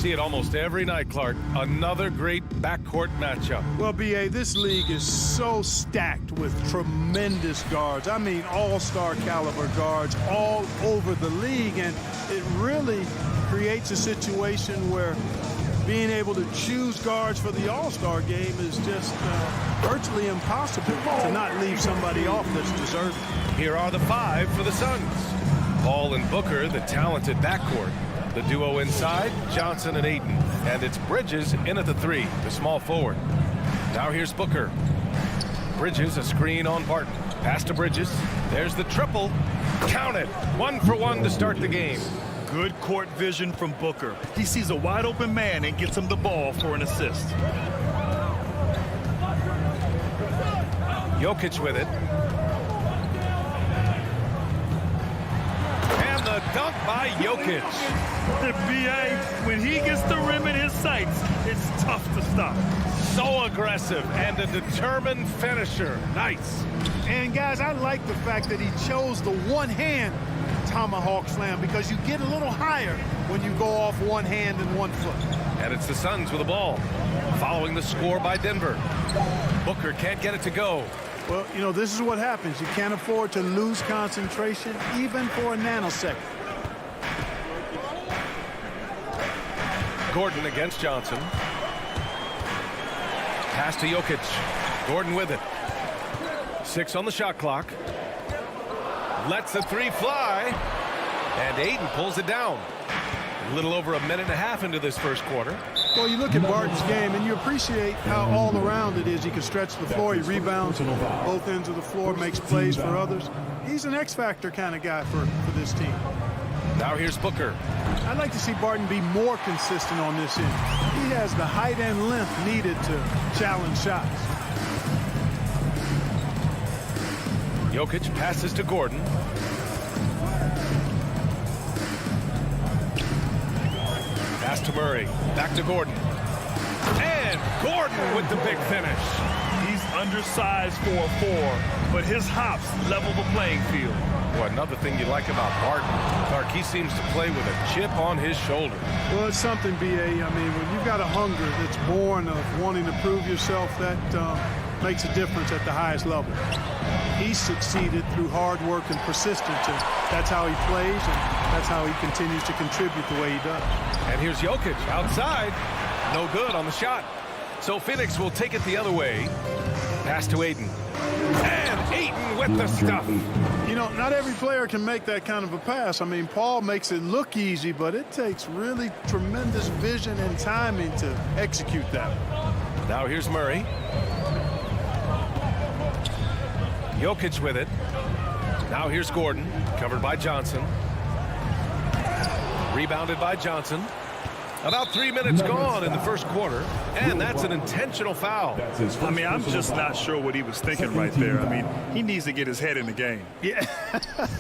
see it almost every night, Clark. Another great backcourt matchup. Well, B.A., this league is so stacked with tremendous guards. I mean, all-star caliber guards all over the league, and it really creates a situation where being able to choose guards for the all-star game is just virtually impossible to not leave somebody off that's deserving. Here are the 5 for the Suns. Paul and Booker, the talented backcourt. The duo inside, Johnson and Ayton. And it's Bridges in at the 3, the small forward. Now here's Booker. Bridges, a screen on Barton. Pass to Bridges. There's the triple. Count it. 1 for 1 to start the game. Good court vision from Booker. He sees a wide open man and gets him the ball for an assist. Jokic with it. And the dunk by Jokic. The BA, when he gets the rim in his sights, it's tough to stop. So aggressive and a determined finisher. Nice. And guys, I like the fact that he chose the one-hand tomahawk slam because you get a little higher when you go off one hand and 1 foot. And it's the Suns with the ball, following the score by Denver. Booker can't get it to go. Well, you know, this is what happens. You can't afford to lose concentration even for a nanosecond. Gordon against Johnson. Pass to Jokic. Gordon with it. 6 on the shot clock. Lets the 3 fly. And Ayton pulls it down. A little over a minute and a half into this first quarter. Well, you look at Barton's game, and you appreciate how all around it is. He can stretch the floor. He rebounds both ends of the floor, makes plays for others. He's an X-factor kind of guy for this team. Now here's Booker. I'd like to see Barton be more consistent on this end. He has the height and length needed to challenge shots. Jokic passes to Gordon. Pass to Murray. Back to Gordon. And Gordon with the big finish. He's undersized for a 4, but his hops level the playing field. Well, another thing you like about Barton, Clark, he seems to play with a chip on his shoulder. Well, it's something, B.A. I mean, when you've got a hunger that's born of wanting to prove yourself, that makes a difference at the highest level. He's succeeded through hard work and persistence, and that's how he plays, and that's how he continues to contribute the way he does. And here's Jokic outside. No good on the shot. So Phoenix will take it the other way. Pass to Ayton. And Ayton with the stuff. You know, not every player can make that kind of a pass. I mean, Paul makes it look easy, but it takes really tremendous vision and timing to execute that. Now here's Murray. Jokic with it. Now here's Gordon, covered by Johnson. Rebounded by Johnson. About 3 minutes gone in the first quarter, and that's an intentional foul. I mean, I'm just not sure what he was thinking right there. I mean, he needs to get his head in the game. Yeah,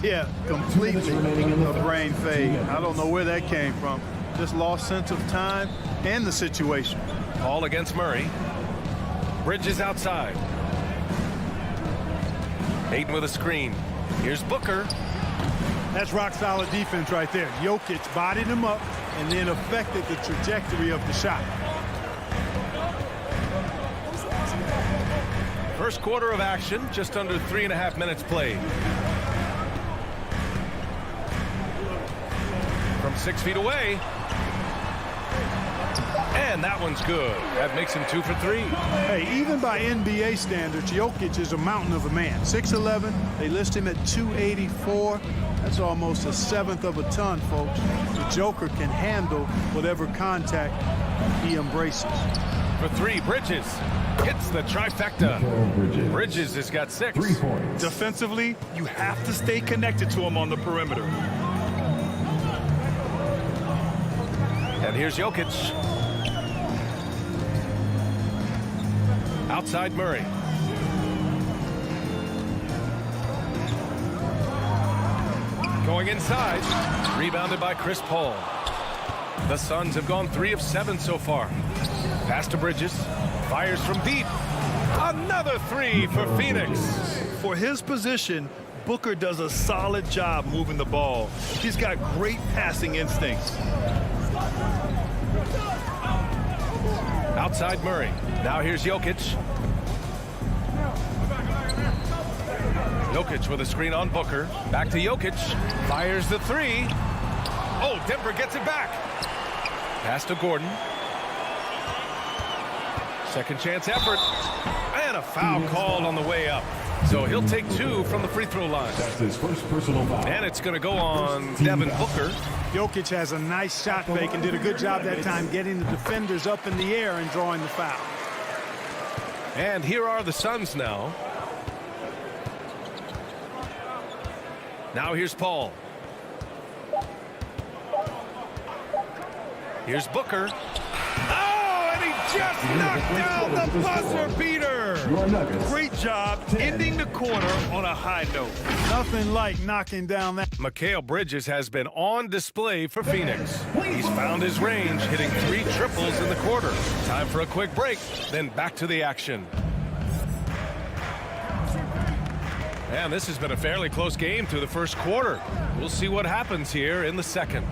yeah, completely a brain fade. I don't know where that came from. Just lost sense of time and the situation. Paul against Murray. Bridges outside. Ayton with a screen. Here's Booker. That's rock-solid defense right there. Jokic bodied him up and then affected the trajectory of the shot. First quarter of action, just under 3.5 minutes played. From 6 feet away. And that one's good. That makes him 2 for 3. Hey, even by NBA standards, Jokic is a mountain of a man. 6'11", they list him at 284. That's almost 1/7 of a ton, folks. The Joker can handle whatever contact he embraces. For 3, Bridges hits the trifecta. Bridges has got 6. Defensively, you have to stay connected to him on the perimeter. And here's Jokic. Outside Murray. Going inside. Rebounded by Chris Paul. The Suns have gone 3 of 7 so far. Pass to Bridges. Fires from deep. Another 3 for Phoenix. For his position, Booker does a solid job moving the ball. He's got great passing instincts. Outside Murray. Now here's Jokic. Jokic with a screen on Booker. Back to Jokic. Fires the three. Oh, Denver gets it back. Pass to Gordon. Second chance effort. And a foul called on the way up. So he'll take 2 from the free throw line. That's his first personal foul. And it's going to go on Devin Booker. Jokic has a nice shot fake and did a good job that time getting the defenders up in the air and drawing the foul. And here are the Suns now. Now here's Paul. Here's Booker. Oh, and he just knocked down the buzzer beater. Your Nuggets. Great job ending the quarter on a high note. Nothing like knocking down that. Mikal Bridges has been on display for Phoenix. He's found his range, hitting 3 triples in the quarter. Time for a quick break, then back to the action. And this has been a fairly close game through the first quarter. We'll see what happens here in the second.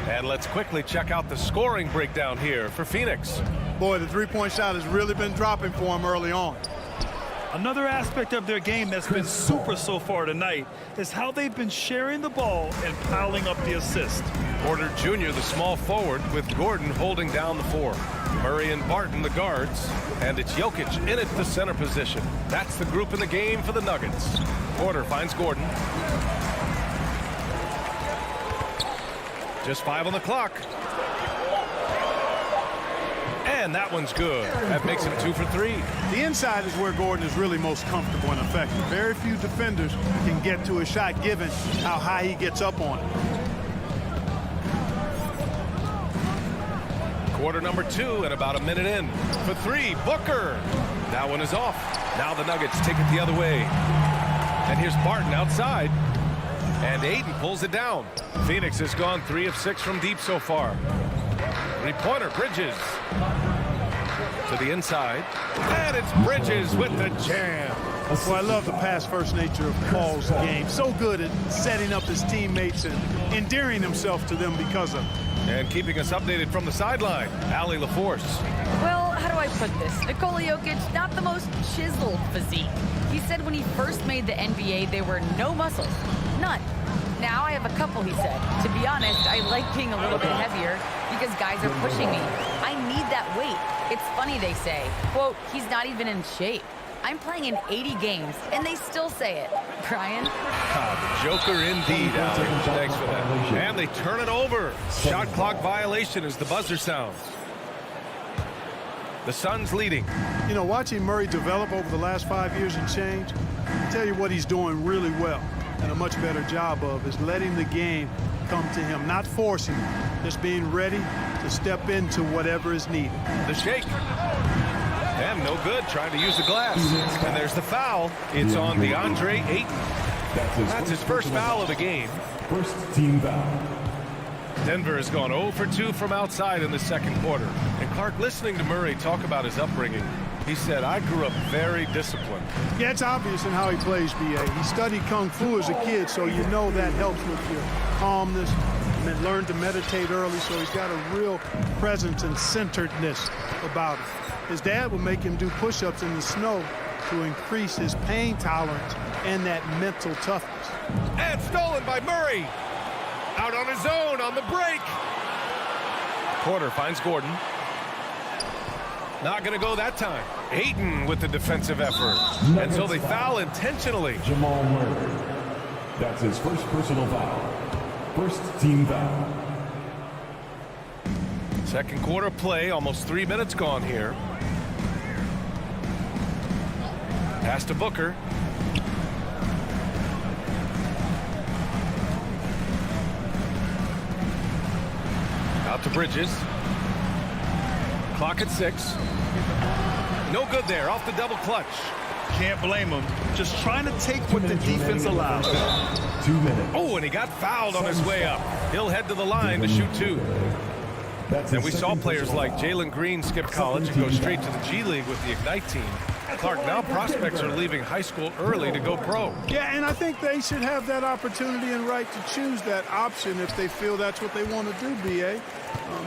And let's quickly check out the scoring breakdown here for Phoenix. Boy, the three-point shot has really been dropping for him early on. Another aspect of their game that's been super so far tonight is how they've been sharing the ball and piling up the assists. Porter Jr., the small forward, with Gordon holding down the 4. Murray and Barton, the guards. And it's Jokic in at the center position. That's the group in the game for the Nuggets. Porter finds Gordon. Just 5 on the clock. And that one's good. That makes him 2 for 3. The inside is where Gordon is really most comfortable and effective. Very few defenders can get to a shot given how high he gets up on it. Quarter number 2 and about a minute in. For 3, Booker. That one is off. Now the Nuggets take it the other way. And here's Barton outside. And Ayton pulls it down. Phoenix has gone 3 of 6 from deep so far. Three-pointer, Bridges. To the inside. And it's Bridges with the jam. Well, I love the pass-first nature of Paul's game. So good at setting up his teammates and endearing himself to them because of it. And keeping us updated from the sideline, Allie LaForce. Well, how do I put this? Nikola Jokic, not the most chiseled physique. He said when he first made the NBA, there were no muscles. None. Now I have a couple, he said. To be honest, I like being a little bit heavier because guys are pushing me. I need that weight. It's funny they say, quote, he's not even in shape. I'm playing in 80 games, and they still say it. Brian? Joker indeed, Allie. Thanks for that. And they turn it over. Shot clock violation as the buzzer sounds. The Suns leading. You know, watching Murray develop over the last 5 years and change, I tell you what he's doing really well and a much better job of is letting the game come to him, not forcing it, just being ready to step into whatever is needed. The shake. And no good, trying to use the glass. And there's the foul. It's on DeAndre Ayton. That's his first foul of the game. First team foul. Denver has gone 0 for 2 from outside in the second quarter. And Clark, listening to Murray talk about his upbringing, he said, I grew up very disciplined. Yeah, it's obvious in how he plays, B.A. He studied Kung Fu as a kid, so you know that helps with your calmness. And learned to meditate early, so he's got a real presence and centeredness about him. His dad would make him do push-ups in the snow to increase his pain tolerance and that mental toughness. And stolen by Murray. Out on his own on the break. Porter finds Gordon. Not going to go that time. Ayton with the defensive effort. And so they foul intentionally. Jamal Murray. That's his first personal foul. First team foul. Second quarter play, almost 3 minutes gone here. Pass to Booker. Out to Bridges. Clock at 6. No good there, off the double clutch. Can't blame him. Just trying to take what the defense allows. 2 minutes. Oh, and he got fouled on his way up. He'll head to the line to shoot 2. And we saw players like Jalen Green skip college and go straight to the G League with the Ignite team. Clark, now prospects are leaving high school early to go pro. Yeah, and I think they should have that opportunity and right to choose that option if they feel that's what they want to do, B.A.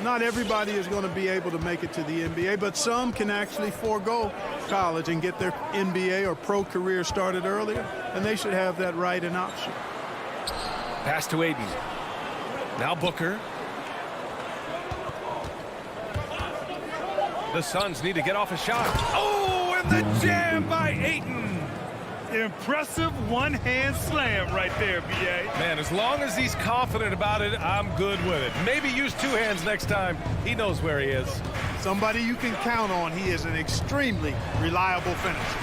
Not everybody is going to be able to make it to the NBA, but some can actually forego college and get their NBA or pro career started earlier, and they should have that right and option. Pass to Aiden. Now Booker. The Suns need to get off a shot. Oh, and the jam by Ayton. Impressive one-hand slam right there, B.A. Man, as long as he's confident about it, I'm good with it. Maybe use two hands next time. He knows where he is. Somebody you can count on. He is an extremely reliable finisher.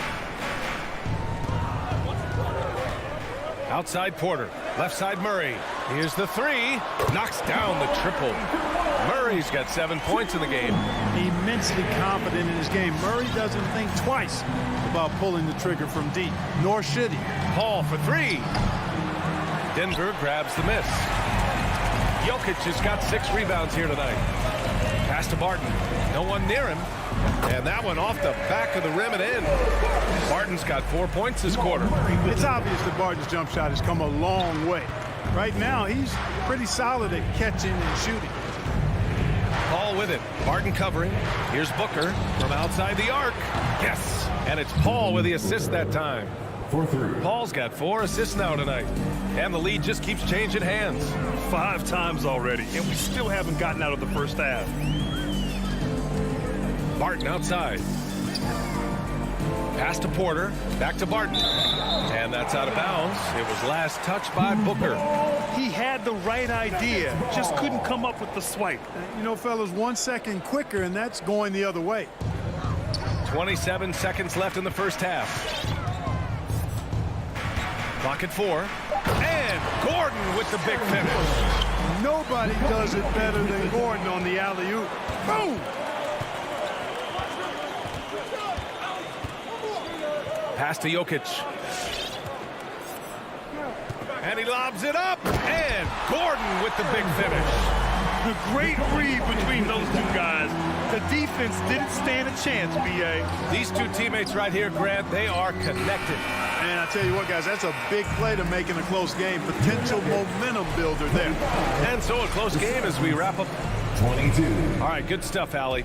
Outside Porter. Left side Murray. Here's the three. Knocks down the triple. Murray's got 7 points in the game. Immensely confident in his game. Murray doesn't think twice about pulling the trigger from deep, nor should he. Paul for three. Denver grabs the miss. Jokic has got 6 rebounds here tonight. Pass to Barton. No one near him. And that one off the back of the rim and in. Barton's got 4 points this quarter. It's obvious that Barton's jump shot has come a long way. Right now, he's pretty solid at catching and shooting. Paul with it. Barton covering. Here's Booker from outside the arc. Yes. And it's Paul with the assist that time. 4-3. Paul's got 4 assists now tonight. And the lead just keeps changing hands. 5 times already, and we still haven't gotten out of the first half. Barton outside. Pass to Porter. Back to Barton. And that's out of bounds. It was last touched by Booker. He had the right idea, just couldn't come up with the swipe. You know, fellas, 1 second quicker, and that's going the other way. 27 seconds left in the first half. Clock at 4. And Gordon with the big finish. Nobody does it better than Gordon on the alley-oop. Boom! Pass to Jokic. And he lobs it up. And Gordon with the big finish. The great read between those two guys. The defense didn't stand a chance, B.A. These two teammates right here, Grant, they are connected. And I tell you what, guys, that's a big play to make in a close game. Potential momentum builder there. And so a close game as we wrap up. 22. All right, good stuff, Allie.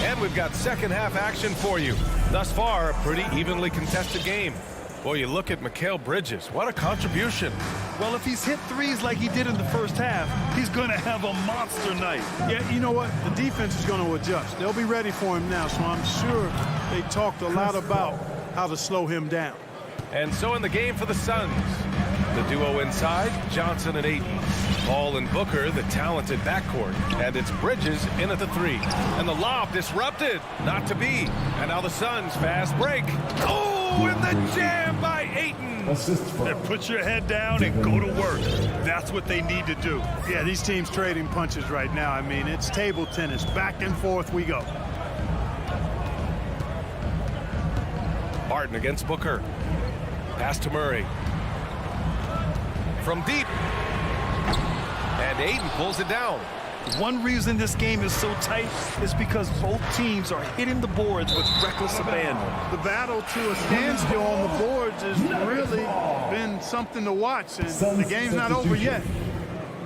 And we've got second half action for you. Thus far, a pretty evenly contested game. Boy, you look at Mikal Bridges. What a contribution. Well, if he's hit threes like he did in the first half, he's going to have a monster night. Yeah, you know what? The defense is going to adjust. They'll be ready for him now, so I'm sure they talked a lot about how to slow him down. And so in the game for the Suns, the duo inside, Johnson and Ayton. Paul and Booker, the talented backcourt. And it's Bridges in at the 3. And the lob disrupted. Not to be. And now the Suns fast break. Oh, and the jam by Ayton. Assist from. Put your head down and go to work. That's what they need to do. Yeah, these teams trading punches right now. I mean, it's table tennis. Back and forth we go. Barton against Booker. Pass to Murray. From deep. And Ayton pulls it down. One reason this game is so tight is because both teams are hitting the boards with reckless abandon. The battle to a standstill on the boards has really been something to watch, and the game's not over yet.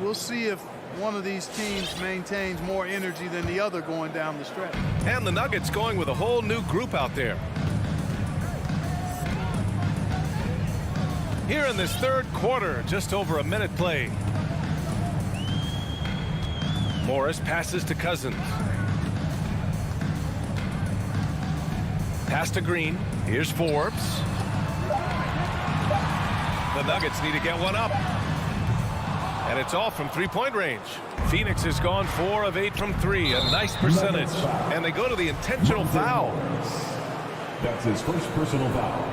We'll see if one of these teams maintains more energy than the other going down the stretch. And the Nuggets going with a whole new group out there. Here in this third quarter, just over a minute played. Morris passes to Cousins. Pass to Green. Here's Forbes. The Nuggets need to get one up. And it's all from three-point range. Phoenix has gone 4 of 8 from 3, a nice percentage. And they go to the intentional foul. That's his first personal foul.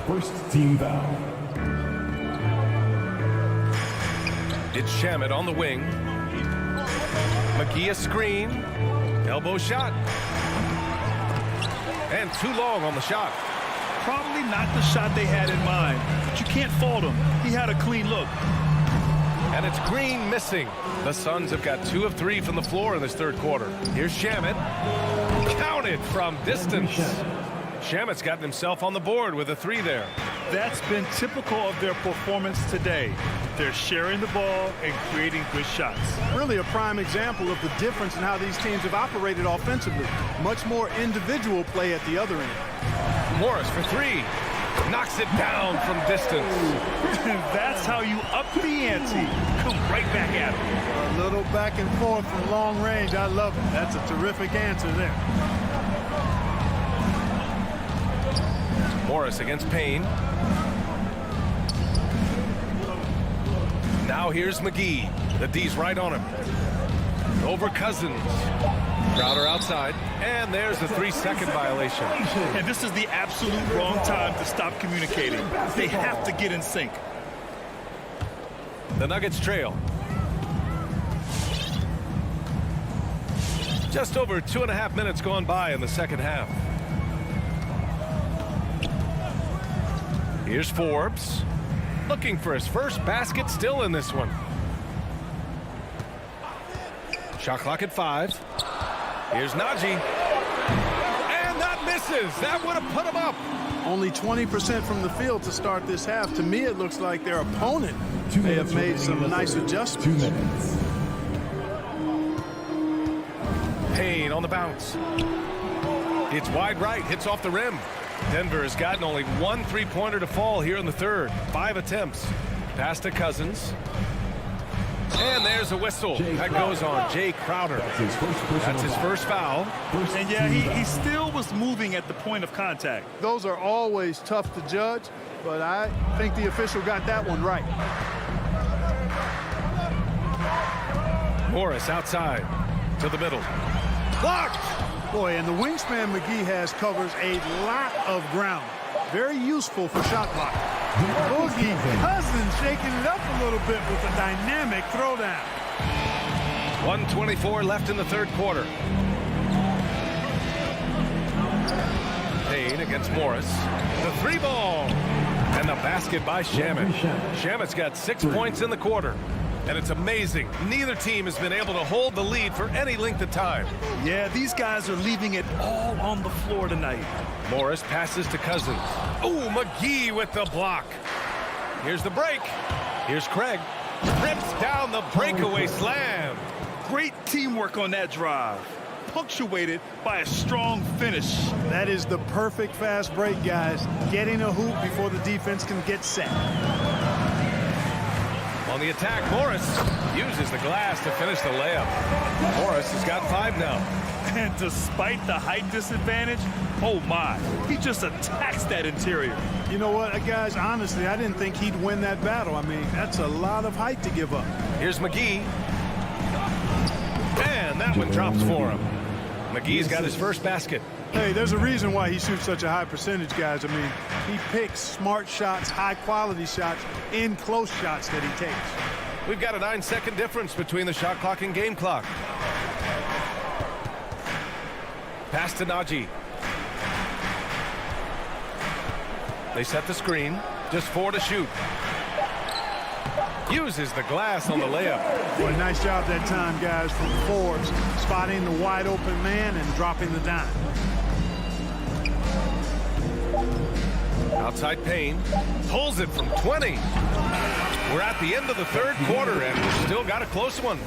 First team foul. It's Shamet on the wing. McGee a screen. Elbow shot. And too long on the shot. Probably not the shot they had in mind, but you can't fault him. He had a clean look. And it's Green missing. The Suns have got 2 of 3 from the floor in this third quarter. Here's Shamet. Counted from distance. Shamet's gotten himself on the board with a 3 there. That's been typical of their performance today. They're sharing the ball and creating good shots. Really a prime example of the difference in how these teams have operated offensively. Much more individual play at the other end. Morris for 3. Knocks it down from distance. That's how you up the ante. Come right back at him. A little back and forth from long range. I love it. That's a terrific answer there. Morris against Payne. Now here's McGee. The D's right on him. Over Cousins. Crowder outside. And there's a 3-second violation. And this is the absolute wrong time to stop communicating. They have to get in sync. The Nuggets trail. Just over 2.5 minutes gone by in the second half. Here's Forbes. Looking for his first basket still in this one. Shot clock at 5. Here's Najee. And that misses. That would have put him up. Only 20% from the field to start this half. To me, it looks like their opponent may have made some nice adjustments. 2 minutes. Payne on the bounce. It's wide right. Hits off the rim. Denver has gotten only 1 3-pointer to fall here in the third. 5 attempts. Pass to Cousins. And there's a whistle. That goes on Jay Crowder. That's his first foul. And yeah, he still was moving at the point of contact. Those are always tough to judge, but I think the official got that one right. Morris outside to the middle. Blocked! Boy, and the wingspan McGee has covers a lot of ground. Very useful for shot block. Boogie Cousins shaking it up a little bit with a dynamic throwdown. 1:24 left in the third quarter. Payne against Morris. The 3-ball. And the basket by Shamet. Shamet's got 6 points in the quarter. And it's amazing. Neither team has been able to hold the lead for any length of time. Yeah, these guys are leaving it all on the floor tonight. Morris passes to Cousins. Oh, McGee with the block. Here's the break. Here's Craig. Rips down the breakaway slam. Great teamwork on that drive. Punctuated by a strong finish. That is the perfect fast break, guys. Getting a hoop before the defense can get set. On the attack, Morris uses the glass to finish the layup. Morris has got 5 now. And despite the height disadvantage, oh my, he just attacks that interior. You know what, guys, honestly, I didn't think he'd win that battle. I mean, that's a lot of height to give up. Here's McGee. And that one drops for him. McGee's got his first basket. Hey, there's a reason why he shoots such a high percentage, guys. I mean, he picks smart shots, high-quality shots, in close shots that he takes. We've got a 9-second difference between the shot clock and game clock. Pass to Najee. They set the screen. Just 4 to shoot. Uses the glass on the layup. Boy, nice job that time, guys, from Forbes, spotting the wide open man and dropping the dime. Outside Payne. Pulls it from 20. We're at the end of the third quarter, and we've still got a close one.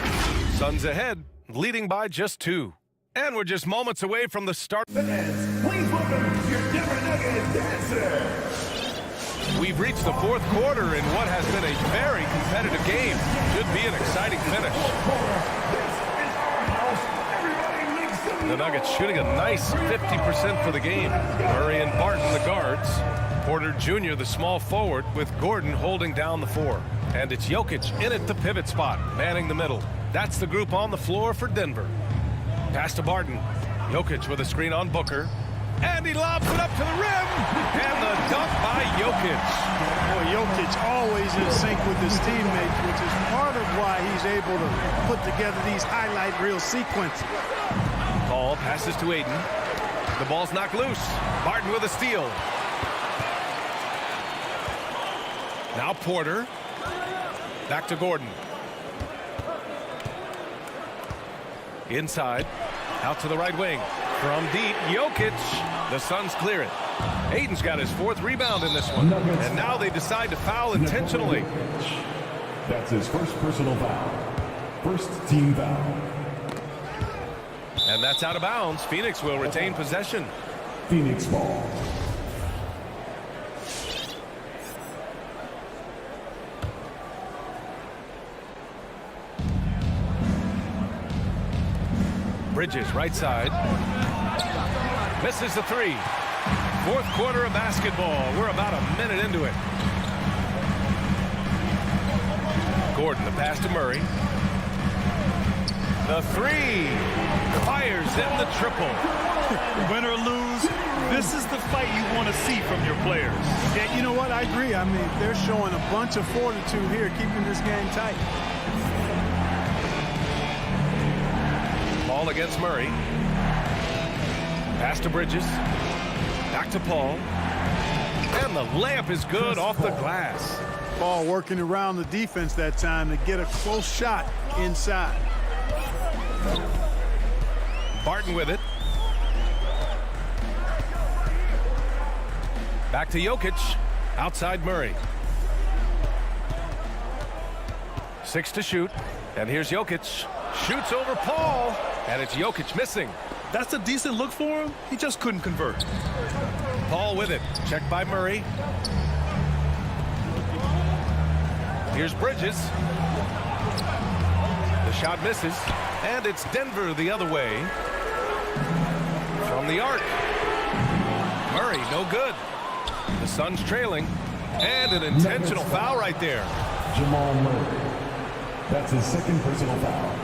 Suns ahead, leading by just 2. And we're just moments away from the start. Fans, please welcome your Denver Nuggets dancer. We've reached the fourth quarter in what has been a very competitive game. Should be an exciting finish. The Nuggets shooting a nice 50% for the game. Murray and Barton, the guards. Porter Jr., the small forward, with Gordon holding down the 4. And it's Jokic in at the pivot spot, manning the middle. That's the group on the floor for Denver. Pass to Barton. Jokic with a screen on Booker. And he lobs it up to the rim. And the dunk by Jokic. Boy, Jokic always in sync with his teammates, which is part of why he's able to put together these highlight reel sequences. Ball passes to Aiden. The ball's knocked loose. Barton with a steal. Now Porter. Back to Gordon. Inside. Out to the right wing. From deep, Jokic. The Suns clear it. Aiden's got his 4th rebound in this one. And now they decide to foul intentionally. That's his first personal foul. First team foul. And that's out of bounds. Phoenix will retain possession. Phoenix ball. Bridges, right side. Misses the 3. 4th quarter of basketball. We're about a minute into it. Gordon, the pass to Murray. The 3. Fires in the triple. Win or lose, this is the fight you want to see from your players. Yeah, you know what? I agree. I mean, they're showing a bunch of fortitude here, keeping this game tight. Ball against Murray. Pass to Bridges. Back to Paul. And the layup is good off the glass. Ball working around the defense that time to get a close shot inside. Barton with it. Back to Jokic. Outside Murray. 6 to shoot. And here's Jokic. Shoots over Paul. And it's Jokic missing. That's a decent look for him. He just couldn't convert. Paul with it. Checked by Murray. Here's Bridges. The shot misses. And it's Denver the other way. From the arc. Murray, no good. The Suns trailing. And an intentional foul right there. Jamal Murray. That's his 2nd personal foul.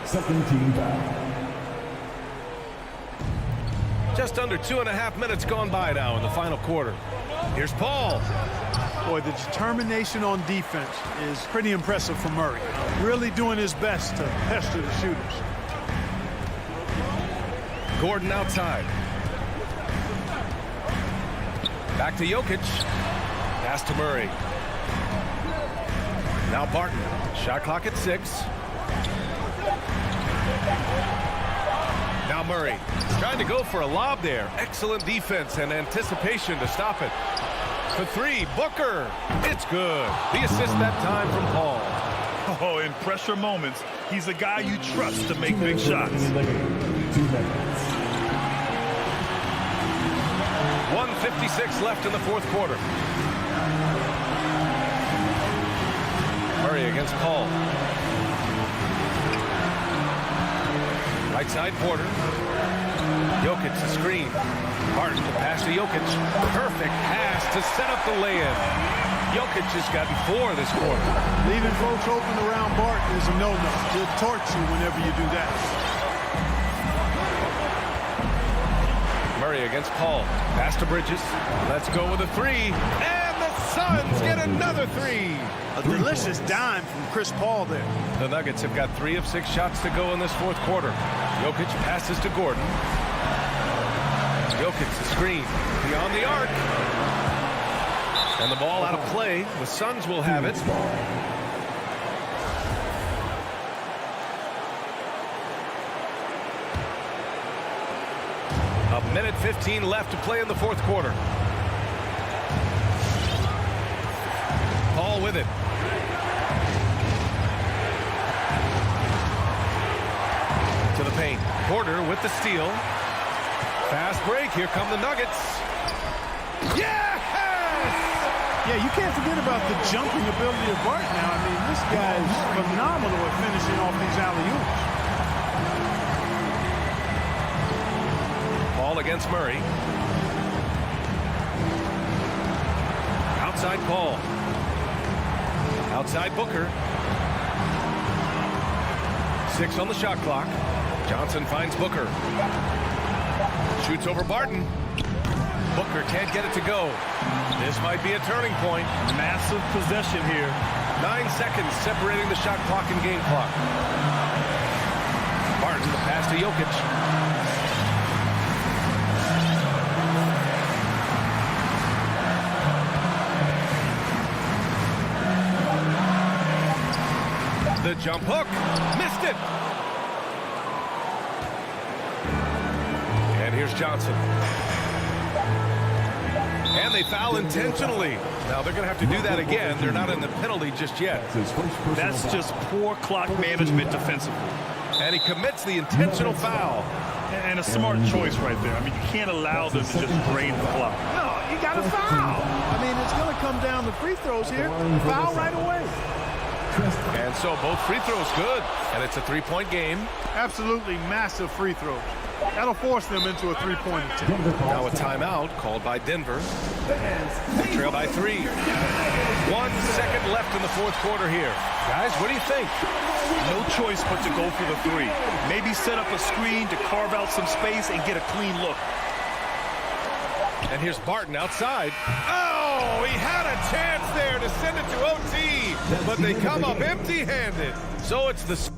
2nd team foul. Just under 2.5 minutes gone by now in the final quarter. Here's Paul. Boy, the determination on defense is pretty impressive for Murray. Really doing his best to pester the shooters. Gordon outside. Back to Jokic. Pass to Murray. Now Barton. Shot clock at 6. Now Murray. Trying to go for a lob there. Excellent defense and anticipation to stop it. For 3, Booker. It's good. The assist that time from Paul. Oh, in pressure moments, he's a guy you trust to make big shots. 2 minutes. 1:56 left in the 4th quarter. Murray against Paul. Right side Porter. Jokic the screen. Barton to pass to Jokic. Perfect pass to set up the lay-in. Jokic has gotten 4 this quarter. Leaving folks open around Barton is a no-no. He'll torch you whenever you do that. Murray against Paul. Pass to Bridges. Let's go with a 3. And the Suns get another 3. A delicious dime from Chris Paul there. The Nuggets have got 3 of 6 shots to go in this 4th quarter. Jokic passes to Gordon. Jokic the screen. Beyond the arc. And the ball out of play. The Suns will have it. A minute 15 left to play in the 4th quarter. Paul with it. To the paint. Porter with the steal. Fast break. Here come the Nuggets. Yes! Yeah, you can't forget about the jumping ability of Barton now. I mean, this guy is phenomenal at finishing off these alley-oops. Paul against Murray. Outside Paul. Outside Booker. 6 on the shot clock. Johnson finds Booker. Shoots over Barton. Booker can't get it to go. This might be a turning point. Massive possession here. 9 seconds separating the shot clock and game clock. Barton, the pass to Jokic. The jump hook. Missed it. And here's Johnson. And they foul intentionally. Now they're going to have to do that again. They're not in the penalty just yet. That's just poor clock management defensively. And he commits the intentional foul. And a smart choice right there. I mean, you can't allow them to just drain the clock. No, you got to foul. I mean, it's going to come down to free throws here. Foul right away. And so both free throws good. And it's a three-point game. Absolutely massive free throws. That'll force them into a three-point attempt. Now a timeout called by Denver. They trail by 3. 1 second left in the fourth quarter here. Guys, what do you think? No choice but to go for the 3. Maybe set up a screen to carve out some space and get a clean look. And here's Barton outside. Oh, he had a chance there to send it to OT, but they come up empty-handed. So it's the...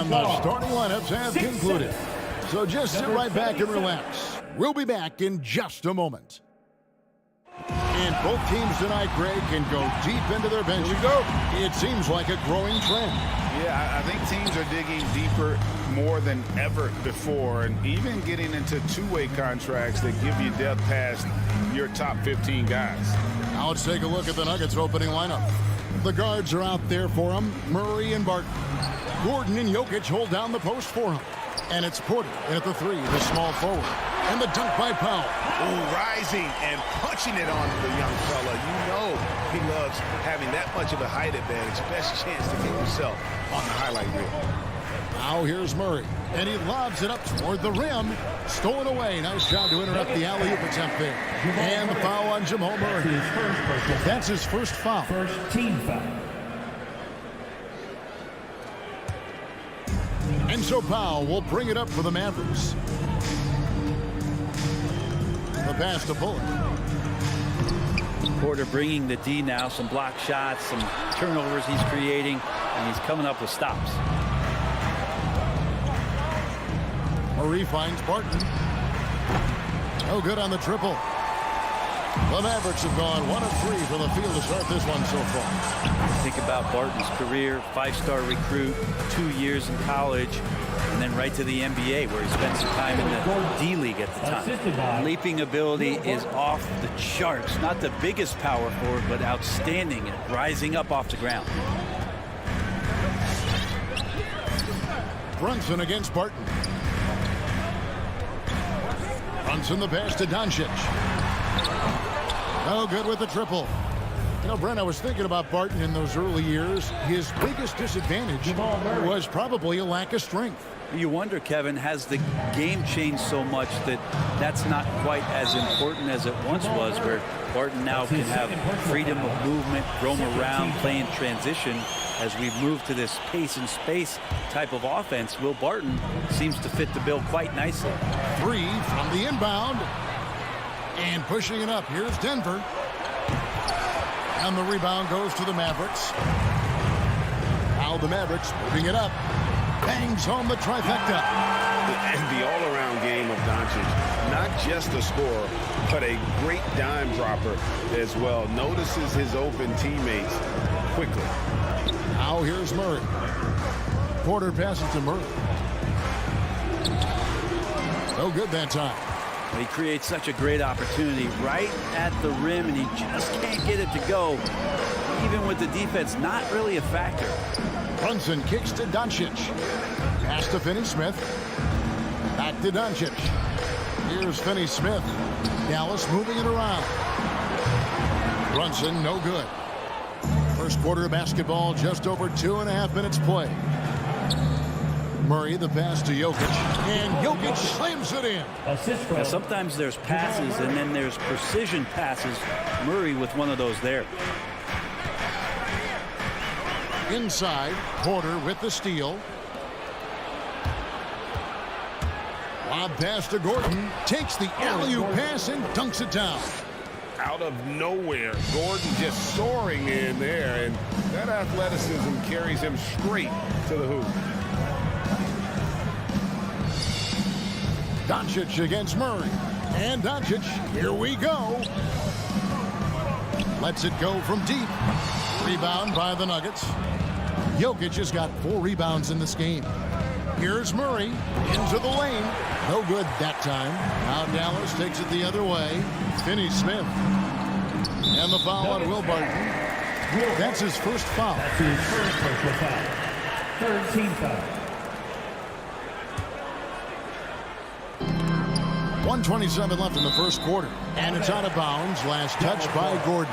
And the starting lineups have concluded. So just sit right back and relax. We'll be back in just a moment. And both teams tonight, Greg, can go deep into their bench. Here we go. It seems like a growing trend. Yeah, I think teams are digging deeper more than ever before, and even getting into two-way contracts that give you depth past your top 15 guys. Now let's take a look at the Nuggets opening lineup. The guards are out there for them, Murray and Barton. Gordon and Jokic hold down the post for him. And it's Porter in at the three, the small forward. And the dunk by Powell. Ooh, rising and punching it onto the young fella. You know he loves having that much of a height advantage. Best chance to get himself on the highlight reel. Now here's Murray. And he lobs it up toward the rim. Stolen away. Nice job to interrupt the alley-oop attempt there. And the foul on Jamal Murray. That's his first foul. First team foul. And so Powell will bring it up for the Mavericks. The pass to Bullock. Porter bringing the D now. Some block shots, some turnovers he's creating, and he's coming up with stops. Murray finds Barton. No good on the triple. The Mavericks have gone 1 of 3 from the field to start this one so far. Think about Barton's career, 5-star recruit, 2 years in college, and then right to the NBA where he spent some time in the D-League at the time. Leaping ability is off the charts. Not the biggest power forward, but outstanding at rising up off the ground. Brunson against Barton. Brunson the pass to Doncic. No good with the triple. You know, Brent, I was thinking about Barton in those early years. His biggest disadvantage was probably a lack of strength. You wonder, Kevin, has the game changed so much that that's not quite as important as it once was, where Barton now can have freedom of movement, roam around, play in transition. As we move to this pace and space type of offense, Will Barton seems to fit the bill quite nicely. 3 from the inbound. And pushing it up, here's Denver. And the rebound goes to the Mavericks. Now the Mavericks moving it up. Bangs home the trifecta. And the all-around game of Doncic, not just a scorer, but a great dime dropper as well. Notices his open teammates quickly. Now here's Murray. Porter passes to Murray. No good that time. He creates such a great opportunity right at the rim, and he just can't get it to go. Even with the defense not really a factor. Brunson kicks to Doncic. Pass to Finney-Smith. Back to Doncic. Here's Finney-Smith. Dallas moving it around. Brunson, no good. First quarter of basketball, just over 2.5 minutes play. Murray, the pass to Jokic. And Jokic slams it in. Now, sometimes there's passes and then there's precision passes. Murray with one of those there. Inside, Porter with the steal. Lob pass to Gordon. Takes the alley-oop pass and dunks it down. Out of nowhere, Gordon just soaring in there, and that athleticism carries him straight to the hoop. Doncic against Murray. And Doncic, here we go. Lets it go from deep. Rebound by the Nuggets. Jokic has got 4 rebounds in this game. Here's Murray into the lane. No good that time. Now Dallas takes it the other way. Finney-Smith. And the foul on Will Barton. That's his first foul. That's his first personal foul. Third team foul. 1:27 left in the first quarter. And it's out of bounds. Last touch by Gordon.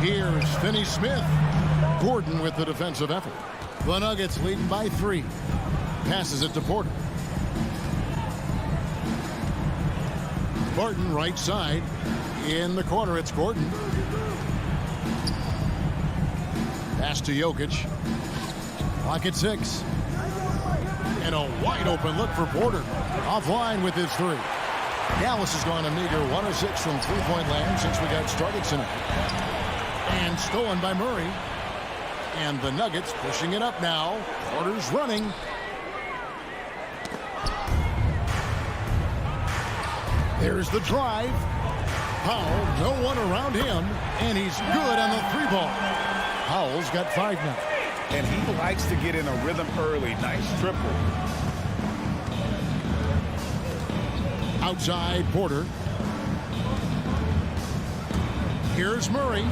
Here's Finney-Smith. Gordon with the defensive effort. The Nuggets leading by 3. Passes it to Porter. Barton right side. In the corner, it's Gordon. Pass to Jokic. Clock at 6. And a wide open look for Porter. Offline with his three. Dallas has gone a meager 1 of 6 from three-point land since we got started tonight. And stolen by Murray. And the Nuggets pushing it up now. Porter's running. There's the drive. Powell, no one around him. And he's good on the three ball. Powell's got 5 now. And he likes to get in a rhythm early. Nice triple. Outside Porter. Here's Murray.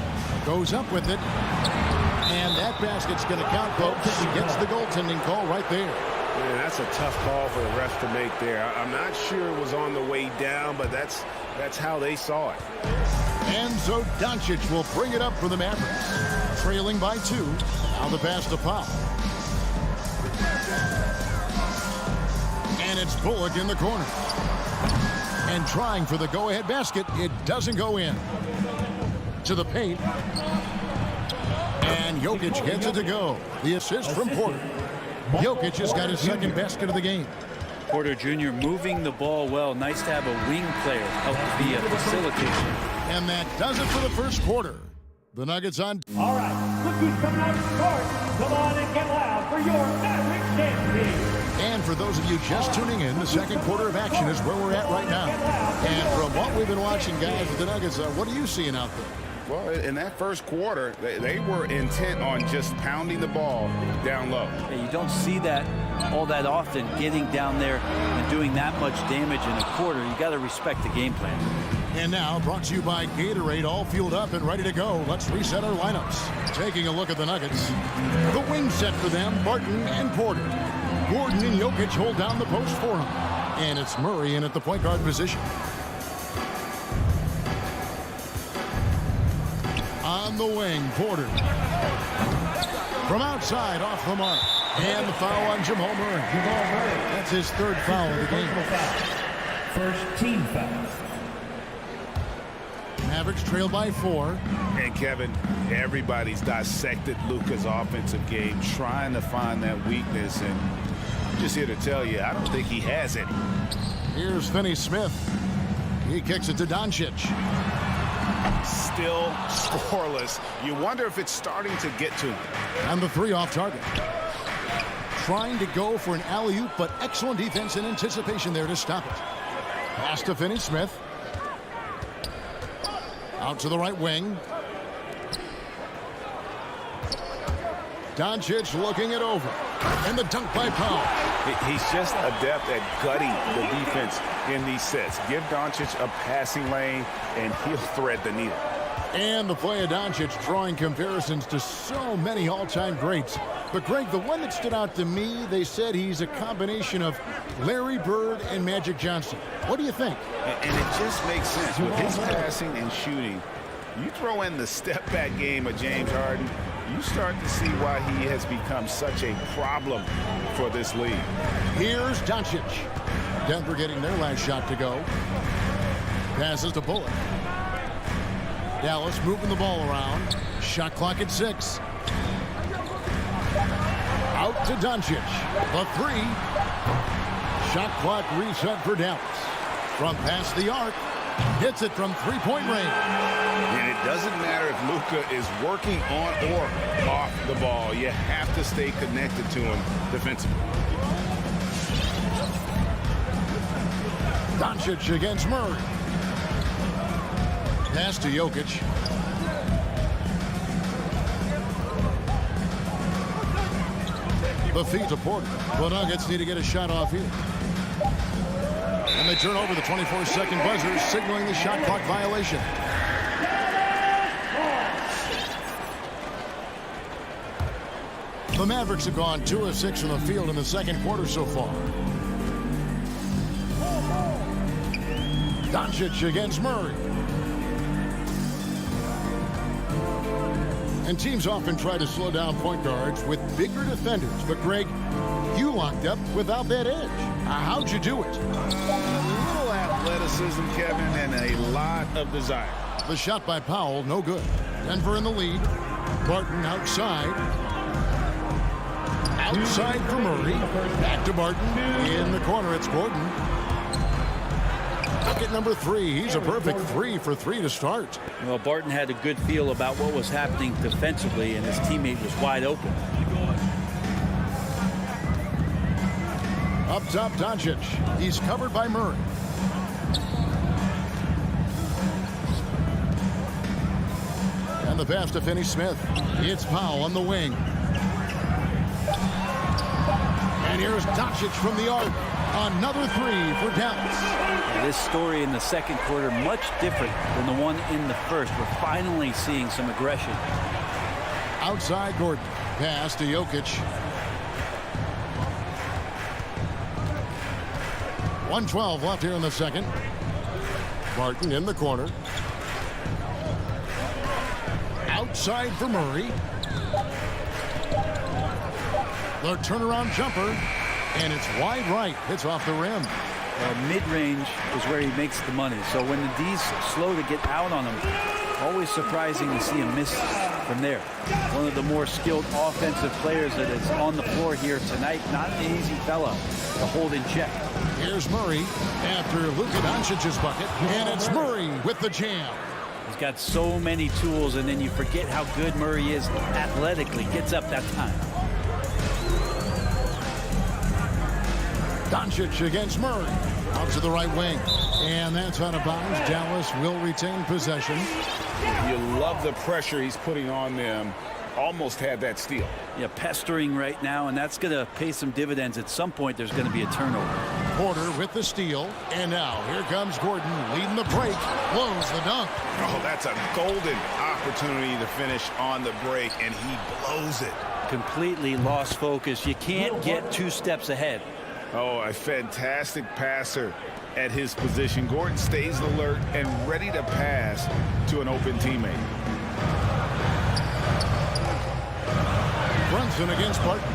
Goes up with it. And that basket's going to count, folks. He gets the goaltending call right there. Yeah, that's a tough call for the ref to make there. I'm not sure it was on the way down, but that's how they saw it. And so Doncic will bring it up for the Mavericks. Trailing by 2. Now the pass to Powell. And it's Bullock in the corner. And trying for the go-ahead basket. It doesn't go in. To the paint. And Jokic gets it to go. The assist from Porter. Jokic has got his second basket of the game. Porter Jr. moving the ball well. Nice to have a wing player help to be a facilitator. And that does it for the first quarter. The Nuggets on. All right, look who's coming out to start. Come on and get loud for your Mavericks dance team. And for those of you just tuning in, the second quarter of action is where we're at right now. And from what we've been watching, guys, with the Nuggets, what are you seeing out there? Well, in that first quarter, they were intent on just pounding the ball down low. Yeah, you don't see that all that often, getting down there and doing that much damage in a quarter. You got to respect the game plan. And now, brought to you by Gatorade, all fueled up and ready to go. Let's reset our lineups. Taking a look at the Nuggets. The wing set for them, Barton and Porter. Gordon and Jokic hold down the post for him. And it's Murray in at the point guard position. On the wing, Porter. From outside, off the mark. And the foul on Jamal Murray. That's his third foul of the game. First team foul. Mavericks trail by 4. And Kevin, everybody's dissected Luka's offensive game, trying to find that weakness. And I'm just here to tell you, I don't think he has it. Here's Finney-Smith. He kicks it to Doncic. Still scoreless. You wonder if it's starting to get to him. And the 3 off target. Trying to go for an alley-oop, but excellent defense and anticipation there to stop it. Pass to Finney-Smith. Out to the right wing. Doncic looking it over. And the dunk by Powell. He's just adept at gutting the defense in these sets. Give Doncic a passing lane, and he'll thread the needle. And the play of Doncic drawing comparisons to so many all-time greats. But, Greg, the one that stood out to me, they said he's a combination of Larry Bird and Magic Johnson. What do you think? And it just makes sense. With his passing and shooting, you throw in the step-back game of James Harden, you start to see why he has become such a problem for this league. Here's Doncic. Denver getting their last shot to go. Passes to Bullock. Dallas moving the ball around. Shot clock at 6. Out to Doncic. The 3. Shot clock reset for Dallas. From past the arc. Hits it from three-point range. And it doesn't matter if Luka is working on or off the ball. You have to stay connected to him defensively. Doncic against Murray. Pass to Jokic. The feed to Porter. The Nuggets need to get a shot off here. And they turn over the 24-second buzzer, signaling the shot clock violation. The Mavericks have gone 2 of 6 from the field in the second quarter so far. Doncic against Murray. And teams often try to slow down point guards with bigger defenders. But, Greg, you locked up without that edge. How'd you do it? A little athleticism, Kevin, and a lot of desire. The shot by Powell, no good. Denver in the lead. Barton outside. Outside for Murray. Back to Barton. In the corner, it's Gordon. Bucket number 3. He's a perfect 3 for 3 to start. Well, Barton had a good feel about what was happening defensively, and his teammate was wide open. Up top, Doncic. He's covered by Murray. And the pass to Finney-Smith. It's Powell on the wing. And here's Doncic from the arc. Another 3 for Dallas. This story in the second quarter much different than the one in the first. We're finally seeing some aggression. Outside Gordon. Pass to Jokic. 1:12 left here in the second. Barton in the corner. Outside for Murray. The turnaround jumper. And it's wide right. It's off the rim. Mid-range is where he makes the money. So when the D's slow to get out on him, always surprising to see him miss from there. One of the more skilled offensive players that is on the floor here tonight. Not an easy fella to hold in check. Here's Murray after Luka Doncic's bucket. And it's Murray with the jam. He's got so many tools, and then you forget how good Murray is athletically. Gets up that time. Doncic against Murray. Out to the right wing. And that's out of bounds. Dallas will retain possession. You love the pressure he's putting on them. Almost had that steal. Yeah, pestering right now, and that's going to pay some dividends. At some point, there's going to be a turnover. Porter with the steal. And now here comes Gordon leading the break. Blows the dunk. Oh, that's a golden opportunity to finish on the break, and he blows it. Completely lost focus. You can't get 2 steps ahead. Oh, a fantastic passer at his position. Gordon stays alert and ready to pass to an open teammate. Brunson against Barton.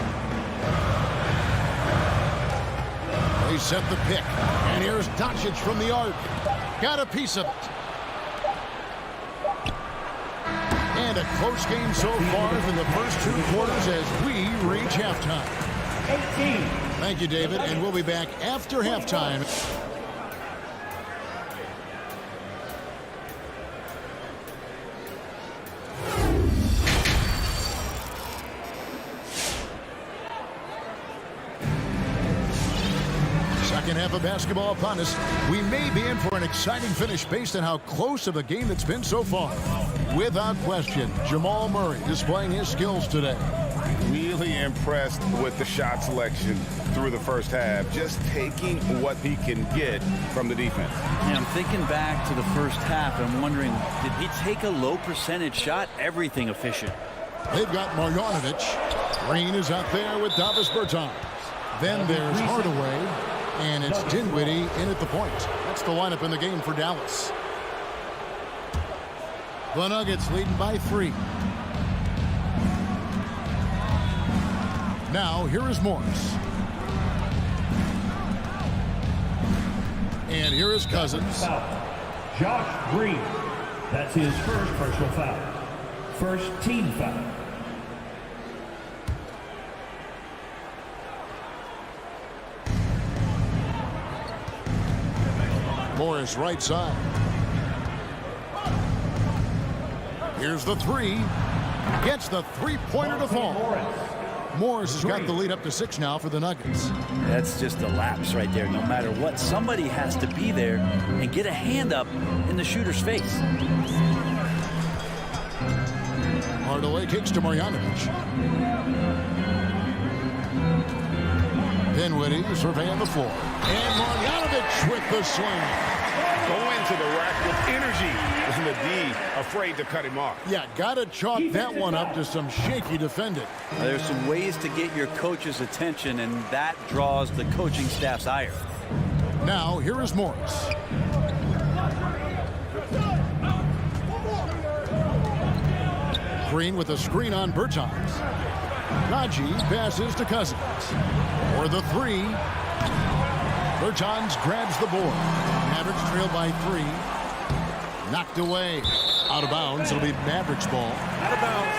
They set the pick. And here's Doncic from the arc. Got a piece of it. And a close game so far in the first 2 quarters as we reach halftime. 18. Thank you, David, and we'll be back after halftime. Second half of basketball upon us. We may be in for an exciting finish based on how close of a game it's been so far. Without question, Jamal Murray displaying his skills today. Really impressed with the shot selection through the first half. Just taking what he can get from the defense. Yeah, I'm thinking back to the first half. I'm wondering, did he take a low percentage shot? Everything efficient. They've got Marjanovic. Green is out there with Davis Bertans. Then there's Hardaway. And it's Dinwiddie in at the point. That's the lineup in the game for Dallas. The Nuggets leading by 3. Now, here is Morris. And here is Cousins. Josh Green. That's his first personal foul. First team foul. Morris right side. Here's the 3. Gets the 3-pointer to fall. Morris has got the lead up to 6 now for the Nuggets. That's just a lapse right there. No matter what, somebody has to be there and get a hand up in the shooter's face. Hardaway kicks to Marjanovic. Dinwiddie surveying the floor. And Marjanovic with the swing. Go into the rack with energy. And the D afraid to cut him off. Yeah, got to chalk that one up to some shaky defending. There's some ways to get your coach's attention, and that draws the coaching staff's ire. Now, here is Morris. Green with a screen on Bertans. Raji passes to Cousins. For the 3. Bertans grabs the board. Mavericks trail by 3. Knocked away. Out of bounds. It'll be Mavericks ball. Out of bounds.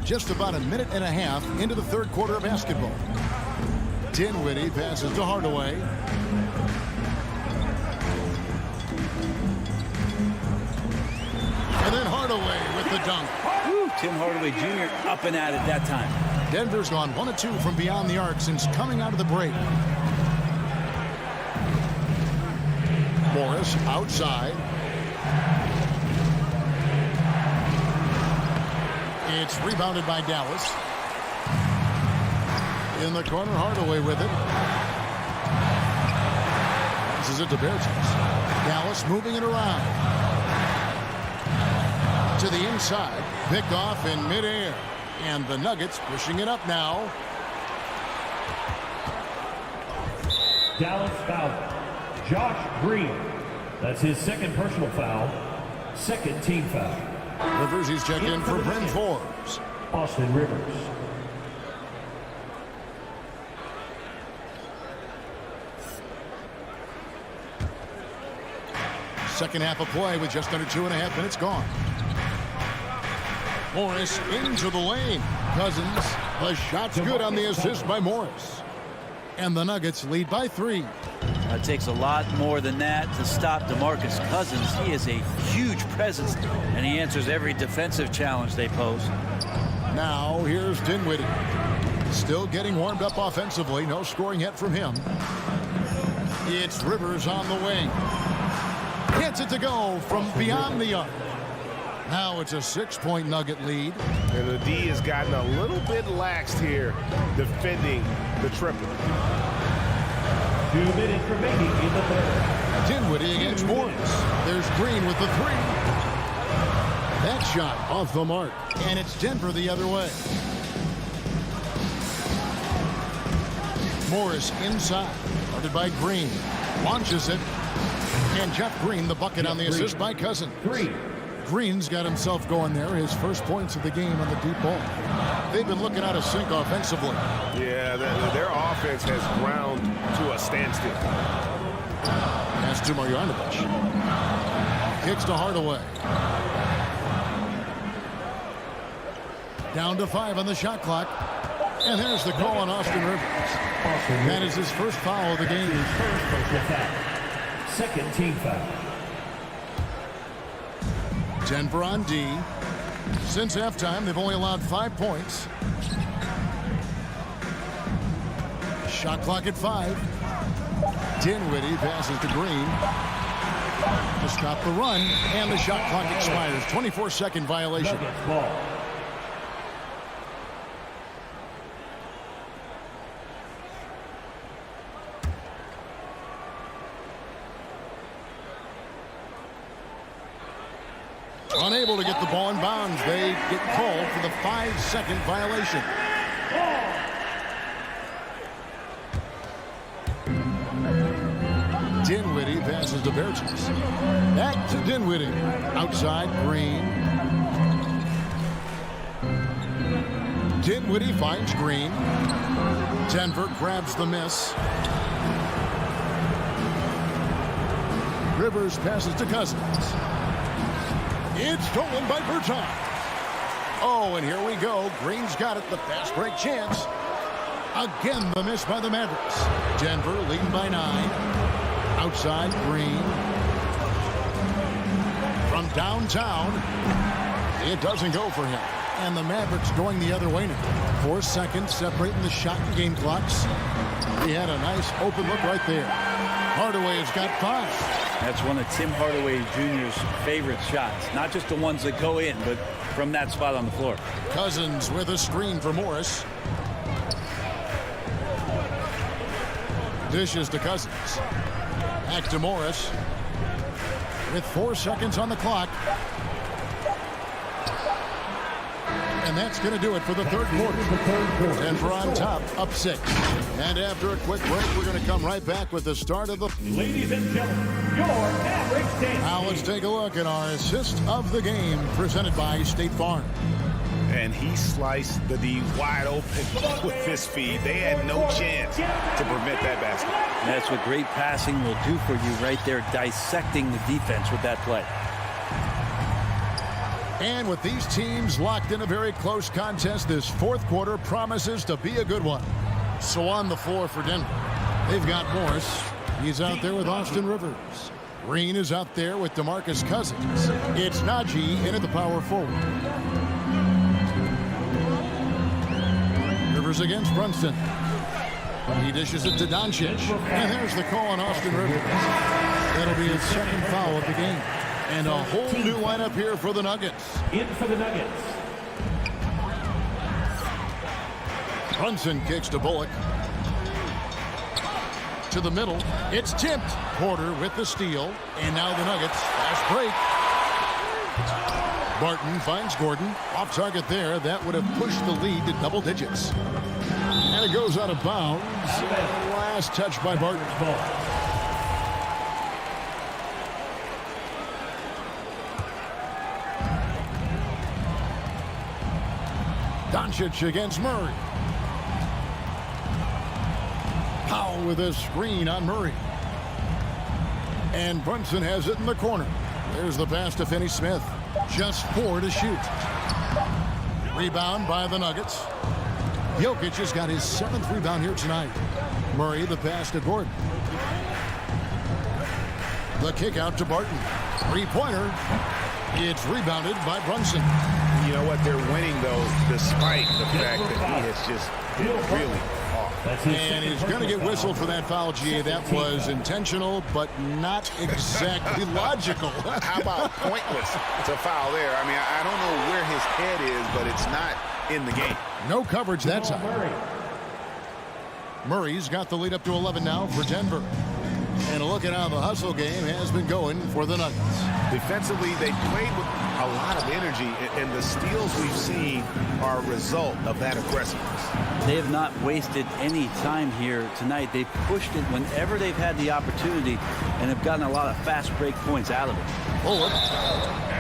just about a minute and a half into the third quarter of basketball. Dinwiddie passes to Hardaway. And then Hardaway with the dunk. Woo, Tim Hardaway Jr. up and at it that time. Denver's gone 1 of 2 from beyond the arc since coming out of the break. Morris outside. It's rebounded by Dallas. In the corner, Hardaway with it. Passes it to Bertans. Dallas moving it around. To the inside. Picked off in midair. And the Nuggets pushing it up now. Dallas foul. Josh Green. That's his second personal foul. Second team foul. Rivers, he's checked in for Bryn Forbes. Austin Rivers. Second half of play with just under 2.5 minutes gone. Morris into the lane. Cousins, the shot's good on the assist by Morris. And the Nuggets lead by 3. It takes a lot more than that to stop DeMarcus Cousins. He is a huge presence, and he answers every defensive challenge they pose. Now here's Dinwiddie. Still getting warmed up offensively. No scoring yet from him. It's Rivers on the wing. Gets it to go from beyond the arc. Now it's a 6-point Nugget lead. And the D has gotten a little bit laxed here defending the triple. 2 minutes remaining in the third. Dinwiddie against Morris. There's Green with the 3. That shot off the mark. And it's Denver the other way. Morris inside. Guarded by Green. Launches it. And Jeff Green the bucket on the assist by Cousins. 3. Green's got himself going there. His first points of the game on the deep ball. They've been looking out of sync offensively. Yeah, their offense has ground to a standstill. Pass to Marjanovic. Kicks to Hardaway. Down to 5 on the shot clock. And there's the call on Austin Rivers. That is his first foul of the game. His first personal foul. Second team foul. Denver on D. Since halftime, they've only allowed 5 points. Shot clock at 5. Dinwiddie passes to Green to stop the run, and the shot clock expires. 24-second violation. Nuggets ball. Unable to get the ball in bounds. They get called for the 5-second violation. Dinwiddie passes to Bertans. Back to Dinwiddie. Outside, Green. Dinwiddie finds Green. Denver grabs the miss. Rivers passes to Cousins. It's stolen by Bertans. Oh, and here we go. Green's got it. The fast break chance. Again, the miss by the Mavericks. Denver leading by 9. Outside, Green. From downtown, it doesn't go for him. And the Mavericks going the other way now. 4 seconds separating the shot and game clocks. He had a nice open look right there. Hardaway has got 5. That's one of Tim Hardaway Jr.'s favorite shots. Not just the ones that go in, but from that spot on the floor. Cousins with a screen for Morris. Dishes to Cousins. Back to Morris. With 4 seconds on the clock. And that's going to do it for the third quarter. Denver on top, up 6. And after a quick break, we're going to come right back with the start of the... Ladies and gentlemen, your average dance. Now let's take a look at our assist of the game, presented by State Farm. And he sliced the D wide open with his feet. They had no chance to prevent that basket. That's what great passing will do for you right there, dissecting the defense with that play. And with these teams locked in a very close contest, this fourth quarter promises to be a good one. So on the floor for Denver, they've got Morris. He's out there with Austin Rivers. Green is out there with DeMarcus Cousins. It's Najee in at the power forward. Rivers against Brunson. He dishes it to Doncic. And there's the call on Austin Rivers. That'll be his second foul of the game. And a whole new lineup here for the Nuggets. In for the Nuggets. Brunson kicks to Bullock. To the middle. It's tipped. Porter with the steal. And now the Nuggets. Fast break. Barton finds Gordon. Off target there. That would have pushed the lead to double digits. And it goes out of bounds. Last touch by Barton. Doncic against Murray. Powell with a screen on Murray. And Brunson has it in the corner. There's the pass to Finney-Smith. Just 4 to shoot. Rebound by the Nuggets. Jokic has got his 7th rebound here tonight. Murray the pass to Gordon. The kick out to Barton. Three-pointer. It's rebounded by Brunson. You know what? They're winning, though, despite the fact that he has just been really off. And he's going to get whistled for that foul, GA. That was intentional, but not exactly logical. How about pointless? It's a foul there. I mean, I don't know where his head is, but it's not in the game. No coverage that time. Murray's got the lead up to 11 now for Denver. And a look at how the hustle game has been going for the Nuggets. Defensively, they played with a lot of energy, and the steals we've seen are a result of that aggressiveness. They have not wasted any time here tonight. They've pushed it whenever they've had the opportunity and have gotten a lot of fast break points out of it. Bullock.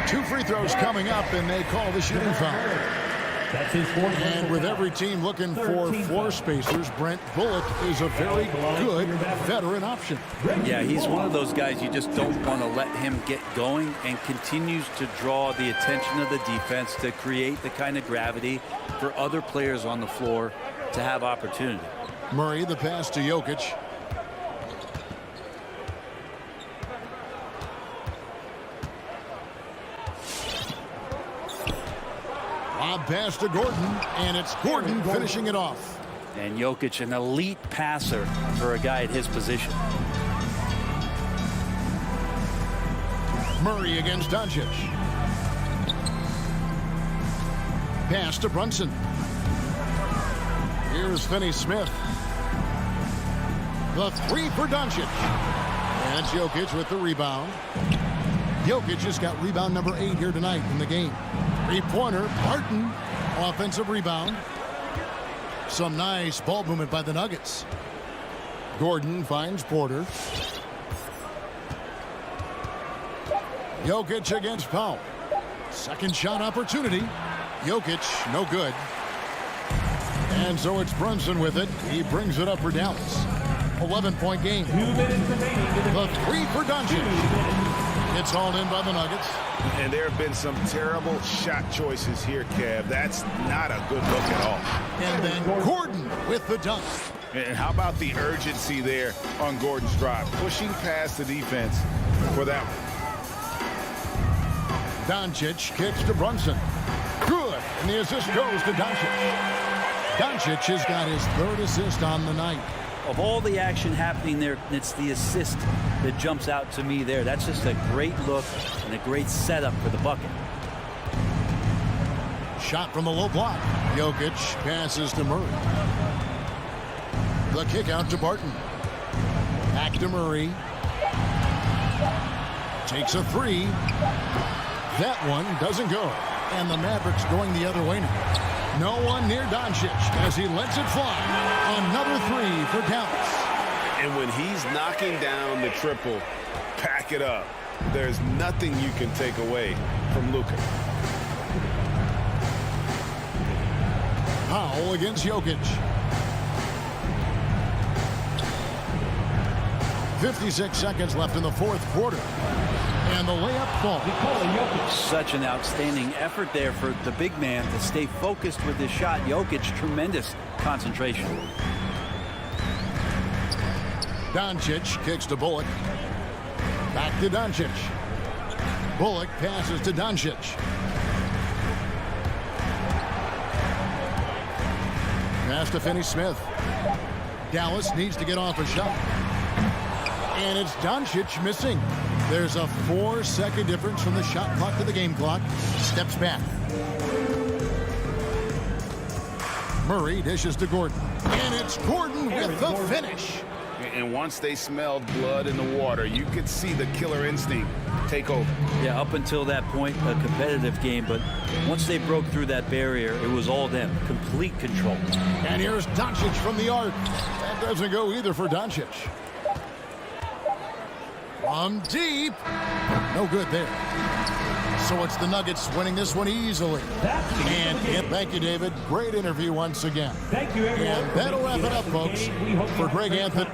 2 free throws coming up, and they call the shooting foul. That's his fourth. And with every team looking for floor spacers, Brent Bullock is a very good veteran option. Yeah, he's one of those guys you just don't want to let him get going, and continues to draw the attention of the defense to create the kind of gravity for other players on the floor to have opportunity. Murray the pass to Jokic. Lob pass to Gordon, and it's Gordon finishing it off. And Jokic, an elite passer for a guy at his position. Murray against Doncic. Pass to Brunson. Here's Finney-Smith. The 3 for Doncic. And Jokic with the rebound. Jokic has got rebound number 8 here tonight in the game. Three-pointer, Barton, offensive rebound. Some nice ball movement by the Nuggets. Gordon finds Porter. Jokic against Powell. Second shot opportunity. Jokic, no good. And so it's Brunson with it. He brings it up for Dallas. 11-point game. 2 minutes remaining. The 3 for Doncic. It's hauled in by the Nuggets. And there have been some terrible shot choices here, Kev. That's not a good look at all. And then Gordon with the dunk. And how about the urgency there on Gordon's drive? Pushing past the defense for that one. Doncic kicks to Brunson. Good. And the assist goes to Doncic. Doncic has got his 3rd assist on the night. Of all the action happening there, it's the assist that jumps out to me there. That's just a great look and a great setup for the bucket. Shot from the low block. Jokic passes to Murray. The kick out to Barton. Back to Murray. Takes a 3. That one doesn't go. And the Mavericks going the other way now. No one near Doncic as he lets it fly. Another 3 for Dallas. And when he's knocking down the triple, pack it up. There's nothing you can take away from Luka. Powell against Jokic. 56 seconds left in the 4th quarter. And the layup falls. Such an outstanding effort there for the big man to stay focused with his shot. Jokic, tremendous concentration. Doncic kicks to Bullock. Back to Doncic. Bullock passes to Doncic. Pass to Finney-Smith. Dallas needs to get off a shot. And it's Doncic missing. There's a 4-second difference from the shot clock to the game clock. Steps back. Murray dishes to Gordon. And it's Gordon with the finish. And once they smelled blood in the water, you could see the killer instinct take over. Yeah, up until that point, a competitive game, but once they broke through that barrier, it was all them. Complete control. And here's Doncic from the arc. That doesn't go either for Doncic. From deep. No good there. So it's the Nuggets winning this one easily. And thank you, David. Great interview once again. Thank you, everyone. And that'll wrap it up, folks. For Greg Anthony.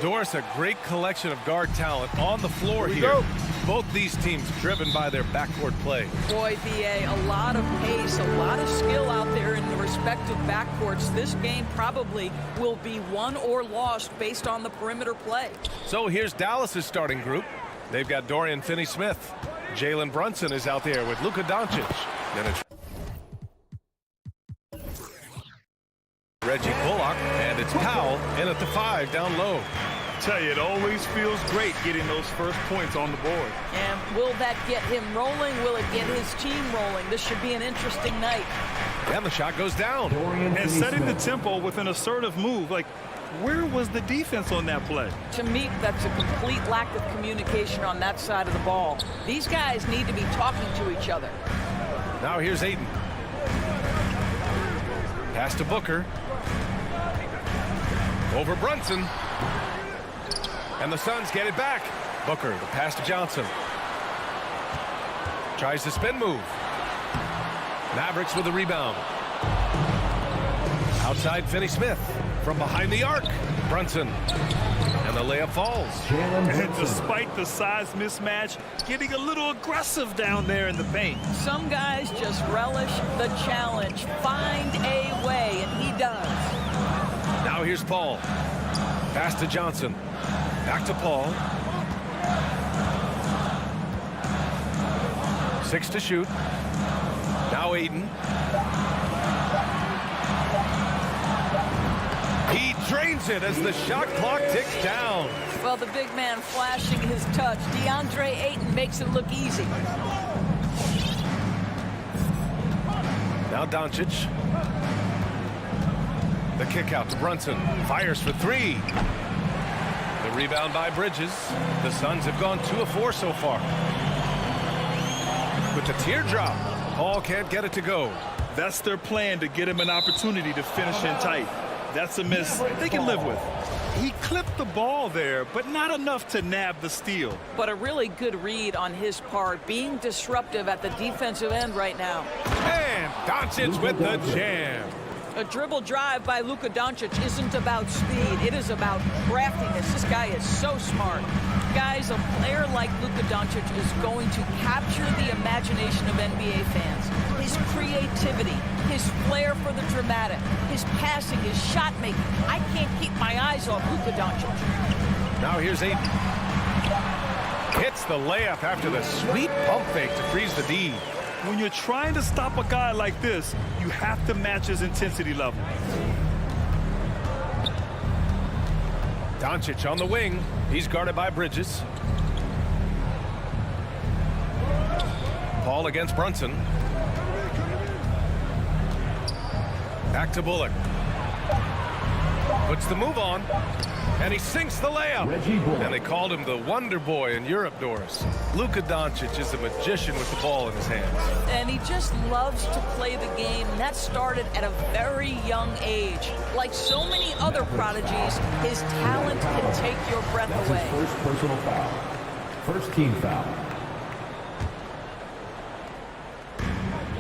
Doris, a great collection of guard talent on the floor here. Both these teams driven by their backcourt play. Boy, BA, a lot of pace, a lot of skill out there in the respective backcourts. This game probably will be won or lost based on the perimeter play. So here's Dallas's starting group. They've got Dorian Finney-Smith. Jalen Brunson is out there with Luka Doncic. Then it's Reggie Bullock, and it's Powell in at the 5 down low. I tell you, it always feels great getting those first points on the board. And will that get him rolling? Will it get his team rolling? This should be an interesting night. And the shot goes down. And setting the tempo with an assertive move. Like, where was the defense on that play? To me, that's a complete lack of communication on that side of the ball. These guys need to be talking to each other. Now here's Ayton. Pass to Booker. Over Brunson. And the Suns get it back. Booker, the pass to Johnson. Tries to spin move. Mavericks with the rebound. Outside Finney-Smith. From behind the arc. Brunson. And the layup falls. And despite the size mismatch, getting a little aggressive down there in the paint. Some guys just relish the challenge. Find a way, and he does. Now here's Paul. Pass to Johnson. Back to Paul. 6 to shoot. Now Ayton. He drains it as the shot clock ticks down. Well, the big man flashing his touch. DeAndre Ayton makes it look easy. Now Doncic. The kick out to Brunson. Fires for 3. The rebound by Bridges. The Suns have gone 2 of 4 so far. With the teardrop, Paul can't get it to go. That's their plan, to get him an opportunity to finish in tight. That's a miss they can live with. He clipped the ball there, but not enough to nab the steal. But a really good read on his part, being disruptive at the defensive end right now. And Doncic with the jam. A dribble drive by Luka Doncic isn't about speed. It is about craftiness. This guy is so smart. Guys, a player like Luka Doncic is going to capture the imagination of NBA fans. His creativity, his flair for the dramatic, his passing, his shot making. I can't keep my eyes off Luka Doncic. Now here's Ayton. Hits the layup after the sweet pump fake to freeze the D. When you're trying to stop a guy like this, you have to match his intensity level. Doncic on the wing. He's guarded by Bridges. Paul against Brunson. Back to Bullock. Puts the move on. And he sinks the layup. And they called him the Wonder Boy in Europe, Doris. Luka Doncic is a magician with the ball in his hands. And he just loves to play the game. And that started at a very young age. Like so many other prodigies, his talent can take your breath away. His first personal foul. First team foul.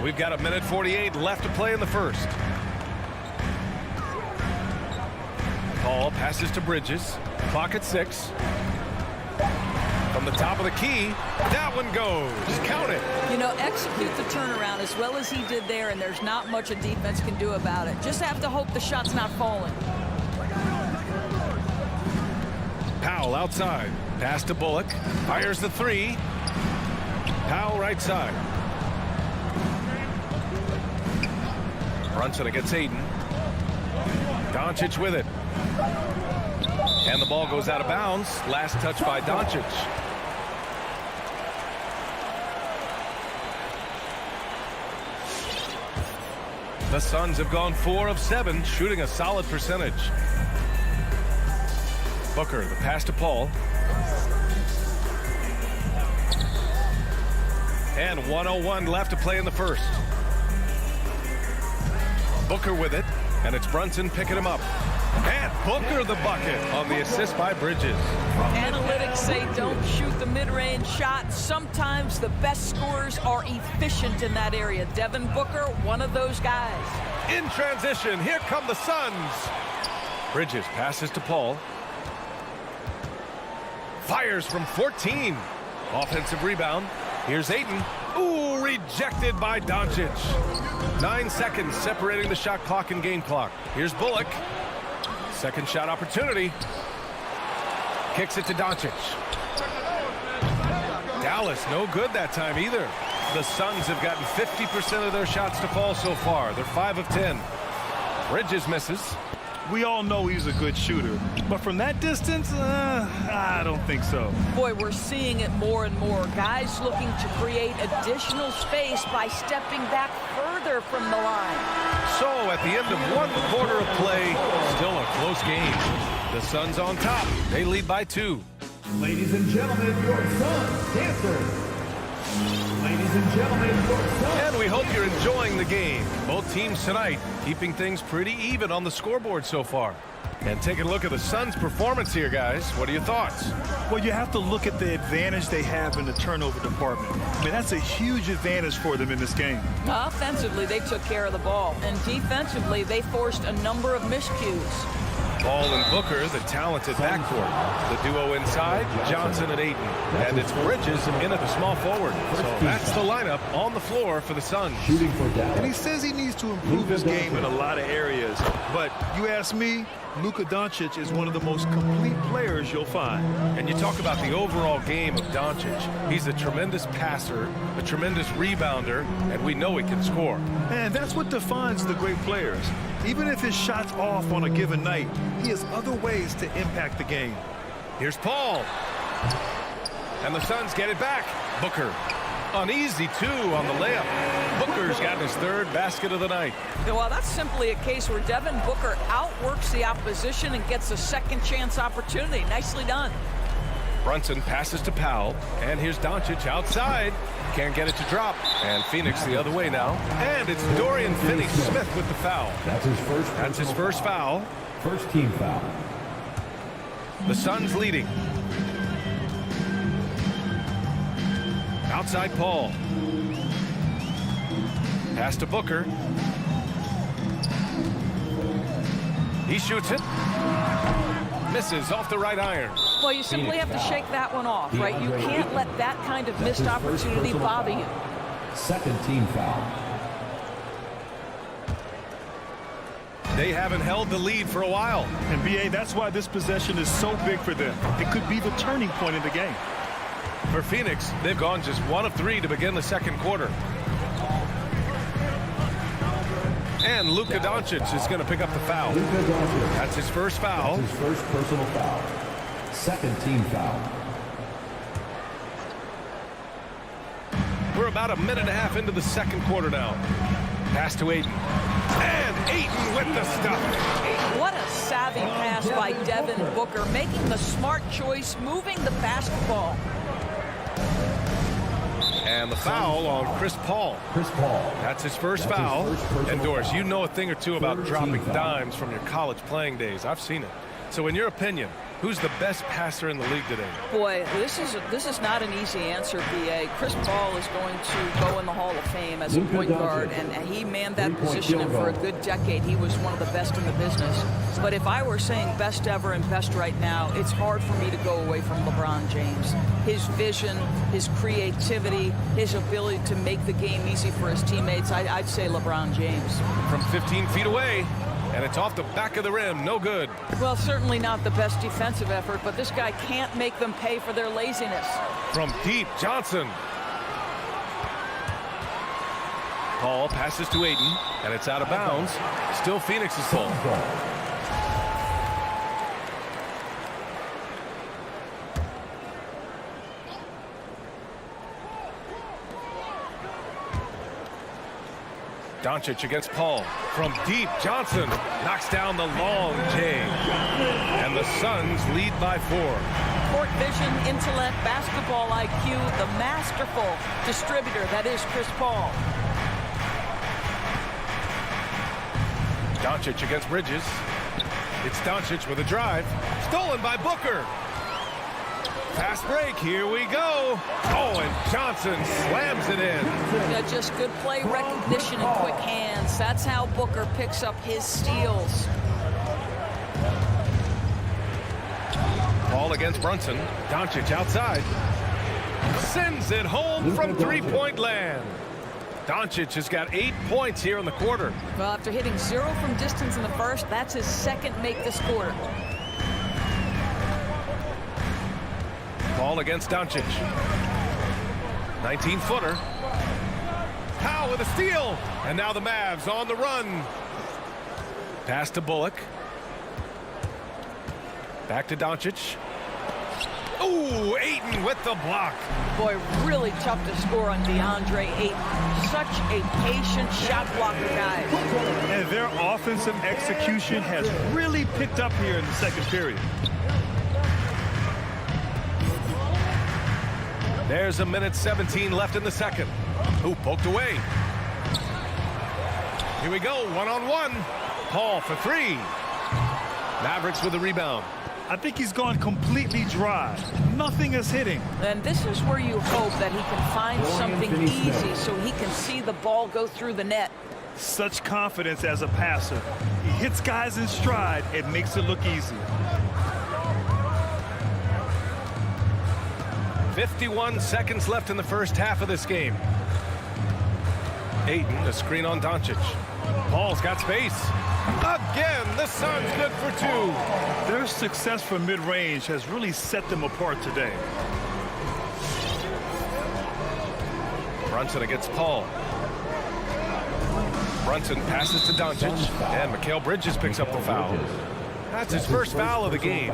We've got 1:48 left to play in the first. Paul passes to Bridges. Clock at 6. From the top of the key, that one goes. Count it. You know, execute the turnaround as well as he did there, and there's not much a defense can do about it. Just have to hope the shot's not falling. Powell outside. Pass to Bullock. Fires the 3. Powell right side. Brunson against Ayton. Doncic with it. And the ball goes out of bounds. Last touch by Doncic. The Suns have gone 4 of 7, shooting a solid percentage. Booker, the pass to Paul. And 1:01 left to play in the first. Booker with it, and it's Brunson picking him up. And Booker the bucket on the assist by Bridges. Analytics say don't shoot the mid-range shot. Sometimes the best scorers are efficient in that area. Devin Booker, one of those guys. In transition, here come the Suns. Bridges passes to Paul. Fires from 14. Offensive rebound. Here's Ayton. Ooh, rejected by Doncic. 9 seconds separating the shot clock and game clock. Here's Bullock. Second shot opportunity. Kicks it to Doncic. Dallas, no good that time either. The Suns have gotten 50% of their shots to fall so far. They're 5 of 10. Bridges misses. We all know he's a good shooter, but from that distance, I don't think so. Boy, we're seeing it more and more. Guys looking to create additional space by stepping back further from the line. So at the end of 1 quarter of play, still a close game. The Suns on top. They lead by 2. Ladies and gentlemen, your Suns dancers. Ladies and gentlemen, your Suns. And we hope you're enjoying the game. Both teams tonight keeping things pretty even on the scoreboard so far. And taking a look at the Suns' performance here, guys. What are your thoughts? Well, you have to look at the advantage they have in the turnover department. I mean, that's a huge advantage for them in this game. Offensively, they took care of the ball. And defensively, they forced a number of miscues. Ball and Booker, the talented backcourt. The duo inside, Johnson and Ayton. And it's Bridges in at the small forward. So that's the lineup on the floor for the Suns. Shooting for Dallas. And he says he needs to improve his game in a lot of areas. But you ask me, Luka Doncic is one of the most complete players you'll find. And you talk about the overall game of Doncic. He's a tremendous passer, a tremendous rebounder, and we know he can score. And that's what defines the great players. Even if his shot's off on a given night, he has other ways to impact the game. Here's Paul. And the Suns get it back. Booker. An easy 2 on the layup. Booker's got his 3rd basket of the night. Well, that's simply a case where Devin Booker outworks the opposition and gets a second chance opportunity. Nicely done. Brunson passes to Powell. And here's Doncic outside. Can't get it to drop. And Phoenix the other way now. And it's Dorian Finney-Smith with the foul. That's his first foul. First team foul. The Suns leading. Outside Paul. Pass to Booker. He shoots it. Misses off the right iron. Well, you simply have to shake that one off, right? You can't let that kind of missed opportunity bother you. Second team foul. They haven't held the lead for a while. And B.A., that's why this possession is so big for them. It could be the turning point in the game. For Phoenix, they've gone just 1 of 3 to begin the second quarter. And Luka Doncic is going to pick up the foul. That's his first foul. That's his first personal foul. Second team foul. We're about a minute and a half into the second quarter now. Pass to Ayton. And Ayton with the stop. What a savvy pass by Devin Booker, making the smart choice, moving the basketball. And the foul on Chris Paul. That's his first foul. And Doris, you know a thing or two about dropping dimes from your college playing days. I've seen it. So in your opinion, who's the best passer in the league today? Boy, this is not an easy answer, B.A. Chris Paul is going to go in the Hall of Fame as a point guard, and he manned that position, and for a good decade, he was one of the best in the business. But if I were saying best ever and best right now, it's hard for me to go away from LeBron James. His vision, his creativity, his ability to make the game easy for his teammates, I'd say LeBron James. From 15 feet away. And it's off the back of the rim. No good. Well, certainly not the best defensive effort, but this guy can't make them pay for their laziness. From deep, Johnson. Paul passes to Ayton, and it's out of bounds. Still Phoenix's ball. Doncic against Paul. From deep, Johnson knocks down the long J. And the Suns lead by 4. Court vision, intellect, basketball IQ, the masterful distributor that is Chris Paul. Doncic against Bridges. It's Doncic with a drive. Stolen by Booker. Fast break, here we go. Oh, and Johnson slams it in. Yeah, just good play recognition and quick hands. That's how Booker picks up his steals. Paul Ball against Brunson. Doncic outside. Sends it home from three-point land. Doncic has got 8 points here in the quarter. Well, after hitting 0 from distance in the first, that's his second make this quarter. Ball against Doncic. 19-footer. Powell with a steal. And now the Mavs on the run. Pass to Bullock. Back to Doncic. Ooh, Ayton with the block. Boy, really tough to score on DeAndre Ayton. Such a patient shot blocker, guys. And their offensive execution has really picked up here in the second period. There's a minute 17 left in the second. Ooh, poked away. Here we go, one-on-one. Paul for three. Mavericks with the rebound. I think he's gone completely dry. Nothing is hitting. And this is where you hope that he can find something easy so he can see the ball go through the net. Such confidence as a passer. He hits guys in stride. It makes it look easy. 51 seconds left in the first half of this game. Ayton, a screen on Doncic. Paul's got space. Again, the Suns good for two. Their success from mid-range has really set them apart today. Brunson against Paul. Brunson passes to Doncic, and Mikal Bridges picks up the foul. That's his first foul of the game.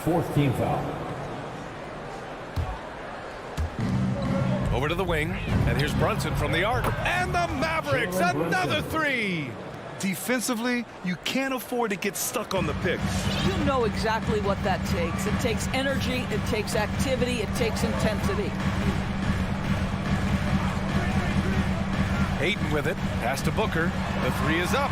Fourth team foul. Over to the wing, and here's Brunson from the arc. And the Mavericks, another three. Defensively, you can't afford to get stuck on the pick. You know exactly what that takes. It takes energy, it takes activity, it takes intensity. Ayton with it, pass to Booker. The three is up.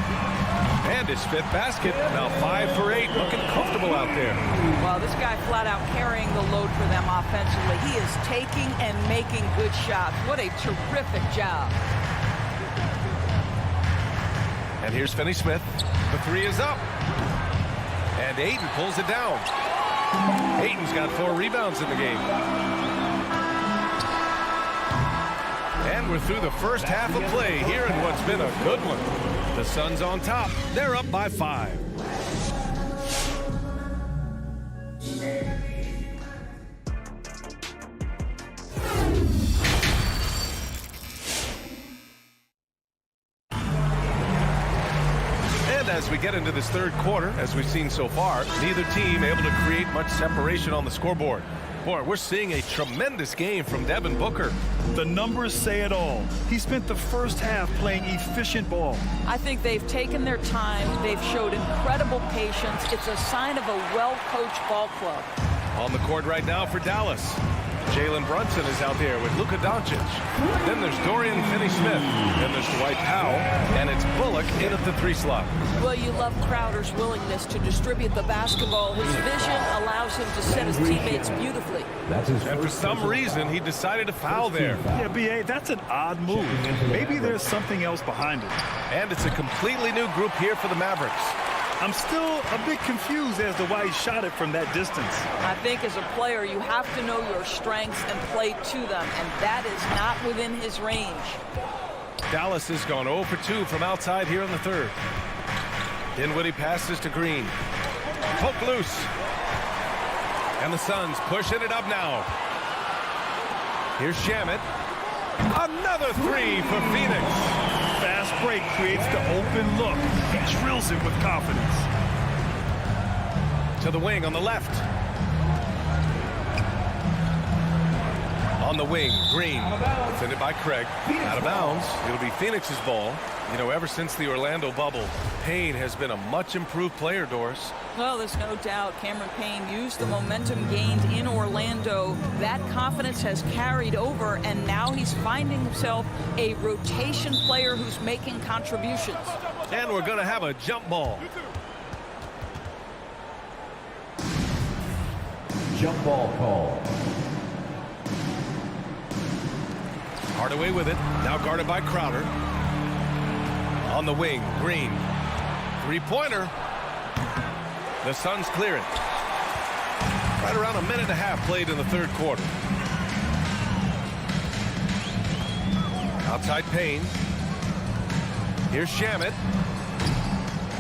And his fifth basket, now 5 for 8, looking comfortable out there. Well, this guy flat out carrying the load for them offensively. He is taking and making good shots. What a terrific job. And here's Finney-Smith. The three is up. And Ayton pulls it down. Ayton's got 4 rebounds in the game. And we're through the first half of play here in what's been a good one. The Suns on top. They're up by 5. And as we get into this third quarter, as we've seen so far, neither team able to create much separation on the scoreboard. Boy, we're seeing a tremendous game from Devin Booker. The numbers say it all. He spent the first half playing efficient ball. I think they've taken their time. They've showed incredible patience. It's a sign of a well-coached ball club. On the court right now for Dallas. Jalen Brunson is out there with Luka Doncic. Then there's Dorian Finney-Smith. Then there's Dwight Powell. And it's Bullock in at the 3 slot. Well, you love Crowder's willingness to distribute the basketball. His vision allows him to set his teammates beautifully. And for some reason, he decided to foul there. Yeah, B.A., that's an odd move. Maybe there's something else behind it. And it's a completely new group here for the Mavericks. I'm still a bit confused as to why he shot it from that distance. I think as a player, you have to know your strengths and play to them, and that is not within his range. Dallas has gone 0 for 2 from outside here in the third. Dinwiddie passes to Green. Poke loose. And the Suns pushing it up now. Here's Shamet. Another 3 for Phoenix. Fast break creates the open look. He drills it with confidence. To the wing on the left. On the wing, Green. Defended by Craig. Out of bounds. It'll be Phoenix's ball. You know, ever since the Orlando bubble, Payne has been a much improved player, Doris. Well, there's no doubt Cameron Payne used the momentum gained in Orlando. That confidence has carried over, and now he's finding himself a rotation player who's making contributions. And we're going to have a jump ball. Jump ball call. Hardaway with it. Now guarded by Crowder. On the wing, Green. 3-pointer. The Suns clear it. Right around a minute and a half played in the third quarter. Outside Payne. Here's Shamet.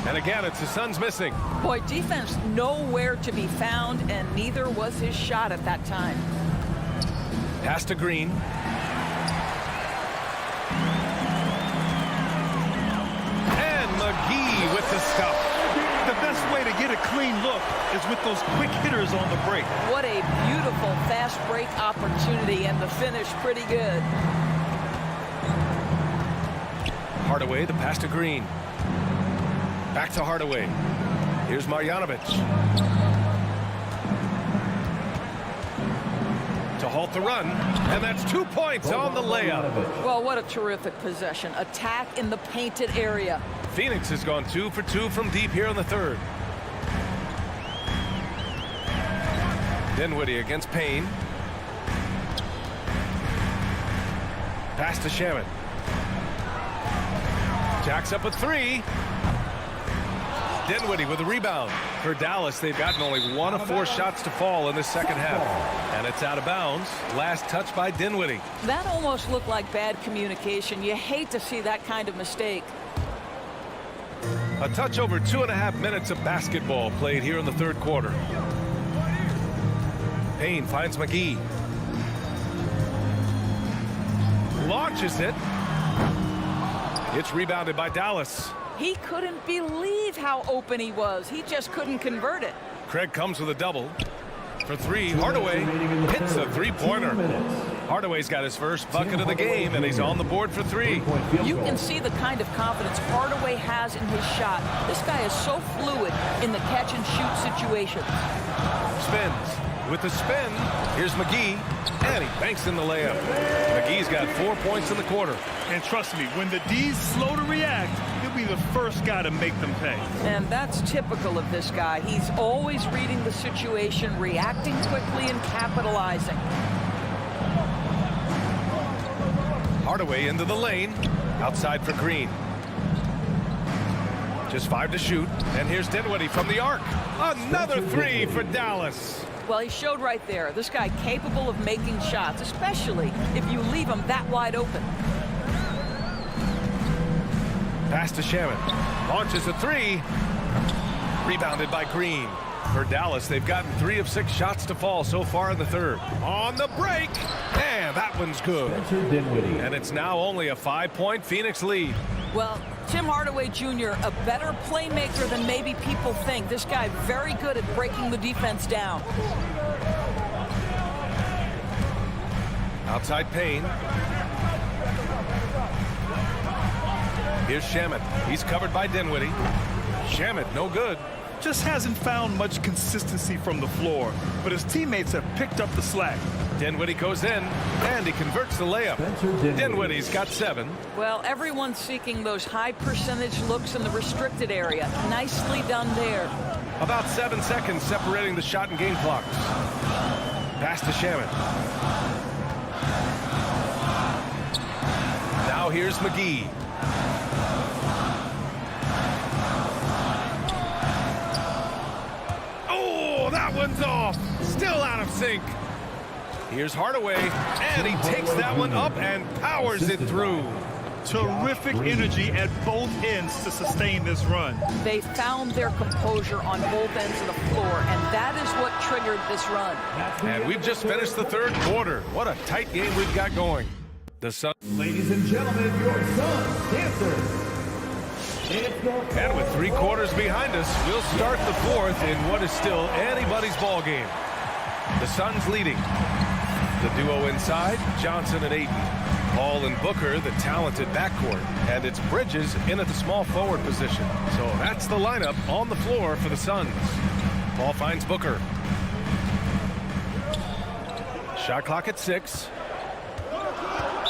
And again, it's the Suns missing. Boy, defense nowhere to be found, and neither was his shot at that time. Pass to Green. And McGee with the stop. The best way to get a clean look is with those quick hitters on the break. What a beautiful fast break opportunity, and the finish pretty good. Hardaway, the pass to Green. Back to Hardaway. Here's Marjanovic. To halt the run, and that's 2 points on the layup. Well, what a terrific possession. Attack in the painted area. Phoenix has gone 2 for 2 from deep here in the third. Dinwiddie against Payne. Pass to Shamet. Jacks up a three. Dinwiddie with a rebound. For Dallas, they've gotten only 1 of 4 shots to fall in the second half. And it's out of bounds. Last touch by Dinwiddie. That almost looked like bad communication. You hate to see that kind of mistake. A touch over 2.5 minutes of basketball played here in the third quarter. Payne finds McGee. Launches it. It's rebounded by Dallas. He couldn't believe how open he was. He just couldn't convert it. Craig comes with a double. For 3, Hardaway hits a three-pointer. Hardaway's got his first bucket of the game, and he's on the board for 3. You can see the kind of confidence Hardaway has in his shot. This guy is so fluid in the catch-and-shoot situations. Spins. With the spin, here's McGee, and he banks in the layup. McGee's got 4 points in the quarter. And trust me, when the D's slow to react, he'll be the first guy to make them pay. And that's typical of this guy. He's always reading the situation, reacting quickly, and capitalizing. Hardaway into the lane, outside for Green. Just 5 to shoot, and here's Dinwiddie from the arc. Another 3 for Dallas. Well, he showed right there. This guy capable of making shots, especially if you leave him that wide open. Pass to Shamet. Launches a 3. Rebounded by Green. For Dallas, they've gotten 3 of 6 shots to fall so far in the third. On the break, and that one's good. And it's now only a 5-point Phoenix lead. Well, Tim Hardaway Jr., a better playmaker than maybe people think. This guy very good at breaking the defense down. Outside Payne. Here's Shamet. He's covered by Dinwiddie. Shamet, no good. Just hasn't found much consistency from the floor, but his teammates have picked up the slack. Dinwiddie goes in, and he converts the layup. Dinwiddie's got 7. Well, everyone's seeking those high percentage looks in the restricted area. Nicely done there. About 7 seconds separating the shot and game clocks. Pass to Shamet. Now here's McGee. Oh, that one's off. Still out of sync. Here's Hardaway, and he takes that one up and powers it through. Terrific energy at both ends to sustain this run. They found their composure on both ends of the floor, and that is what triggered this run. And we've just finished the third quarter. What a tight game we've got going. The Suns. Ladies and gentlemen, your Suns dancers. And with 3 quarters behind us, we'll start the fourth in what is still anybody's ball game. The Suns leading. The duo inside, Johnson and Ayton. Hall and Booker, the talented backcourt. And it's Bridges in at the small forward position. So that's the lineup on the floor for the Suns. Ball finds Booker. Shot clock at 6.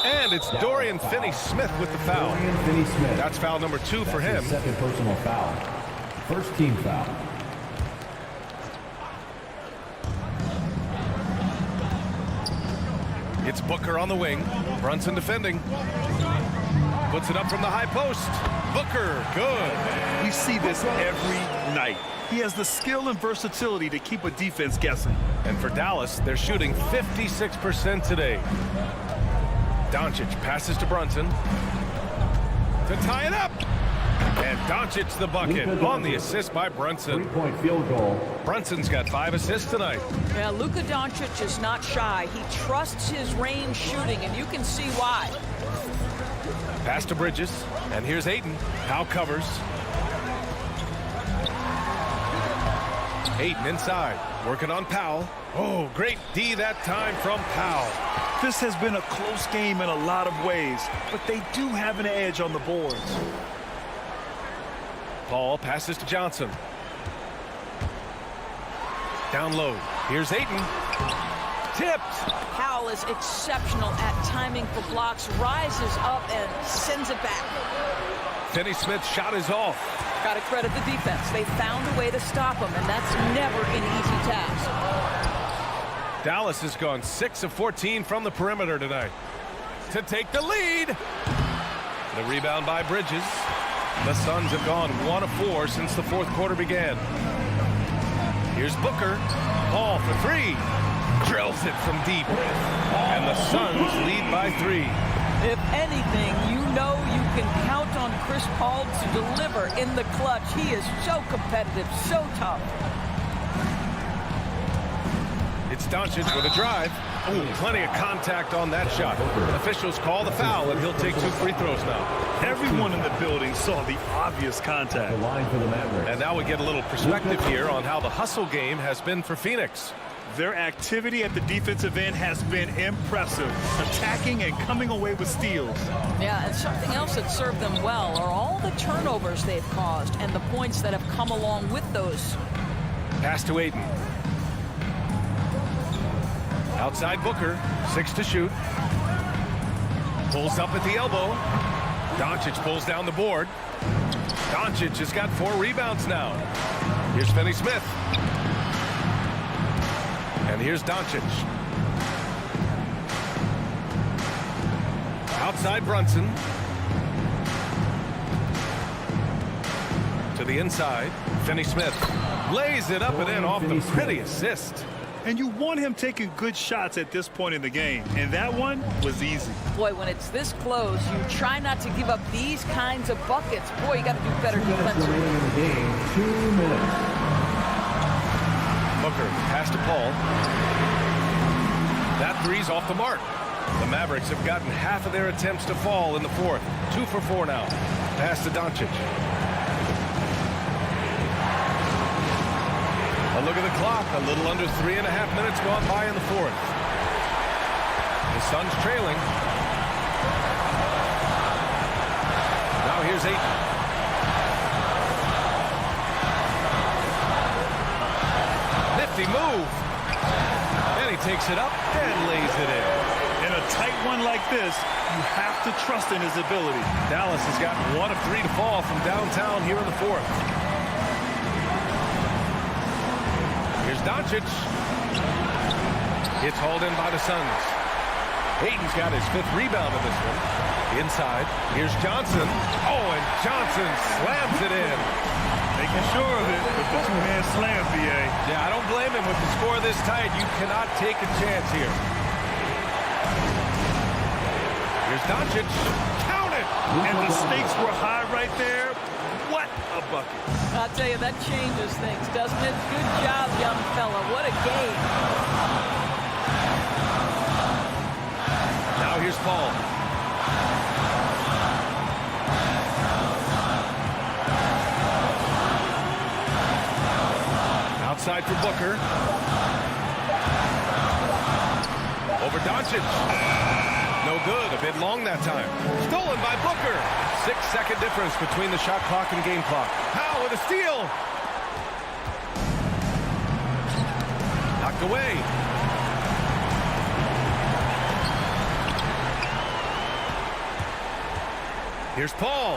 And it's Dorian Finney-Smith with the foul. That's foul number 2 for him. Second personal foul. First team foul. It's Booker on the wing. Brunson defending. Puts it up from the high post. Booker, good. We see this every night. He has the skill and versatility to keep a defense guessing. And for Dallas, they're shooting 56% today. Doncic passes to Brunson to tie it up. And Doncic the bucket on the assist by Brunson. 3-point field goal. Brunson's got 5 assists tonight. Yeah, Luka Doncic is not shy. He trusts his range shooting, and you can see why. Pass to Bridges, and here's Ayton. Powell covers. Ayton inside, working on Powell. Oh, great D that time from Powell. This has been a close game in a lot of ways, but they do have an edge on the boards. Paul passes to Johnson. Down low. Here's Ayton. Tipped. Powell is exceptional at timing for blocks, rises up and sends it back. Finney-Smith's shot is off. Got to credit the defense. They found a way to stop him, and that's never an easy task. Dallas has gone 6 of 14 from the perimeter tonight to take the lead. The rebound by Bridges. The Suns have gone 1 of 4 since the fourth quarter began. Here's Booker. Ball for 3. Drills it from deep. And the Suns lead by 3. If anything, you know you can count on Chris Paul to deliver in the clutch. He is so competitive, so tough. It's Doncic with a drive. Ooh, plenty of contact on that shot. Officials call the foul, and he'll take 2 free throws now. Everyone in the building saw the obvious contact. The line for the Mavericks. And now we get a little perspective here on how the hustle game has been for Phoenix. Their activity at the defensive end has been impressive, attacking and coming away with steals. Yeah, and something else that served them well are all the turnovers they've caused and the points that have come along with those. Pass to Ayton. Outside Booker, 6 to shoot. Pulls up at the elbow. Doncic pulls down the board. Doncic has got 4 rebounds now. Here's Finney-Smith. And here's Doncic. Outside Brunson. To the inside. Finney-Smith lays it up and in off the pretty assist. And you want him taking good shots at this point in the game. And that one was easy. Boy, when it's this close, you try not to give up these kinds of buckets. Boy, you got to do better defensively. In the game, 2 minutes. Booker, pass to Paul. That three's off the mark. The Mavericks have gotten half of their attempts to fall in the fourth. 2 for 4 now. Pass to Doncic. A look at the clock. A little under 3.5 minutes gone by in the fourth. The Suns trailing. Now here's Ayton. Nifty move. And he takes it up and lays it in. In a tight one like this, you have to trust in his ability. Dallas has gotten 1 of 3 to fall from downtown here in the fourth. Here's Doncic. It's hauled in by the Suns. Ayton's got his 5th rebound of this one. Inside, here's Johnson. Oh, and Johnson slams it in. Making sure of it with the 2-hand slam, B.A. Yeah, I don't blame him with the score this tight. You cannot take a chance here. Here's Doncic. Count it! And the stakes were high right there. What a bucket. I'll tell you, that changes things, doesn't it? Good job, young fella. What a game. Now here's Paul. Outside for Booker. Over Doncic. No good. A bit long that time. Stolen by Booker. 6-second difference between the shot clock and game clock. Powell with a steal. Knocked away. Here's Paul.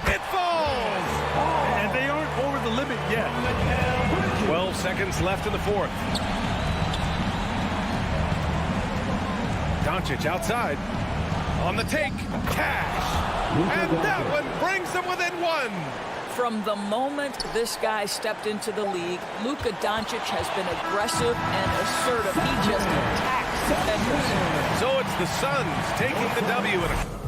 It falls. And they aren't over the limit yet. 12 seconds left in the fourth. Doncic outside. On the take. Cash. And that one brings them within 1. From the moment this guy stepped into the league, Luka Doncic has been aggressive and assertive. He just attacks defenders. So it's the Suns taking the W in a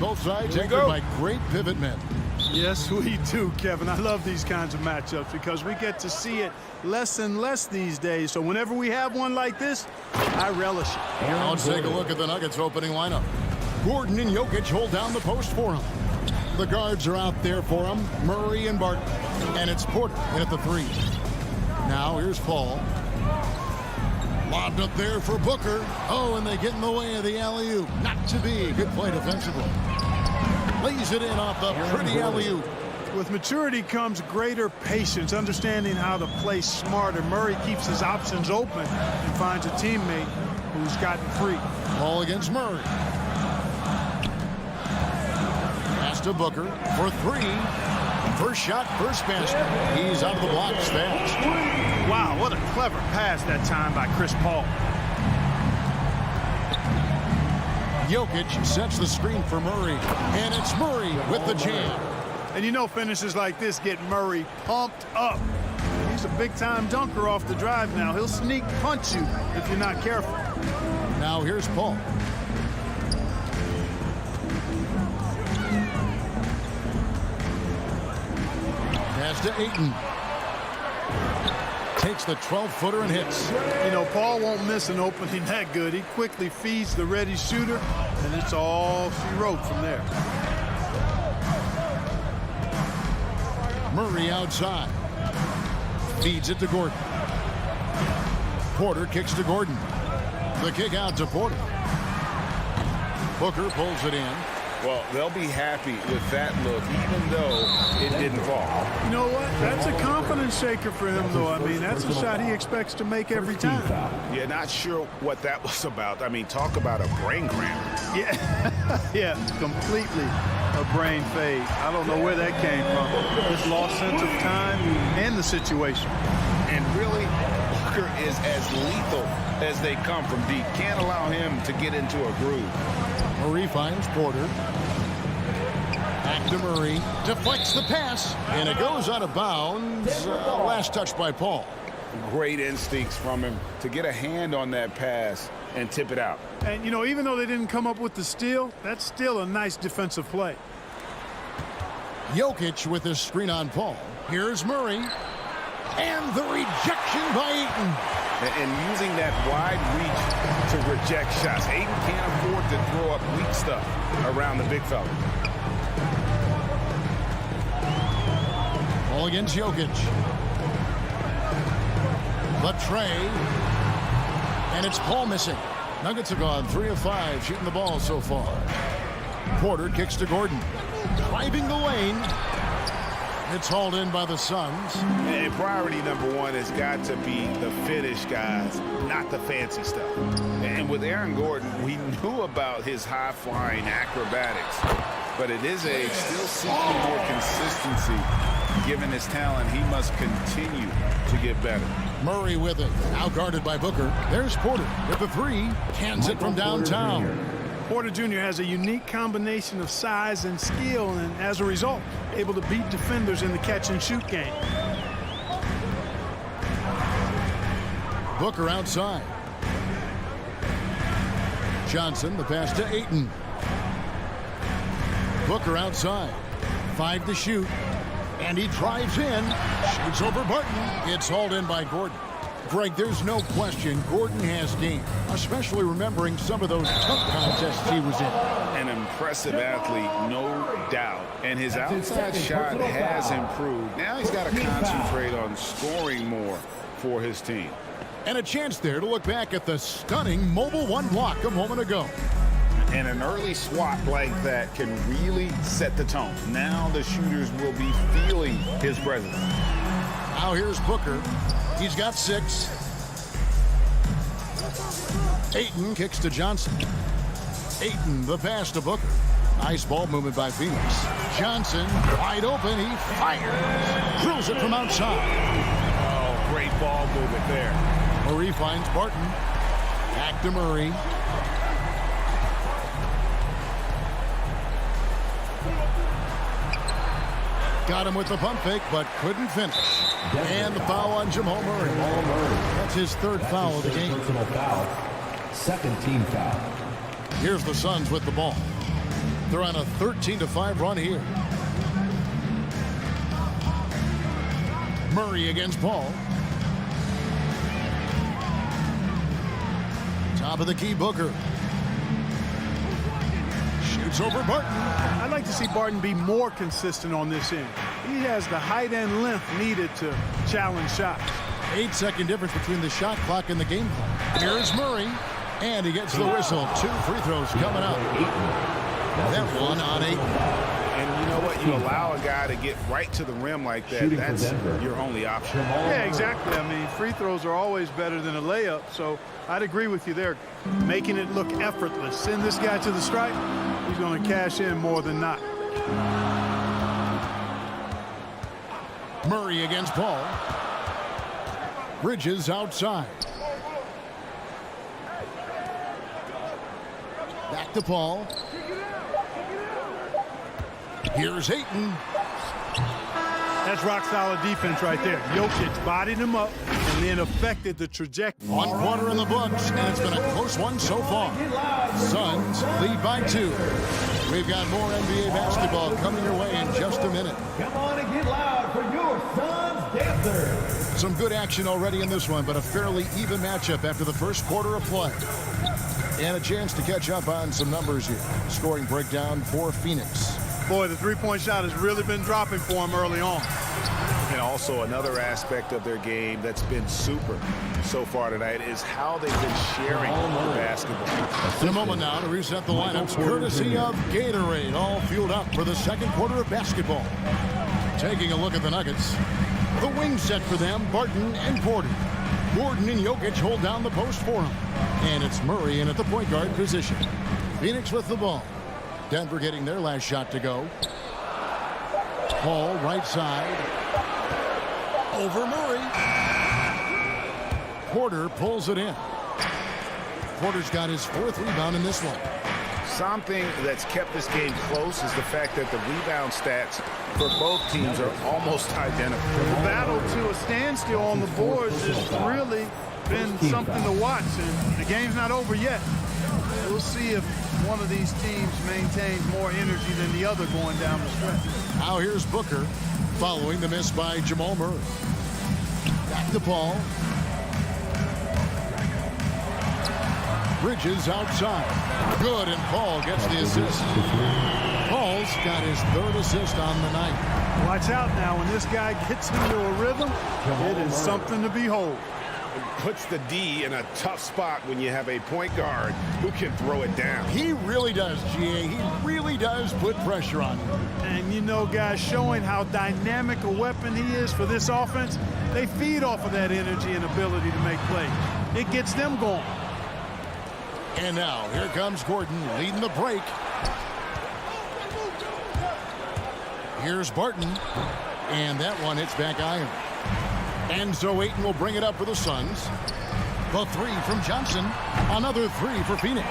both sides Here we anchored go. by great pivot men. Yes, we do, Kevin. I love these kinds of matchups because we get to see it less and less these days. So whenever we have one like this, I relish it. Now let's take a look at the Nuggets opening lineup. Gordon and Jokic hold down the post for him. The guards are out there for him, Murray and Barton. And it's Porter in at the 3. Now here's Paul. Lobbed up there for Booker. Oh, and they get in the way of the alley-oop. Not to be. Good play defensively. Lays it in off the pretty alley-oop. With maturity comes greater patience, understanding how to play smarter. Murray keeps his options open and finds a teammate who's gotten free. Ball against Murray. Pass to Booker for 3. First shot, first basket. He's out of the blocks fast. Wow, what a clever pass that time by Chris Paul. Jokic sets the screen for Murray, and it's Murray with the jam. And you know finishes like this get Murray pumped up. He's a big-time dunker off the drive now. He'll sneak punch you if you're not careful. Now here's Paul. Pass to Ayton. Takes the 12-footer and hits. You know, Paul won't miss an opening that good. He quickly feeds the ready shooter, and it's all she wrote from there. Murray outside. Feeds it to Gordon. Porter kicks to Gordon. The kick out to Porter. Booker pulls it in. Well, they'll be happy with that look, even though it didn't fall. You know what? That's a confidence shaker for him, though. I mean, that's a shot he expects to make every time. Yeah, not sure what that was about. I mean, talk about a brain cramp. Yeah, yeah, completely a brain fade. I don't know where that came from. This lost sense of time and the situation. And really, Booker is as lethal as they come from deep. Can't allow him to get into a groove. Murray finds Porter. Back to Murray. Deflects the pass. And it goes out of bounds. Last touch by Paul. Great instincts from him to get a hand on that pass and tip it out. And, you know, even though they didn't come up with the steal, that's still a nice defensive play. Jokic with his screen on Paul. Here's Murray. And the rejection by Ayton. And using that wide reach to reject shots. Ayton can't afford to throw up weak stuff around the big fella. Ball against Jokic. The tray. And it's Paul missing. Nuggets have gone 3 of 5 shooting the ball so far. Porter kicks to Gordon. Driving the lane. It's hauled in by the Suns. And priority number 1 has got to be the finish, guys, not the fancy stuff. And with Aaron Gordon, we knew about his high-flying acrobatics, but at his age, still seeking more consistency. Given his talent, he must continue to get better. Murray with it. Now guarded by Booker. There's Porter with the 3. Cans it from downtown. Porter Jr. has a unique combination of size and skill, and as a result, able to beat defenders in the catch-and-shoot game. Booker outside. Johnson, the pass to Ayton. Booker outside. 5 to shoot. And he drives in. Shoots over Barton. It's hauled in by Gordon. Greg, there's no question Gordon has game, especially remembering some of those tough contests he was in. An impressive athlete, no doubt. And his outside shot has improved. Now he's got to concentrate on scoring more for his team. And a chance there to look back at the stunning mobile 1 block a moment ago. And an early swat like that can really set the tone. Now the shooters will be feeling his presence. Now here's Booker. He's got 6. Ayton kicks to Johnson. Ayton, the pass to Booker. Nice ball movement by Phoenix. Johnson, wide open. He fires. Drills it from outside. Oh, great ball movement there. Murray finds Barton. Back to Murray. Got him with the pump fake, but couldn't finish. And the foul on Jamal Murray. That's his 3rd foul of the game. Personal foul. 2nd team foul. Here's the Suns with the ball. They're on a 13-5 run here. Murray against Paul. Top of the key, Booker. Shoots over Barton. I'd like to see Barton be more consistent on this end. He has the height and length needed to challenge shots. 8-second difference between the shot clock and the game clock. Here's Murray, and he gets the whistle. 2 free throws coming up. That one on 8. And you know what? You allow a guy to get right to the rim like that. That's your only option. Yeah, exactly. I mean, free throws are always better than a layup, so I'd agree with you there. Making it look effortless. Send this guy to the stripe, he's going to cash in more than not. Murray against Paul. Bridges outside. Back to Paul. Here's Ayton. That's rock-solid defense right there. Jokic bodied him up and then affected the trajectory. 1 quarter in the books, and it's been a close one so far. Suns lead by 2. We've got more NBA basketball coming your way in just a minute. Come on and get loud for your Suns Dancers. Some good action already in this one, but a fairly even matchup after the first quarter of play. And a chance to catch up on some numbers here. Scoring breakdown for Phoenix. Boy, the three-point shot has really been dropping for him early on. And also another aspect of their game that's been super so far tonight is how they've been sharing the basketball. In a moment now to reset the lineups, courtesy of Gatorade, all fueled up for the second quarter of basketball. Taking a look at the Nuggets. The wing set for them, Barton and Porter. Gordon and Jokic hold down the post for him. And it's Murray in at the point guard position. Phoenix with the ball. Denver getting their last shot to go. Paul right side. Over Murray. Porter pulls it in. Porter's got his 4th rebound in this one. Something that's kept this game close is the fact that the rebound stats for both teams are almost identical. The battle to a standstill on the boards has really been something to watch, and the game's not over yet. We'll see if one of these teams maintains more energy than the other going down the stretch. Now here's Booker following the miss by Jamal Murray. Back to Paul. Bridges outside. Good, and Paul gets the assist. Paul's got his 3rd assist on the night. Watch out now. When this guy gets into a rhythm, it is something to behold. It puts the D in a tough spot when you have a point guard who can throw it down. He really does, GA. He really does put pressure on him. And you know, guys, showing how dynamic a weapon he is for this offense, they feed off of that energy and ability to make plays. It gets them going. And now, here comes Gordon leading the break. Here's Barton. And that one hits back iron. And so Ayton will bring it up for the Suns. The 3 from Johnson. Another 3 for Phoenix.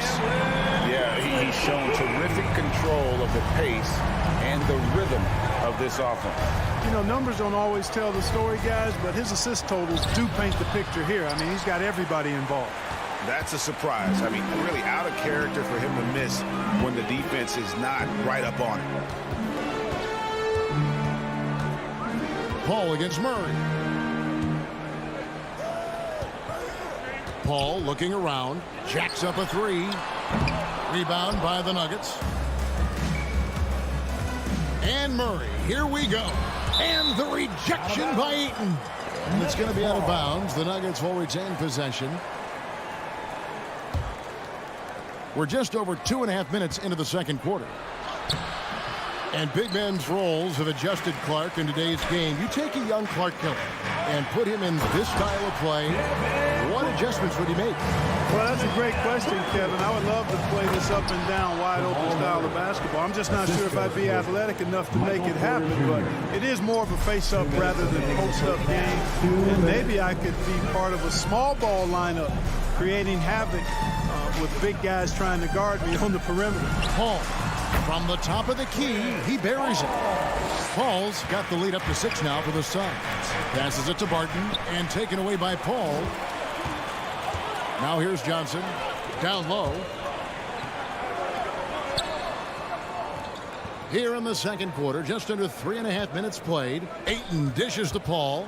Yeah, he's shown terrific control of the pace and the rhythm of this offense. You know, numbers don't always tell the story, guys, but his assist totals do paint the picture here. I mean, he's got everybody involved. That's a surprise. I mean, really out of character for him to miss when the defense is not right up on it. Paul against Murray. Paul looking around. Jacks up a 3. Rebound by the Nuggets. And Murray. Here we go. And the rejection by Ayton. And it's going to be out of bounds. The Nuggets will retain possession. We're just over 2.5 minutes into the second quarter. And big men's roles have adjusted Clark in today's game. You take a young Clark Killer and put him in this style of play. What adjustments would he make? Well, that's a great question, Kevin. I would love to play this up and down, wide open style of basketball. I'm just not sure if I'd be athletic enough to make it happen, but it is more of a face-up rather than post-up game. And maybe I could be part of a small ball lineup, creating havoc with big guys trying to guard me on the perimeter. Paul, from the top of the key, he buries it. Paul's got the lead up to 6 now for the Suns. Passes it to Barton and taken away by Paul. Now here's Johnson down low. Here in the second quarter, just under 3.5 minutes played. Ayton dishes to Paul.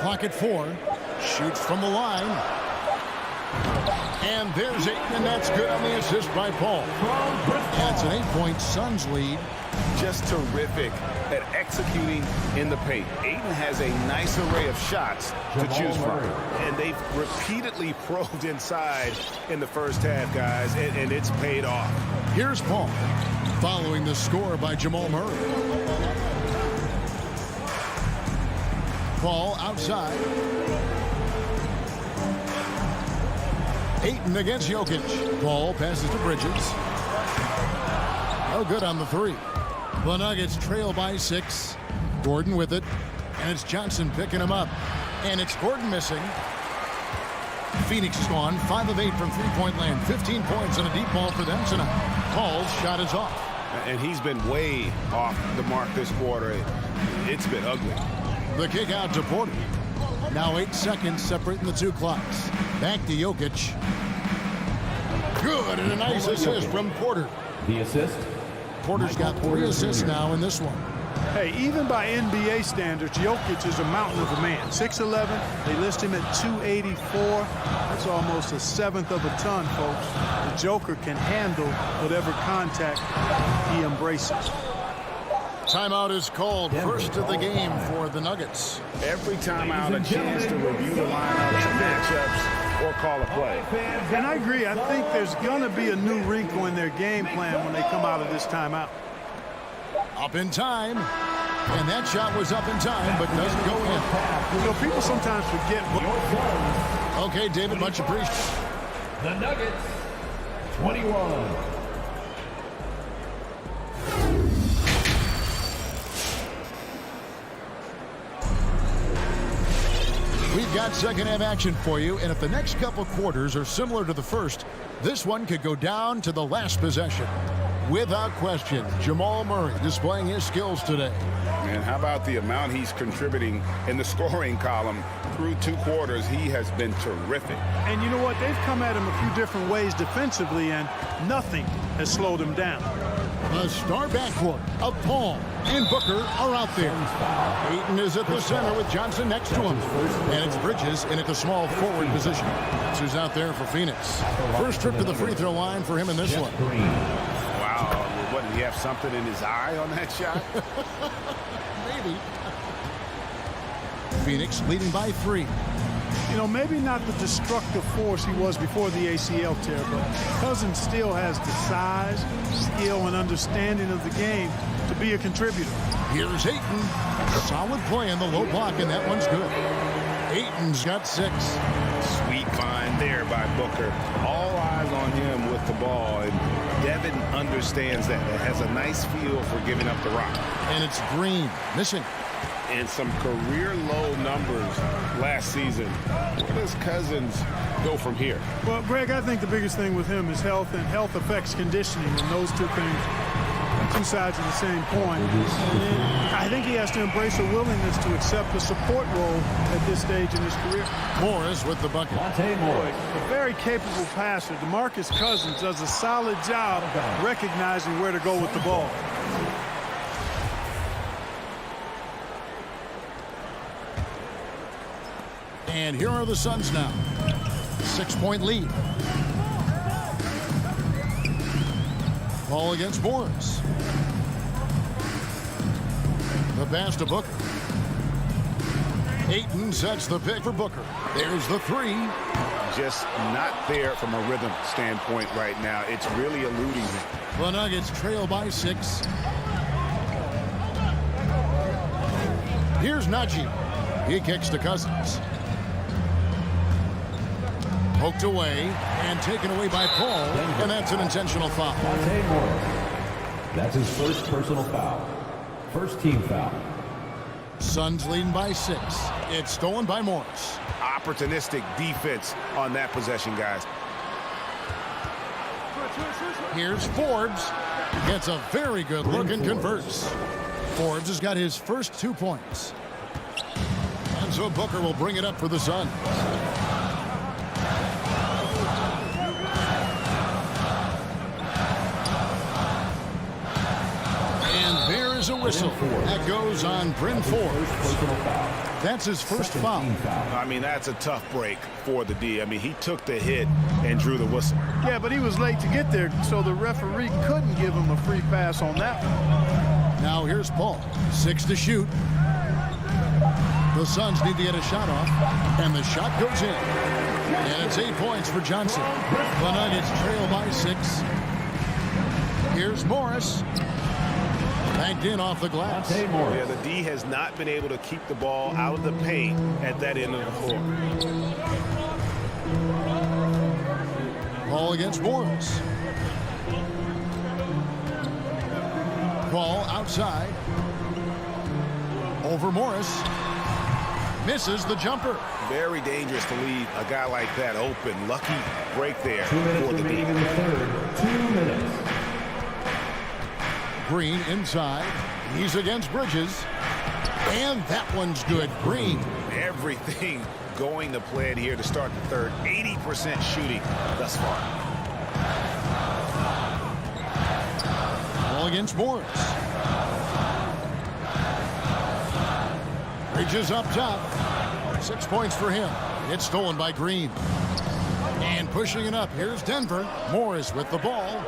Clock at 4. Shoots from the line. And there's Ayton, and that's good on the assist by Paul. That's an 8-point Suns lead. Just terrific at executing in the paint. Ayton has a nice array of shots to choose from. And they've repeatedly probed inside in the first half, guys, and it's paid off. Here's Paul, following the score by Jamal Murray. Paul outside. Ayton against Jokic. Paul passes to Bridges. No good on the 3. The Nuggets trail by 6. Gordon with it. And it's Johnson picking him up. And it's Gordon missing. Phoenix has gone 5 of 8 from three-point land. 15 points and a deep ball for them tonight. Paul's shot is off. And he's been way off the mark this quarter. It's been ugly. The kick out to Porter. Now 8 seconds separating the two clocks. Back to Jokic. Good, and a nice assist from Porter. The assist. Porter's got 3 assists now in this one. Hey, even by NBA standards, Jokic is a mountain of a man. 6'11", they list him at 284. That's almost a seventh of a ton, folks. The Joker can handle whatever contact he embraces. Timeout is called. First of the game for the Nuggets. Every timeout a chance to review the lineups and matchups or call a play. And I agree. I think there's going to be a new wrinkle in their game plan when they come out of this timeout. Up in time. And that shot was up in time, but doesn't go in. You know, people sometimes forget. Okay, David, much appreciated. The Nuggets, 21. We've got second half action for you, and if the next couple quarters are similar to the first, this one could go down to the last possession. Without question, Jamal Murray displaying his skills today. And how about the amount he's contributing in the scoring column through 2 quarters? He has been terrific. And you know what? They've come at him a few different ways defensively, and nothing has slowed him down. The star backcourt of Paul and Booker are out there. Ayton is at the center with Johnson next to him. And it's Bridges in at the small forward position. That's who's out there for Phoenix. First trip to the free throw line for him in this one. Wow. What, did he have something in his eye on that shot? Maybe. Phoenix leading by 3. You know, maybe not the destructive force he was before the ACL tear, but Cousins still has the size, skill, and understanding of the game to be a contributor. Here's Ayton. Solid play in the low block, and that one's good. Ayton's got 6. Sweet find there by Booker. All eyes on him with the ball, and Devin understands that. It has a nice feel for giving up the rock. And it's Green missing. And some career low numbers last season. Where does Cousins go from here? Well, Greg, I think the biggest thing with him is health, and health affects conditioning, and those two things are 2 sides of the same coin. And I think he has to embrace a willingness to accept a support role at this stage in his career. Morris with the bucket. A very capable passer. DeMarcus Cousins does a solid job recognizing where to go with the ball. And here are the Suns now. 6-point lead. Ball against Morris. The pass to Booker. Ayton sets the pick for Booker. There's the 3. Just not there from a rhythm standpoint right now. It's really eluding him. The Nuggets trail by 6. Here's Najee. He kicks to Cousins. Poked away and taken away by Paul, and that's an intentional foul. That's his first personal foul. First team foul. Suns leading by 6. It's stolen by Morris. Opportunistic defense on that possession, guys. Here's Forbes. Gets a very good look and converts. Forbes has got his first 2 points. And so Booker will bring it up for the Suns. And there is a whistle. That goes on Bryn Forbes. That's his first foul. I mean, that's a tough break for the D. I mean, he took the hit and drew the whistle. Yeah, but he was late to get there, so the referee couldn't give him a free pass on that one. Now here's Paul. 6 to shoot. The Suns need to get a shot off, and the shot goes in. And it's 8 points for Johnson. The Nuggets trail by 6. Here's Morris. Banked in off the glass. Yeah, the D has not been able to keep the ball out of the paint at that end of the floor. Ball against Morris. Ball outside. Over Morris. Misses the jumper. Very dangerous to leave a guy like that open. Lucky break there 2 minutes for the D. remaining in the third. 2 minutes. Green inside. He's against Bridges. And that one's good. Green. Everything going to plan here to start the third. 80% shooting thus far. Ball against Morris. Bridges up top. 6 points for him. It's stolen by Green. And pushing it up. Here's Denver. Morris with the ball.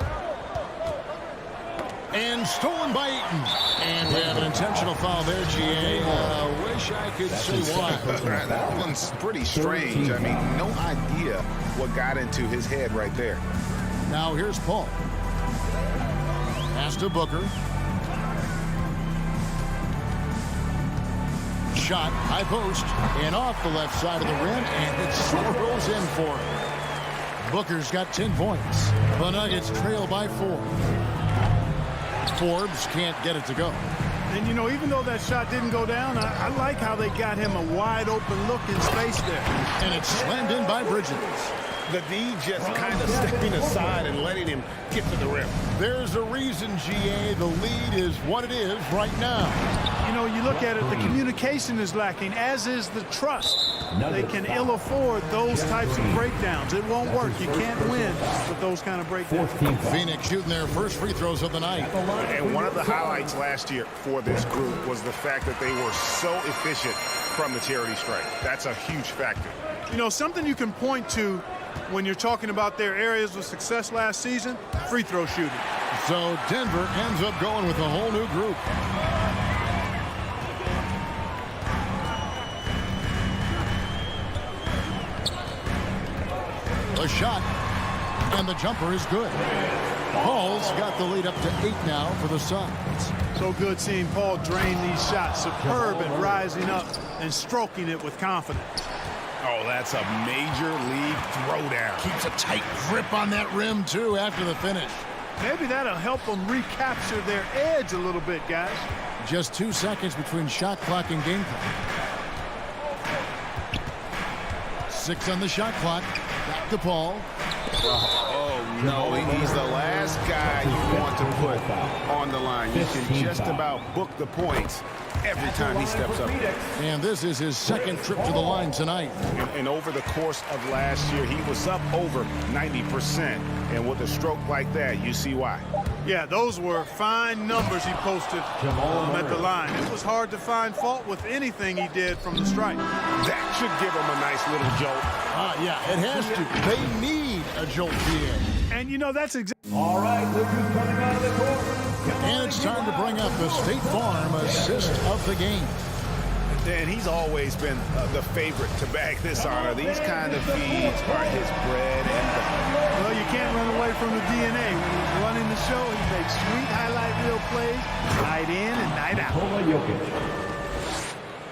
And stolen by Eaton. And we have an intentional foul there, GA. Wish I could see why. That one's pretty strange. I mean, no idea what got into his head right there. Now here's Paul. Pass to Booker. Shot, high post, and off the left side of the rim, and it swirls in for him. Booker's got 10 points. The Nuggets trail by 4. Forbes can't get it to go. And, you know, even though that shot didn't go down, I like how they got him a wide-open look in space there. And it's slammed in by Bridges. The D just kind of stepping aside and letting him get to the rim. There's a reason, GA, the lead is what it is right now. You know, you look at it, the communication is lacking, as is the trust. They can ill afford those types of breakdowns. It won't work. You can't win with those kind of breakdowns. Phoenix shooting their first free throws of the night. And one of the highlights last year for this group was the fact that they were so efficient from the charity stripe. That's a huge factor. You know, something you can point to when you're talking about their areas of success last season, free throw shooting. So Denver ends up going with a whole new group. A shot, and the jumper is good. Paul's got the lead up to 8 now for the Suns. So good seeing Paul drain these shots. Superb at rising up and stroking it with confidence. Oh, that's a major league throwdown. Keeps a tight grip on that rim, too, after the finish. Maybe that'll help them recapture their edge a little bit, guys. Just 2 seconds between shot clock and game clock. 6 on the shot clock. Back to Paul. Oh, no, he's the last guy you want to put on the line. You can just about book the points every time he steps up. And this is his second trip to the line tonight. And over the course of last year, he was up over 90%. And with a stroke like that, you see why. Yeah, those were fine numbers he posted at the line. It was hard to find fault with anything he did from the stripe. That should give him a nice little jolt. Yeah, it has to. They need a jolt here. And, you know, that's exactly... All right, look who's coming out of the court. And it's time to bring up the State Farm assist of the game. Dan, he's always been the favorite to bag this honor. These kind of feeds are his bread and butter. Well, you can't run away from the DNA. When he's running the show, he makes sweet highlight reel plays night in and night out.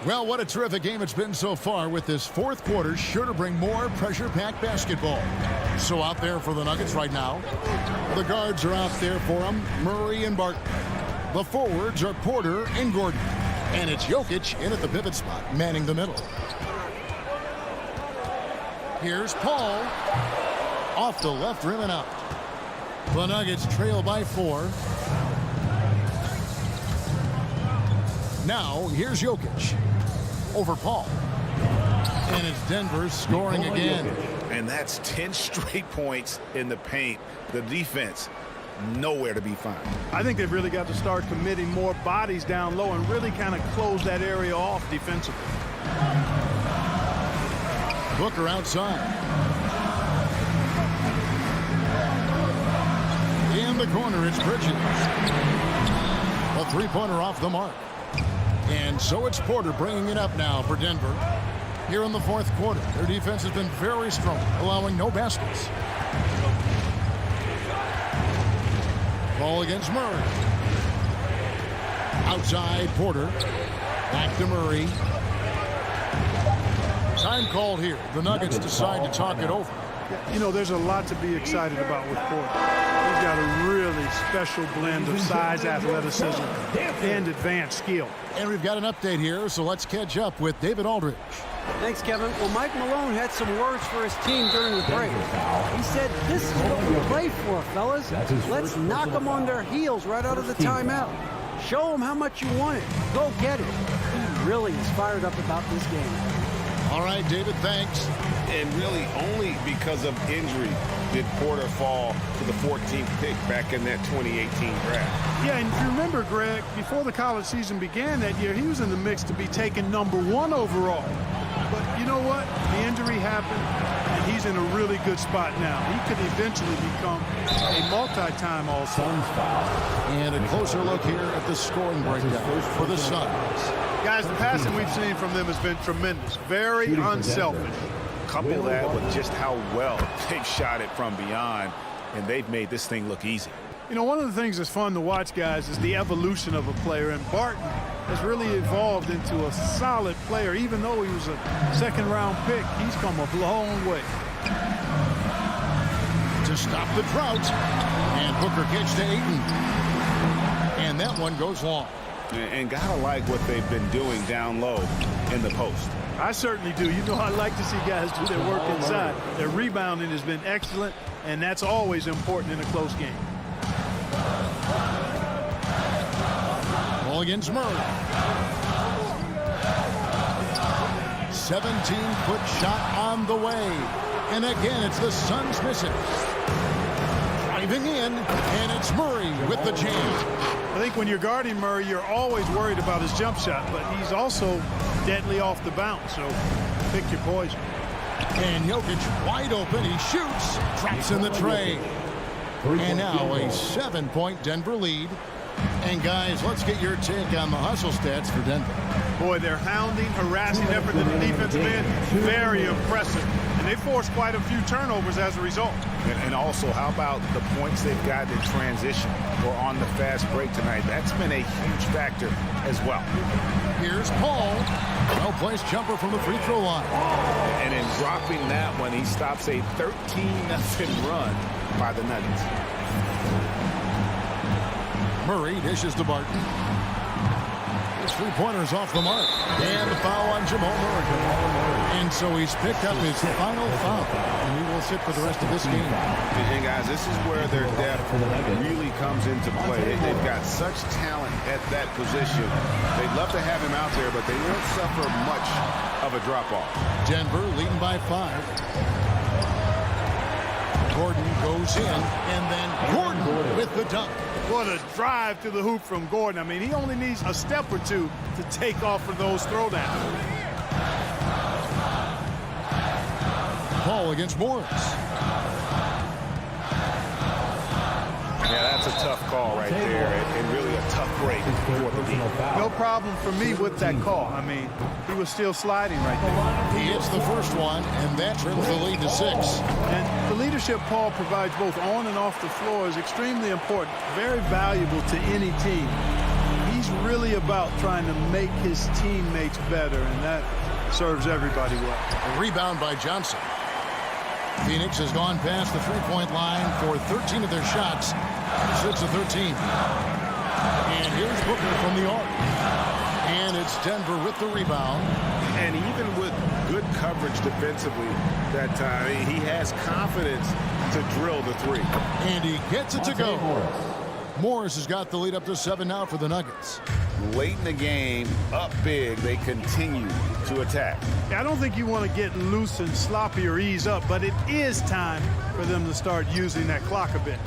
Well, what a terrific game it's been so far, with this fourth quarter sure to bring more pressure-packed basketball. So out there for the Nuggets right now, the guards are out there for them, Murray and Barton. The forwards are Porter and Gordon. And it's Jokic in at the pivot spot, manning the middle. Here's Paul. Off the left rim and out. The Nuggets trail by 4. Now, here's Jokic. Over Paul. And it's Denver scoring again. And that's 10 straight points in the paint. The defense nowhere to be found. I think they've really got to start committing more bodies down low and really kind of close that area off defensively. Booker outside. In the corner, it's Bridges. A three-pointer off the mark. And so it's Porter bringing it up now for Denver. Here in the fourth quarter, their defense has been very strong, allowing no baskets. Ball against Murray. Outside, Porter. Back to Murray. Time called here. The Nuggets decide to talk it over. You know, there's a lot to be excited about with Porter. He's got a really special blend of size, athleticism, and advanced skill. And we've got an update here, so let's catch up with David Aldridge. Thanks, Kevin. Well, Mike Malone had some words for his team during the break. He said, "This is what we play for, fellas. Let's knock them on their heels right out of the timeout. Show them how much you want it. Go get it." He really is fired up about this game. All right, David, thanks. And really only because of injury did Porter fall to the 14th pick back in that 2018 draft. Yeah, and if you remember, Greg, before the college season began that year, he was in the mix to be taken #1 overall. But you know what? The injury happened, and he's in a really good spot now. He could eventually become a multi-time All-Star. And a closer look here at the scoring breakdown for the Suns. Guys, the passing we've seen from them has been tremendous. Very unselfish. Couple that with just how well they've shot it from beyond, and they've made this thing look easy. You know, one of the things that's fun to watch, guys, is the evolution of a player, and Barton has really evolved into a solid player. Even though he was a second-round pick, he's come a long way. To stop the drought, and Booker kicks to Ayton. And that one goes long. And gotta like what they've been doing down low in the post. I certainly do. You know, I like to see guys do their work inside. Their rebounding has been excellent, and that's always important in a close game. Ball against Murray. 17-foot shot on the way. And again, it's the Suns missing. Driving in, and it's Murray with the jam. I think when you're guarding Murray, you're always worried about his jump shot, but he's also deadly off the bounce, so pick your poison. And Jokic wide open. He shoots. Traps in the tray. And now a 7-point Denver lead. And guys, let's get your take on the hustle stats for Denver. Boy, their hounding, harassing effort to the defensive end, very impressive. And they forced quite a few turnovers as a result. And also, how about the points they've gotten in transition or on the fast break tonight? That's been a huge factor as well. Here's Paul. Well-placed jumper from the free throw line. And in dropping that one, he stops a 13-0 run by the Nuggets. Murray dishes to Barton. His three-pointer's off the mark. And the foul on Jamal Murray. And so he's picked up his final foul. And he will sit for the rest of this game. And guys, this is where their depth really comes into play. They've got such talent at that position. They'd love to have him out there, but they won't suffer much of a drop-off. Denver leading by 5. Gordon goes in, and then Gordon with the dunk. What a drive to the hoop from Gordon. I mean, he only needs a step or two to take off for those throwdowns. Paul against Morris. Yeah, that's a tough call right there, and really a tough break for the team. No problem for me with that call. I mean, he was still sliding right there. He hits the first one, and that trims the lead to 6. And the leadership Paul provides both on and off the floor is extremely important, very valuable to any team. He's really about trying to make his teammates better, and that serves everybody well. A rebound by Johnson. Phoenix has gone past the three-point line for 13 of their shots. 6 of 13. And here's Booker from the arc. And it's Denver with the rebound. And even with good coverage defensively that time, he has confidence to drill the three. And he gets it to go. Morris has got the lead up to 7 now for the Nuggets. Late in the game, up big, they continue to attack. I don't think you want to get loose and sloppy or ease up, but it is time for them to start using that clock a bit.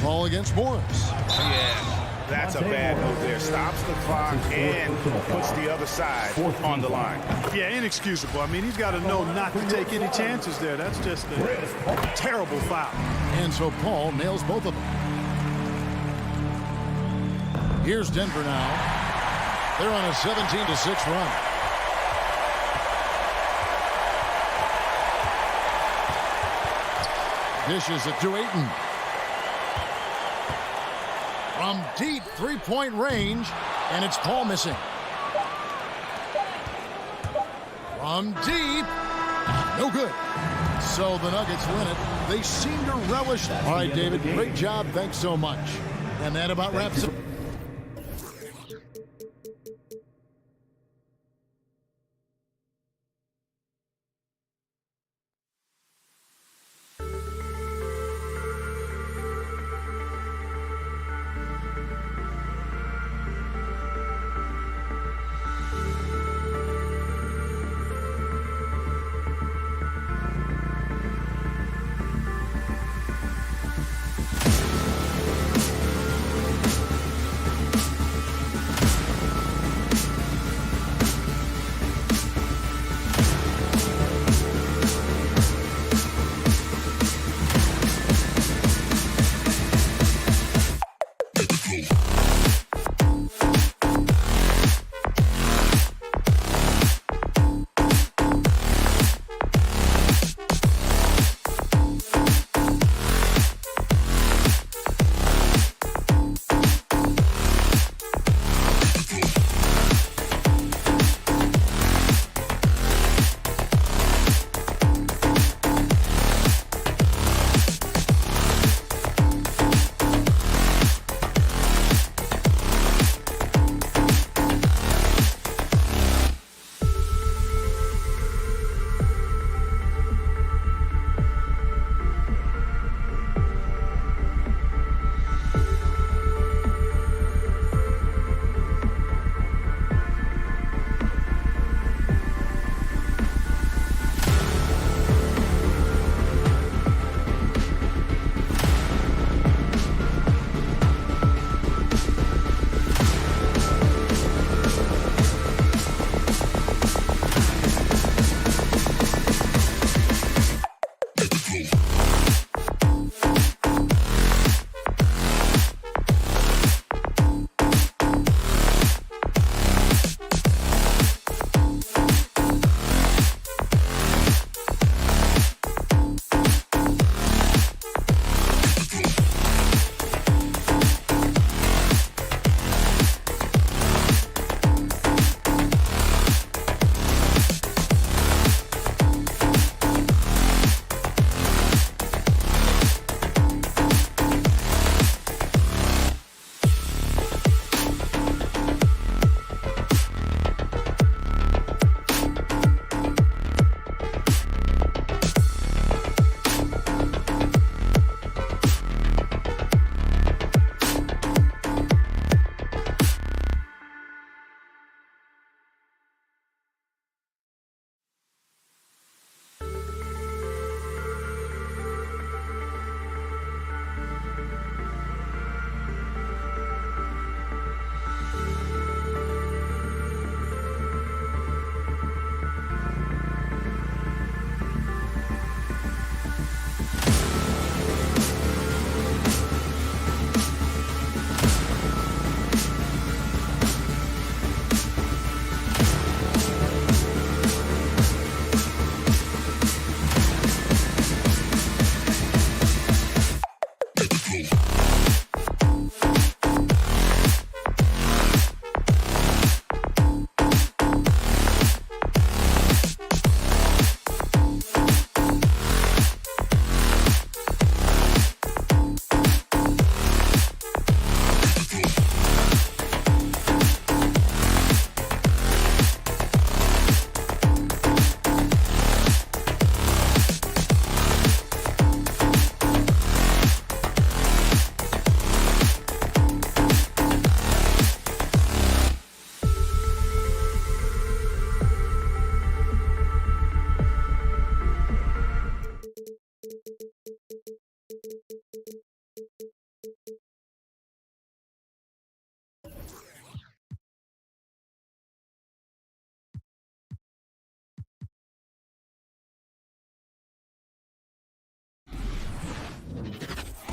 Ball against Morris. Yeah, that's a bad move there. Stops the clock and puts the other side on the line. Yeah, inexcusable. I mean, he's got to know not to take any chances there. That's just a terrible foul. And so Paul nails both of them. Here's Denver now. They're on a 17-6 run. Dishes it to Ayton. From deep three-point range, and it's Paul missing. From deep, no good. So the Nuggets win it. They seem to relish that. All right, David, great job. Thanks so much. And that about wraps it.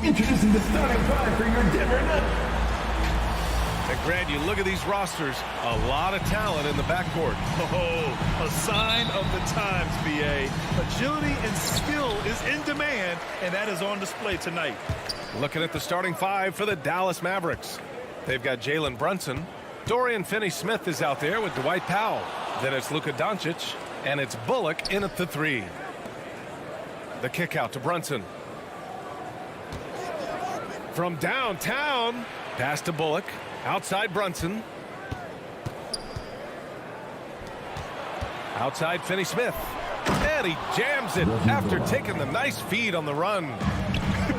Introducing the starting five for your Denver Nuggets. And Grant, you look at these rosters, a lot of talent in the backcourt. Oh, a sign of the times, B.A. Agility and skill is in demand, and that is on display tonight. Looking at the starting five for the Dallas Mavericks. They've got Jalen Brunson. Dorian Finney-Smith is out there with Dwight Powell. Then it's Luka Doncic, and it's Bullock in at the three. The kick out to Brunson. From downtown, pass to Bullock. Outside Brunson. Outside Finney-Smith. And he jams it after taking the nice feed on the run.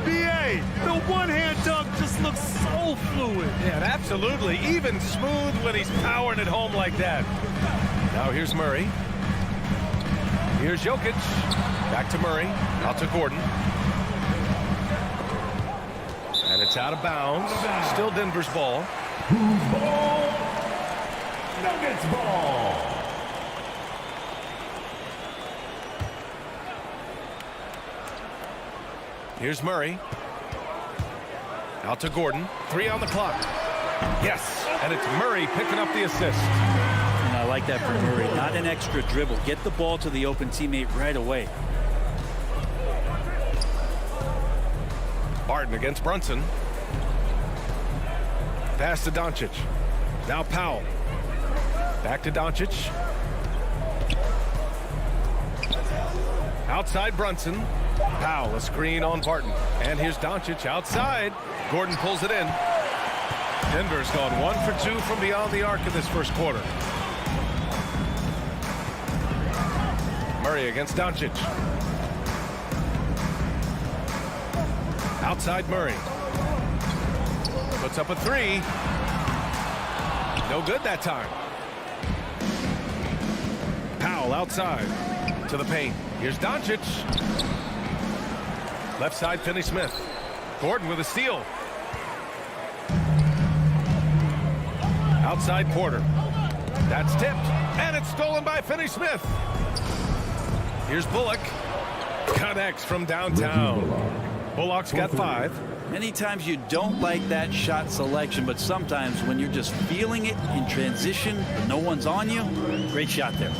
B.A., the one-hand dunk just looks so fluid. Yeah, absolutely. Even smooth when he's powering it home like that. Now here's Murray. Here's Jokic. Back to Murray. Out to Gordon. And it's out of bounds. Still Denver's ball. Who's ball? Nuggets ball. Here's Murray. Out to Gordon. 3 on the clock. Yes, and it's Murray picking up the assist. And I like that from Murray. Not an extra dribble. Get the ball to the open teammate right away. Barton against Brunson. Pass to Doncic. Now Powell. Back to Doncic. Outside Brunson. Powell, a screen on Barton. And here's Doncic outside. Gordon pulls it in. Denver's gone 1 for 2 from beyond the arc in this first quarter. Murray against Doncic. Outside Murray. Puts up a 3. No good that time. Powell outside to the paint. Here's Doncic. Left side Finney-Smith. Gordon with a steal. Outside Porter. That's tipped. And it's stolen by Finney-Smith. Here's Bullock. Connects from downtown. Bullock's got 5. Many times you don't like that shot selection, but sometimes when you're just feeling it in transition, and no one's on you, great shot there.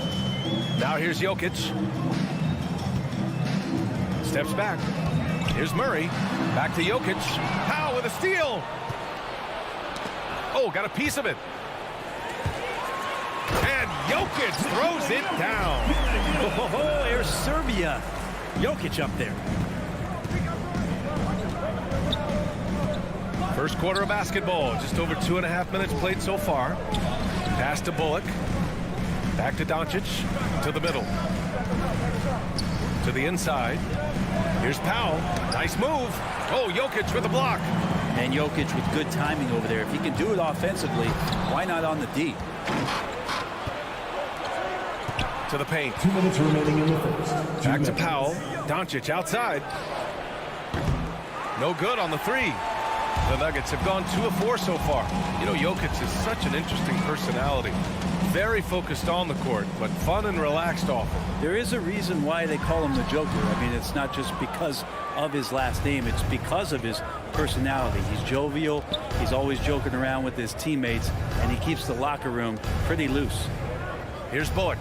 Now here's Jokic. Steps back. Here's Murray. Back to Jokic. Powell with a steal. Oh, got a piece of it. And Jokic throws it down. Oh, there's Serbia. Jokic up there. First quarter of basketball. Just over 2.5 minutes played so far. Pass to Bullock. Back to Doncic. To the middle. To the inside. Here's Powell. Nice move. Oh, Jokic with the block. And Jokic with good timing over there. If he can do it offensively, why not on the D? To the paint. 2 minutes remaining in the first. Back to Powell. Doncic outside. No good on the 3. The Nuggets have gone 2 of 4 so far. You know, Jokic is such an interesting personality. Very focused on the court, but fun and relaxed off it. There is a reason why they call him the Joker. I mean, it's not just because of his last name. It's because of his personality. He's jovial. He's always joking around with his teammates, and he keeps the locker room pretty loose. Here's Bullock.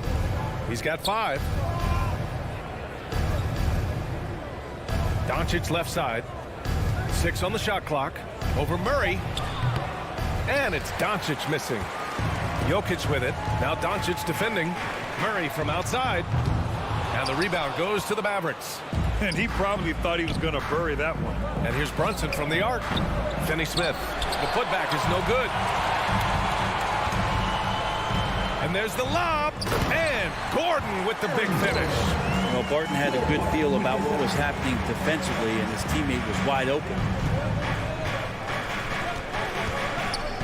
He's got 5. Doncic left side. 6 on the shot clock. Over Murray. And it's Doncic missing. Jokic with it. Now Doncic defending. Murray from outside. And the rebound goes to the Mavericks. And he probably thought he was going to bury that one. And here's Brunson from the arc. Finney-Smith. The putback is no good. And there's the lob. And Gordon with the big finish. Well, Barton had a good feel about what was happening defensively, and his teammate was wide open.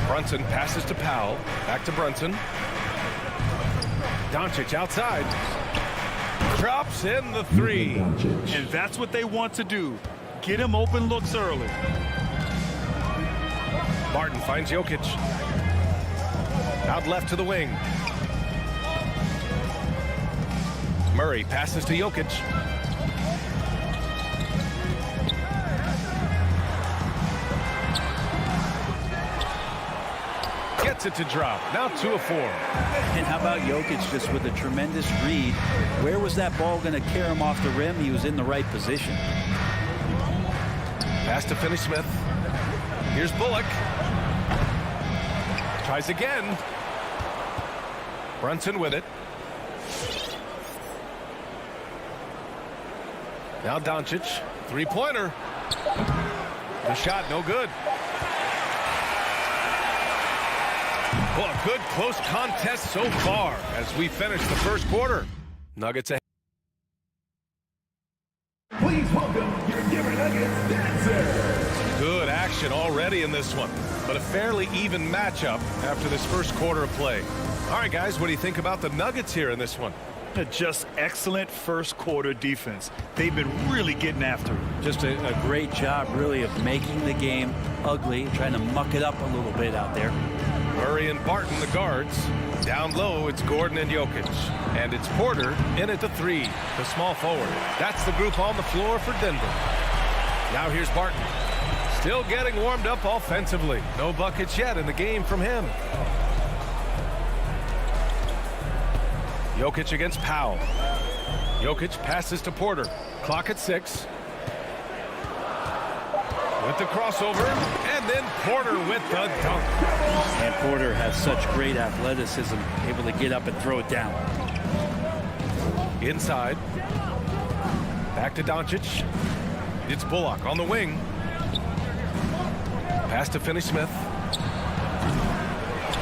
Brunson passes to Powell. Back to Brunson. Doncic outside. Drops in the 3. And that's what they want to do. Get him open looks early. Barton finds Jokic. Out left to the wing. Murray passes to Jokic. Gets it to drop. Now 2 of 4. And how about Jokic just with a tremendous read? Where was that ball going to carry him off the rim? He was in the right position. Pass to Finney-Smith. Here's Bullock. Tries again. Brunson with it. Now Doncic. Three-pointer. The shot no good. Well, a good close contest so far as we finish the first quarter. Nuggets ahead. Please welcome your Denver Nuggets dancers. Good action already in this one, but a fairly even matchup after this first quarter of play. All right, guys, what do you think about the Nuggets here in this one? Just excellent first quarter defense. They've been really getting after it. Just a great job, really, of making the game ugly, trying to muck it up a little bit out there. Murray and Barton, the guards. Down low, it's Gordon and Jokic. And it's Porter in at the 3, the small forward. That's the group on the floor for Denver. Now here's Barton. Still getting warmed up offensively. No buckets yet in the game from him. Jokic against Powell. Jokic passes to Porter. Clock at 6. With the crossover, and then Porter with the dunk. And Porter has such great athleticism, able to get up and throw it down. Inside. Back to Doncic. It's Bullock on the wing. Pass to Finney-Smith.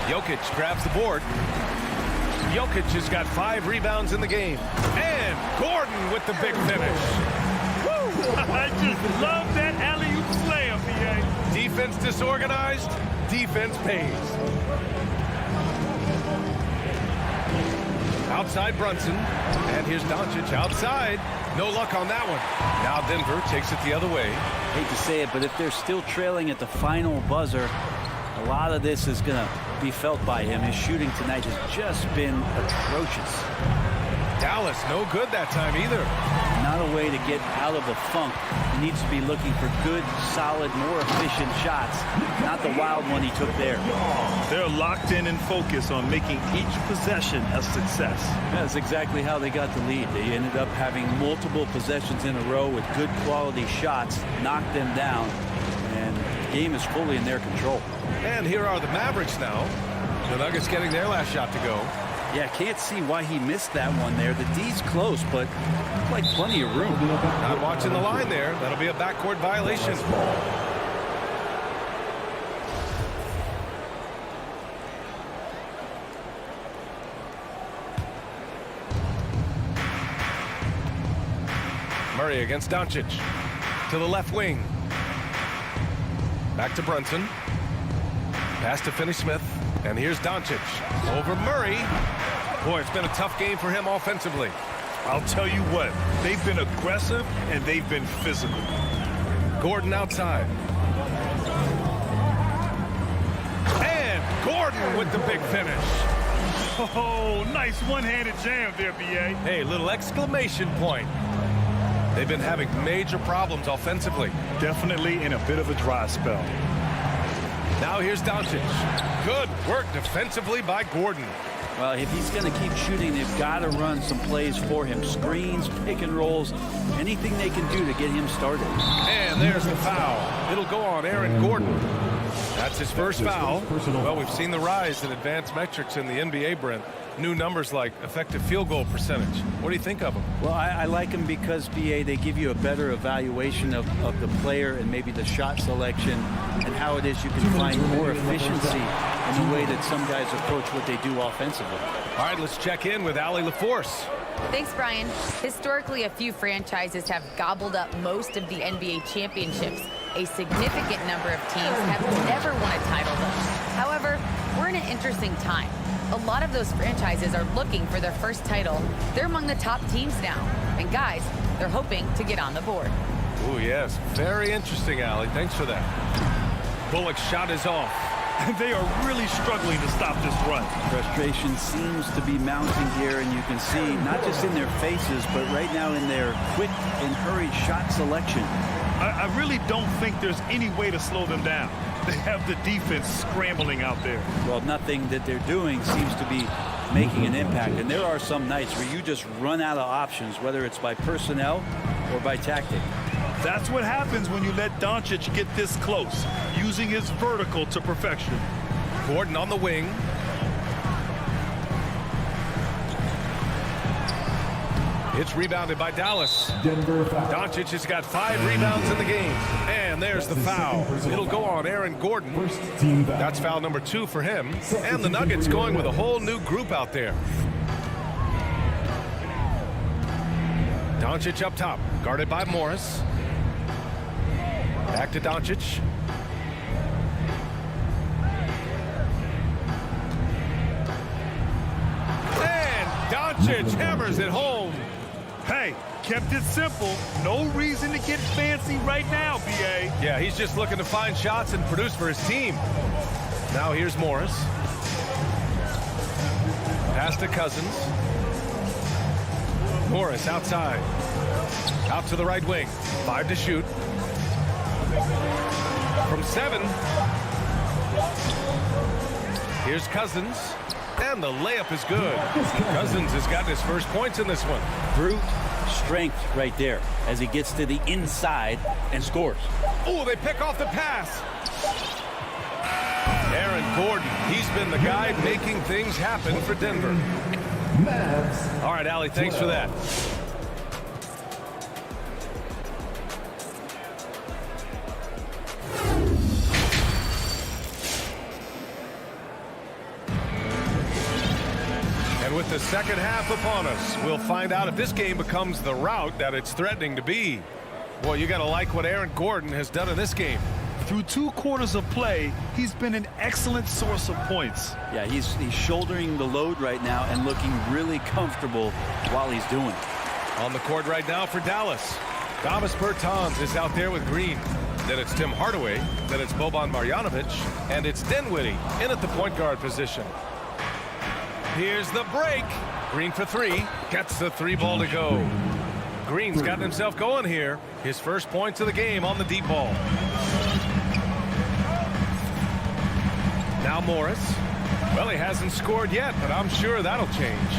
Jokic grabs the board. Jokic has got 5 rebounds in the game. And Gordon with the big finish. Woo! I just love that alley-oop slam, PA. Defense disorganized, defense pays. Outside Brunson. And here's Doncic outside. No luck on that one. Now Denver takes it the other way. Hate to say it, but if they're still trailing at the final buzzer, a lot of this is going to be felt by him. His shooting tonight has just been atrocious. Dallas, no good that time either. Not a way to get out of the funk. He needs to be looking for good, solid, more efficient shots, not the wild one he took there. They're locked in and focused on making each possession a success. That's exactly how they got the lead. They ended up having multiple possessions in a row with good quality shots, knocked them down, and the game is fully in their control. And here are the Mavericks now. The Nuggets getting their last shot to go. Yeah, can't see why he missed that one there. The D's close, but like plenty of room. Not watching the line there. That'll be a backcourt violation. Murray against Doncic. To the left wing. Back to Brunson. Pass to Finney-Smith. And here's Doncic. Over Murray. Boy, it's been a tough game for him offensively. I'll tell you what, they've been aggressive and they've been physical. Gordon outside. And Gordon with the big finish. Oh, nice one-handed jam there, B.A. Hey, little exclamation point. They've been having major problems offensively. Definitely in a bit of a dry spell. Now here's Doncic. Good work defensively by Gordon. Well, if he's going to keep shooting, they've got to run some plays for him. Screens, pick and rolls, anything they can do to get him started. And there's the foul. It'll go on Aaron Gordon. That's his first foul. Well, we've seen the rise in advanced metrics in the NBA, Brent. New numbers like effective field goal percentage. What do you think of them? Well, I like them because, BA, they give you a better evaluation of the player and maybe the shot selection and how it is you can find more efficiency in the way that some guys approach what they do offensively. All right, let's check in with Allie LaForce. Thanks, Brian. Historically, a few franchises have gobbled up most of the NBA championships. A significant number of teams have never won a title, though. However, we're in an interesting time. A lot of those franchises are looking for their first title. They're among the top teams now. And guys, they're hoping to get on the board. Oh, yes. Very interesting, Allie. Thanks for that. Bullock's shot is off. They are really struggling to stop this run. Frustration seems to be mounting here, and you can see not just in their faces, but right now in their quick and hurried shot selection. I really don't think there's any way to slow them down. to have the defense scrambling out there. Well, nothing that they're doing seems to be making an impact. And there are some nights where you just run out of options, whether it's by personnel or by tactic. That's what happens when you let Doncic get this close, using his vertical to perfection. Gordon on the wing. It's rebounded by Dallas. Doncic has got 5 rebounds in the game. And there's the foul. It'll go on Aaron Gordon. That's foul number 2 for him. And the Nuggets going with a whole new group out there. Doncic up top, guarded by Morris. Back to Doncic. And Doncic hammers it home. Hey, kept it simple. No reason to get fancy right now, B.A. Yeah, he's just looking to find shots and produce for his team. Now here's Morris. Pass to Cousins. Morris outside. Out to the right wing. 5 to shoot. From 7. Here's Cousins. And the layup is good. Cousins has gotten his first points in this one. Brute strength right there as he gets to the inside and scores. Oh, they pick off the pass. Aaron Gordon, he's been the guy making things happen for Denver. All right, Allie, thanks for that. And with the second half upon us, we'll find out if this game becomes the rout that it's threatening to be. Well, you got to like what Aaron Gordon has done in this game. Through 2 quarters of play, he's been an excellent source of points. Yeah, he's shouldering the load right now and looking really comfortable while he's doing it. On the court right now for Dallas. Thomas Bertans is out there with Green. Then it's Tim Hardaway. Then it's Boban Marjanovic. And it's Dinwiddie in at the point guard position. Here's the break. Green for 3. Gets the 3 ball to go. Green's gotten himself going here. His first points of the game on the deep ball. Now Morris. Well, he hasn't scored yet, but I'm sure that'll change.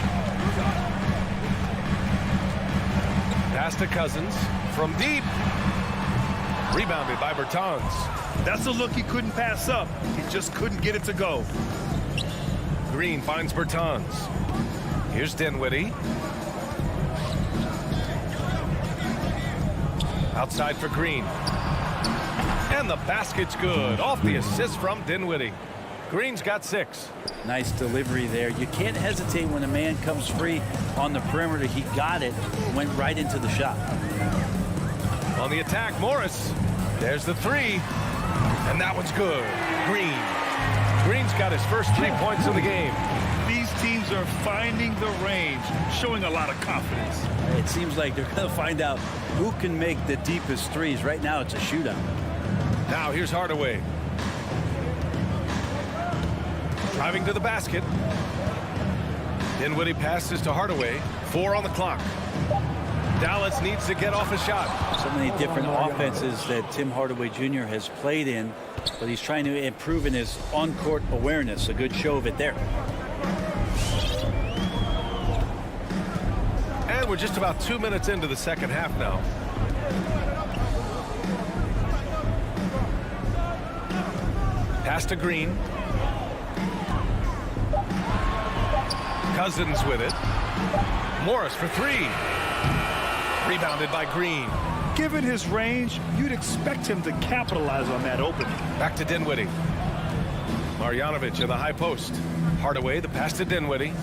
Pass to Cousins from deep. Rebounded by Bertans. That's a look he couldn't pass up. He just couldn't get it to go. Green finds Bertans. Here's Dinwiddie. Outside for Green. And the basket's good. Off the assist from Dinwiddie. Green's got 6. Nice delivery there. You can't hesitate when a man comes free on the perimeter. He got it, went right into the shot. On the attack, Morris. There's the 3. And that one's good. Green's got his first 3 points of the game. These teams are finding the range, showing a lot of confidence. It seems like they're going to find out who can make the deepest threes. Right now, it's a shootout. Now here's Hardaway. Driving to the basket. Dinwiddie passes to Hardaway. 4 on the clock. Dallas needs to get off a shot. So many different offenses that Tim Hardaway Jr. has played in, but he's trying to improve in his on-court awareness. A good show of it there. And we're just about 2 minutes into the second half now. Pass to Green. Cousins with it. Morris for 3. Rebounded by Green. Given his range, you'd expect him to capitalize on that opening. Back to Dinwiddie. Marjanovic in the high post. Hardaway, the pass to Dinwiddie.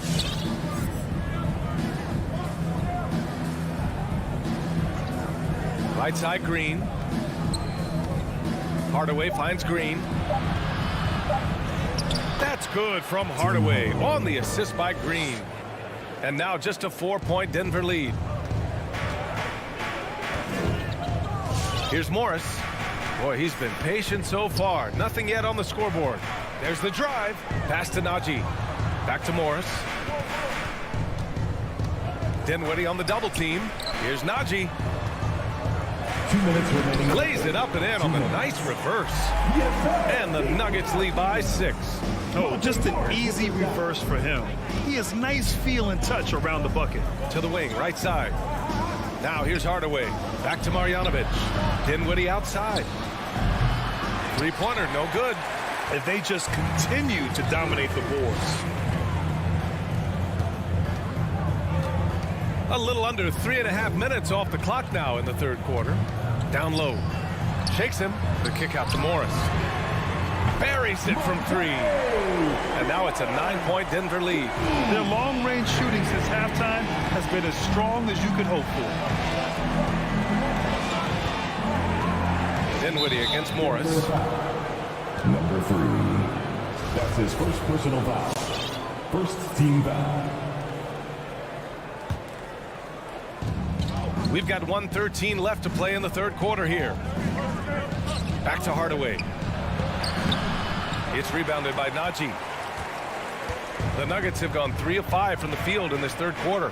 Right side, Green. Hardaway finds Green. That's good from Hardaway on the assist by Green. And now just a 4-point Denver lead. Here's Morris. Boy, he's been patient so far. Nothing yet on the scoreboard. There's the drive. Pass to Najee. Back to Morris. Dinwiddie on the double team. Here's Najee. 2 minutes remaining. Lays it up and in on the nice reverse. And the Nuggets lead by 6. Oh, just an easy reverse for him. He has nice feel and touch around the bucket. To the wing, right side. Now here's Hardaway. Back to Marjanovic. Dinwiddie outside. Three-pointer, no good. And they just continue to dominate the boards. A little under 3.5 minutes off the clock now in the third quarter. Down low. Shakes him. The kick out to Morris. Buries it from 3. And now it's a 9-point Denver lead. Their long-range shooting since halftime has been as strong as you could hope for. Dinwiddie against Morris. Number 3. That's his first personal foul. First team foul. We've got 1:13 left to play in the third quarter here. Back to Hardaway. It's rebounded by Najee. The Nuggets have gone 3 of 5 from the field in this third quarter.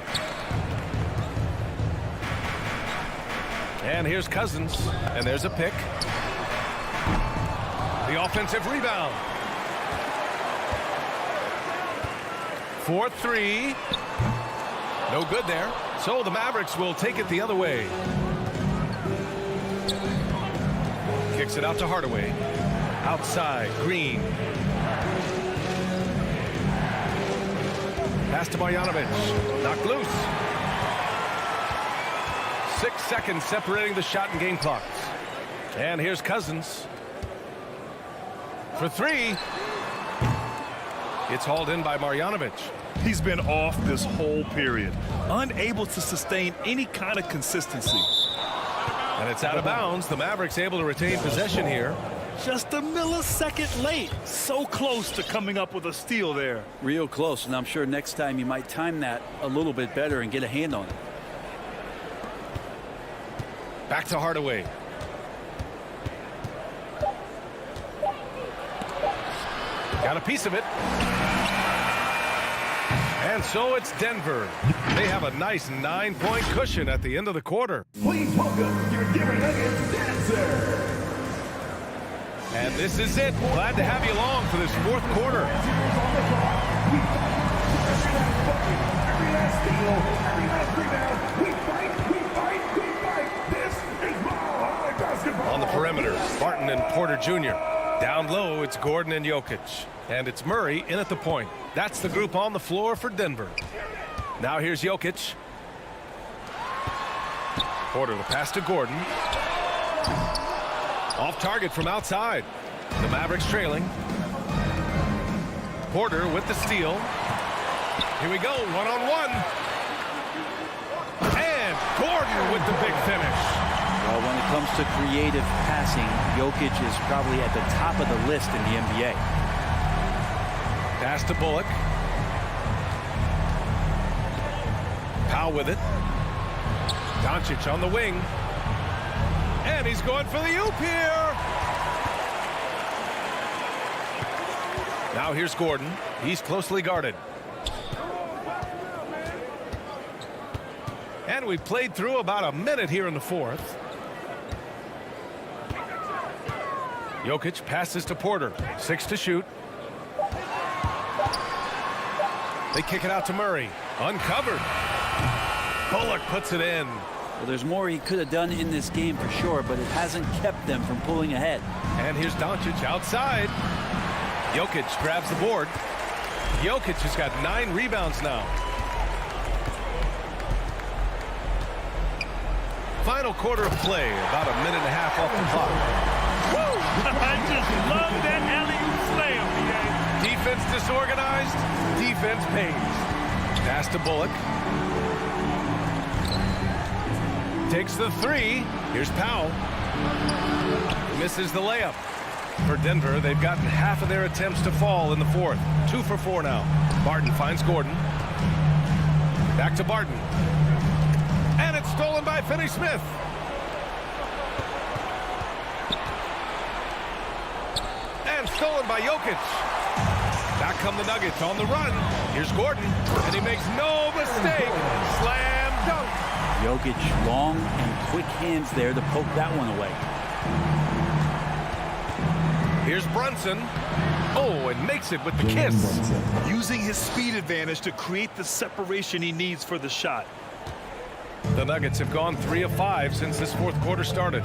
And here's Cousins. And there's a pick. The offensive rebound. 4-3. No good there. So the Mavericks will take it the other way. Kicks it out to Hardaway. Outside, Green. Pass to Marjanovic. Knocked loose. 6 seconds separating the shot and game clocks. And here's Cousins. For 3. It's hauled in by Marjanovic. He's been off this whole period, unable to sustain any kind of consistency. And it's out of bounds. The Mavericks able to retain possession here. Just a millisecond late. So close to coming up with a steal there. Real close, and I'm sure next time you might time that a little bit better and get a hand on it. Back to Hardaway. Got a piece of it. And so it's Denver. They have a nice 9-point cushion at the end of the quarter. Please welcome your Denver Nuggets dancer. And this is it. Glad to have you along for this fourth quarter. Every last steal, every last rebound. We fight, we fight, we fight. This is Mile High Basketball. On the perimeter, Barton and Porter Jr. Down low, it's Gordon and Jokic. And it's Murray in at the point. That's the group on the floor for Denver. Now here's Jokic. Porter the pass to Gordon. Off target from outside. The Mavericks trailing. Porter with the steal. Here we go, one-on-one. And Gordon with the big finish. Well, when it comes to creative passing, Jokic is probably at the top of the list in the NBA. Pass to Bullock. Powell with it. Doncic on the wing. And he's going for the oop here. Now here's Gordon. He's closely guarded. And we played through about a minute here in the fourth. Jokic passes to Porter. 6 to shoot. They kick it out to Murray. Uncovered. Bullock puts it in. Well, there's more he could have done in this game for sure, but it hasn't kept them from pulling ahead. And here's Doncic outside. Jokic grabs the board. Jokic has got 9 rebounds now. Final quarter of play, about a minute and a half off the clock. Woo! I just love that alley-oop slam, BA. Defense disorganized, defense pays. Pass to Bullock. Takes the 3. Here's Powell. Misses the layup. For Denver, they've gotten half of their attempts to fall in the fourth. 2 for 4 now. Barton finds Gordon. Back to Barton. And it's stolen by Finney-Smith. And stolen by Jokic. Back come the Nuggets on the run. Here's Gordon. And he makes no mistake. Slam dunk. Jokic, long and quick hands there to poke that one away. Here's Brunson. Oh, and makes it with the kiss. Using his speed advantage to create the separation he needs for the shot. The Nuggets have gone 3 of 5 since this fourth quarter started.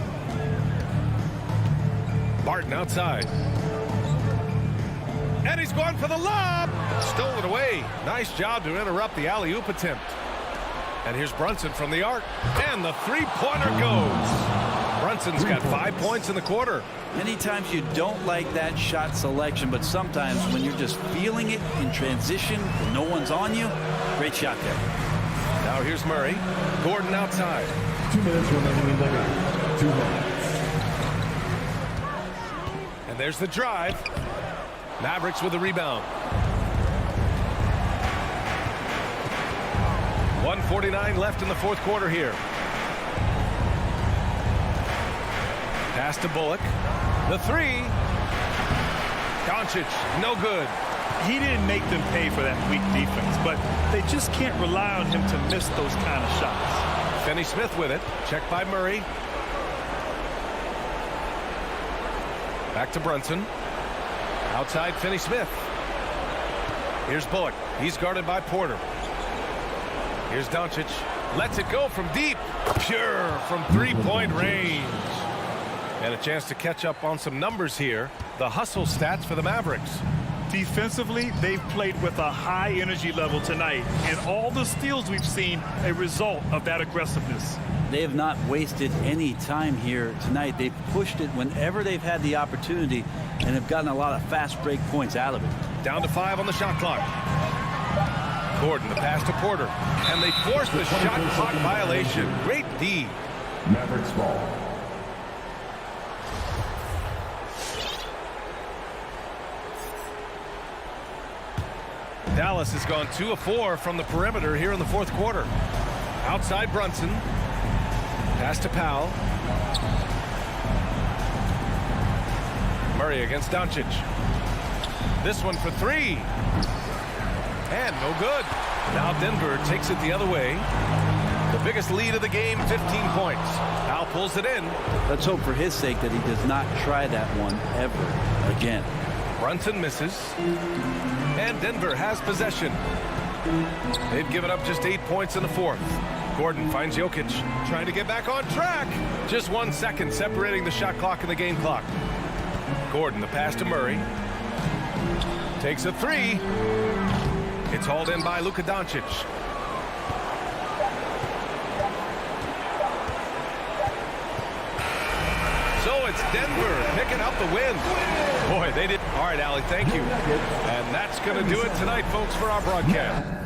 Barton outside. And he's going for the lob. Stolen away. Nice job to interrupt the alley-oop attempt. And here's Brunson from the arc. And the three-pointer goes. Brunson's got 5 points in the quarter. Many times you don't like that shot selection, but sometimes when you're just feeling it in transition, when no one's on you, great shot there. Now here's Murray. Gordon outside. 2 minutes remaining in the game. 2 minutes. And there's the drive. Mavericks with the rebound. 1:49 left in the fourth quarter here. Pass to Bullock. The three. Doncic, no good. He didn't make them pay for that weak defense, but they just can't rely on him to miss those kind of shots. Finney-Smith with it. Checked by Murray. Back to Brunson. Outside Finney-Smith. Here's Bullock. He's guarded by Porter. Here's Doncic. Lets it go from deep. Pure from three-point range. And a chance to catch up on some numbers here. The hustle stats for the Mavericks. Defensively, they've played with a high energy level tonight, and all the steals we've seen a result of that aggressiveness. They have not wasted any time here tonight. They've pushed it whenever they've had the opportunity and have gotten a lot of fast break points out of it. Down to 5 on the shot clock. Gordon, the pass to Porter. And they force the shot clock violation. Great D. Mavericks ball. Dallas has gone 2 of 4 from the perimeter here in the fourth quarter. Outside Brunson. Pass to Powell. Murray against Doncic. This one for 3. And no good. Now Denver takes it the other way. The biggest lead of the game, 15 points. Powell pulls it in. Let's hope for his sake that he does not try that one ever again. Brunson misses. And Denver has possession. They've given up just 8 points in the fourth. Gordon finds Jokic, trying to get back on track. Just 1 second separating the shot clock and the game clock. Gordon, the pass to Murray. Takes a 3. It's hauled in by Luka Doncic. So it's Denver picking up the win. Boy, they did. All right, Allie, thank you. And that's going to do it tonight, folks, for our broadcast.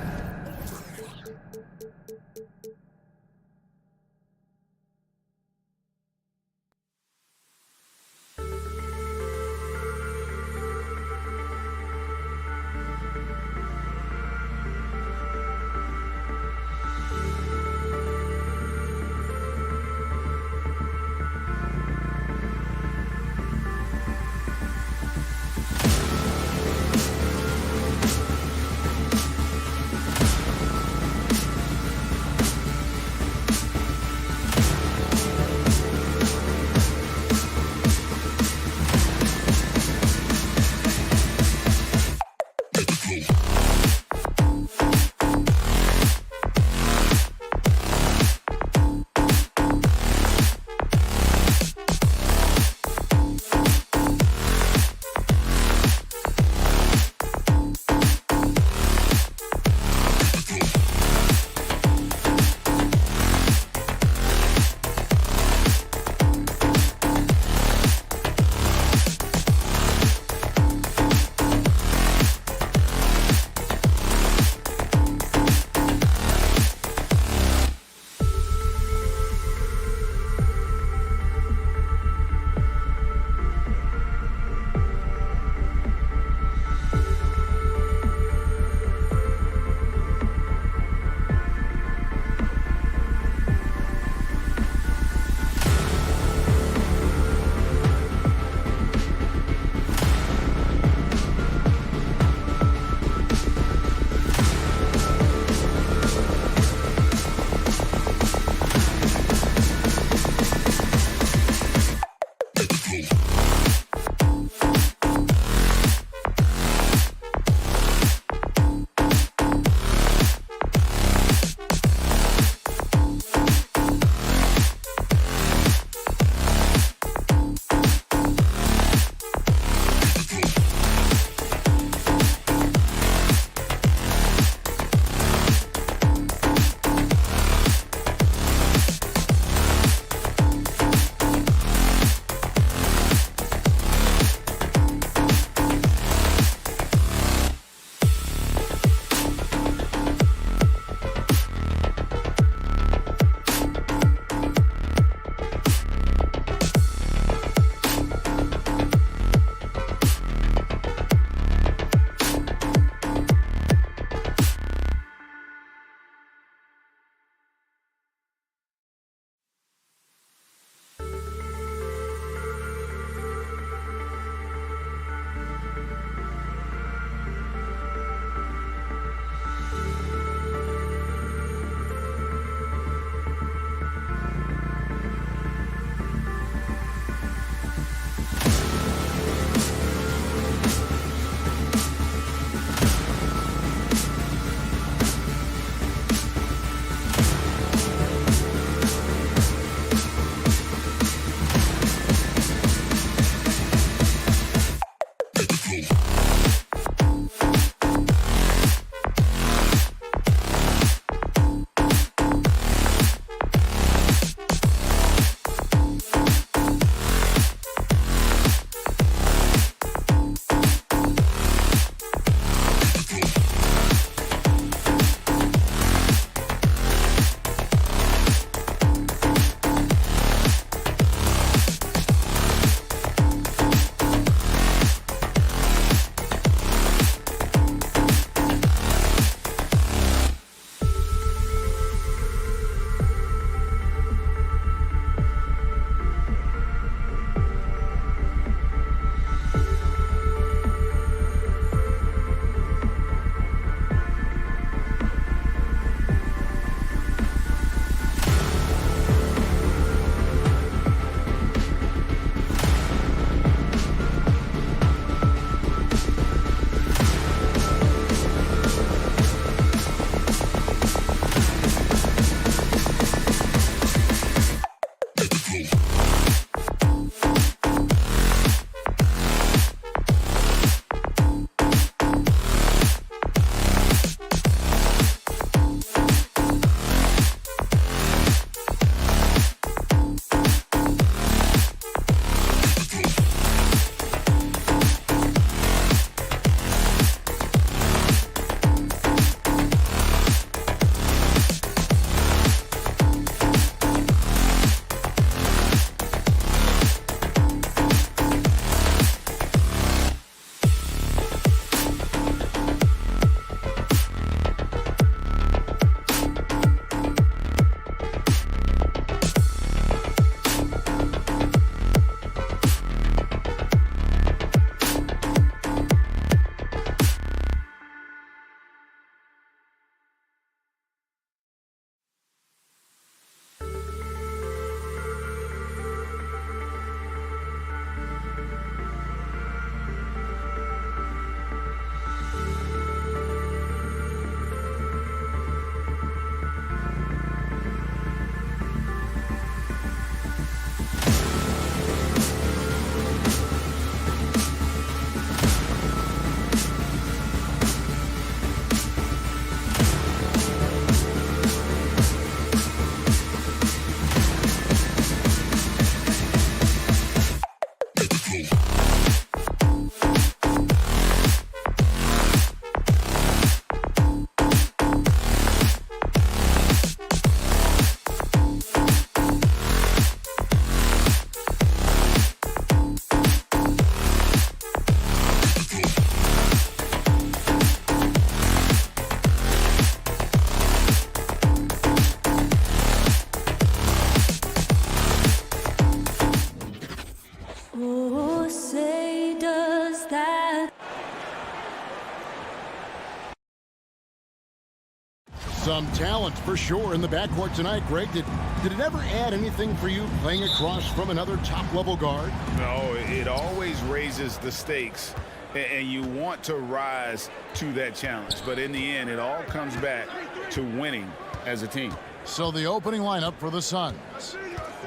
Some talent for sure in the backcourt tonight, Greg. Did it ever add anything for you playing across from another top-level guard? No, it always raises the stakes, and you want to rise to that challenge. But in the end, it all comes back to winning as a team. So the opening lineup for the Suns.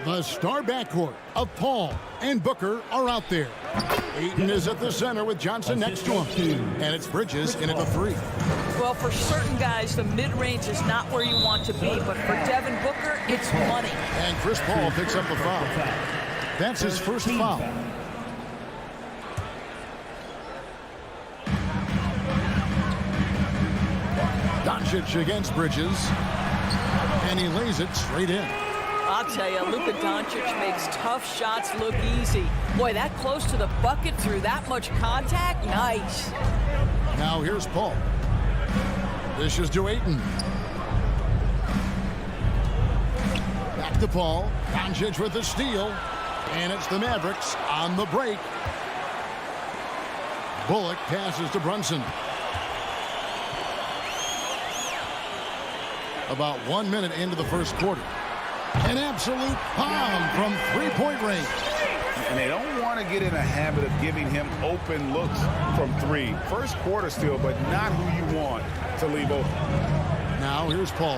The star backcourt of Paul and Booker are out there. Ayton is at the center with Johnson next to him. And it's Bridges in at the 3. Well, for certain guys, the mid-range is not where you want to be. But for Devin Booker, it's money. And Chris Paul picks up the foul. That's his first foul. Doncic against Bridges. And he lays it straight in. I'll tell you, Luka Doncic makes tough shots look easy. Boy, that close to the bucket through that much contact, nice. Now here's Paul. Dishes to Ayton. Back to Paul. Doncic with the steal. And it's the Mavericks on the break. Bullock passes to Brunson. About 1 minute into the first quarter. An absolute bomb from three-point range. And they don't want to get in a habit of giving him open looks from 3. First quarter still, but not who you want to leave open. Now here's Paul.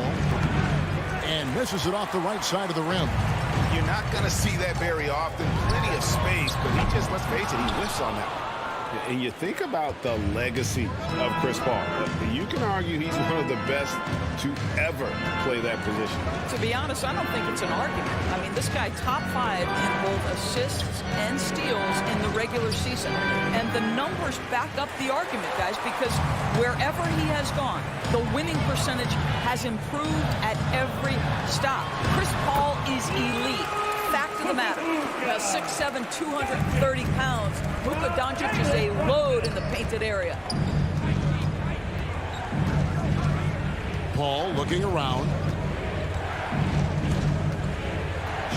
And misses it off the right side of the rim. You're not going to see that very often. Plenty of space, but he just, let's face it, he whiffs on that. And you think about the legacy of Chris Paul. You can argue he's one of the best to ever play that position. To be honest, I don't think it's an argument. I mean, this guy top 5 in both assists and steals in the regular season. And the numbers back up the argument, guys, because wherever he has gone, the winning percentage has improved at every stop. Chris Paul is elite. Fact of the matter, 6'7", 230 pounds. Luka Doncic is a load in the painted area. Paul looking around.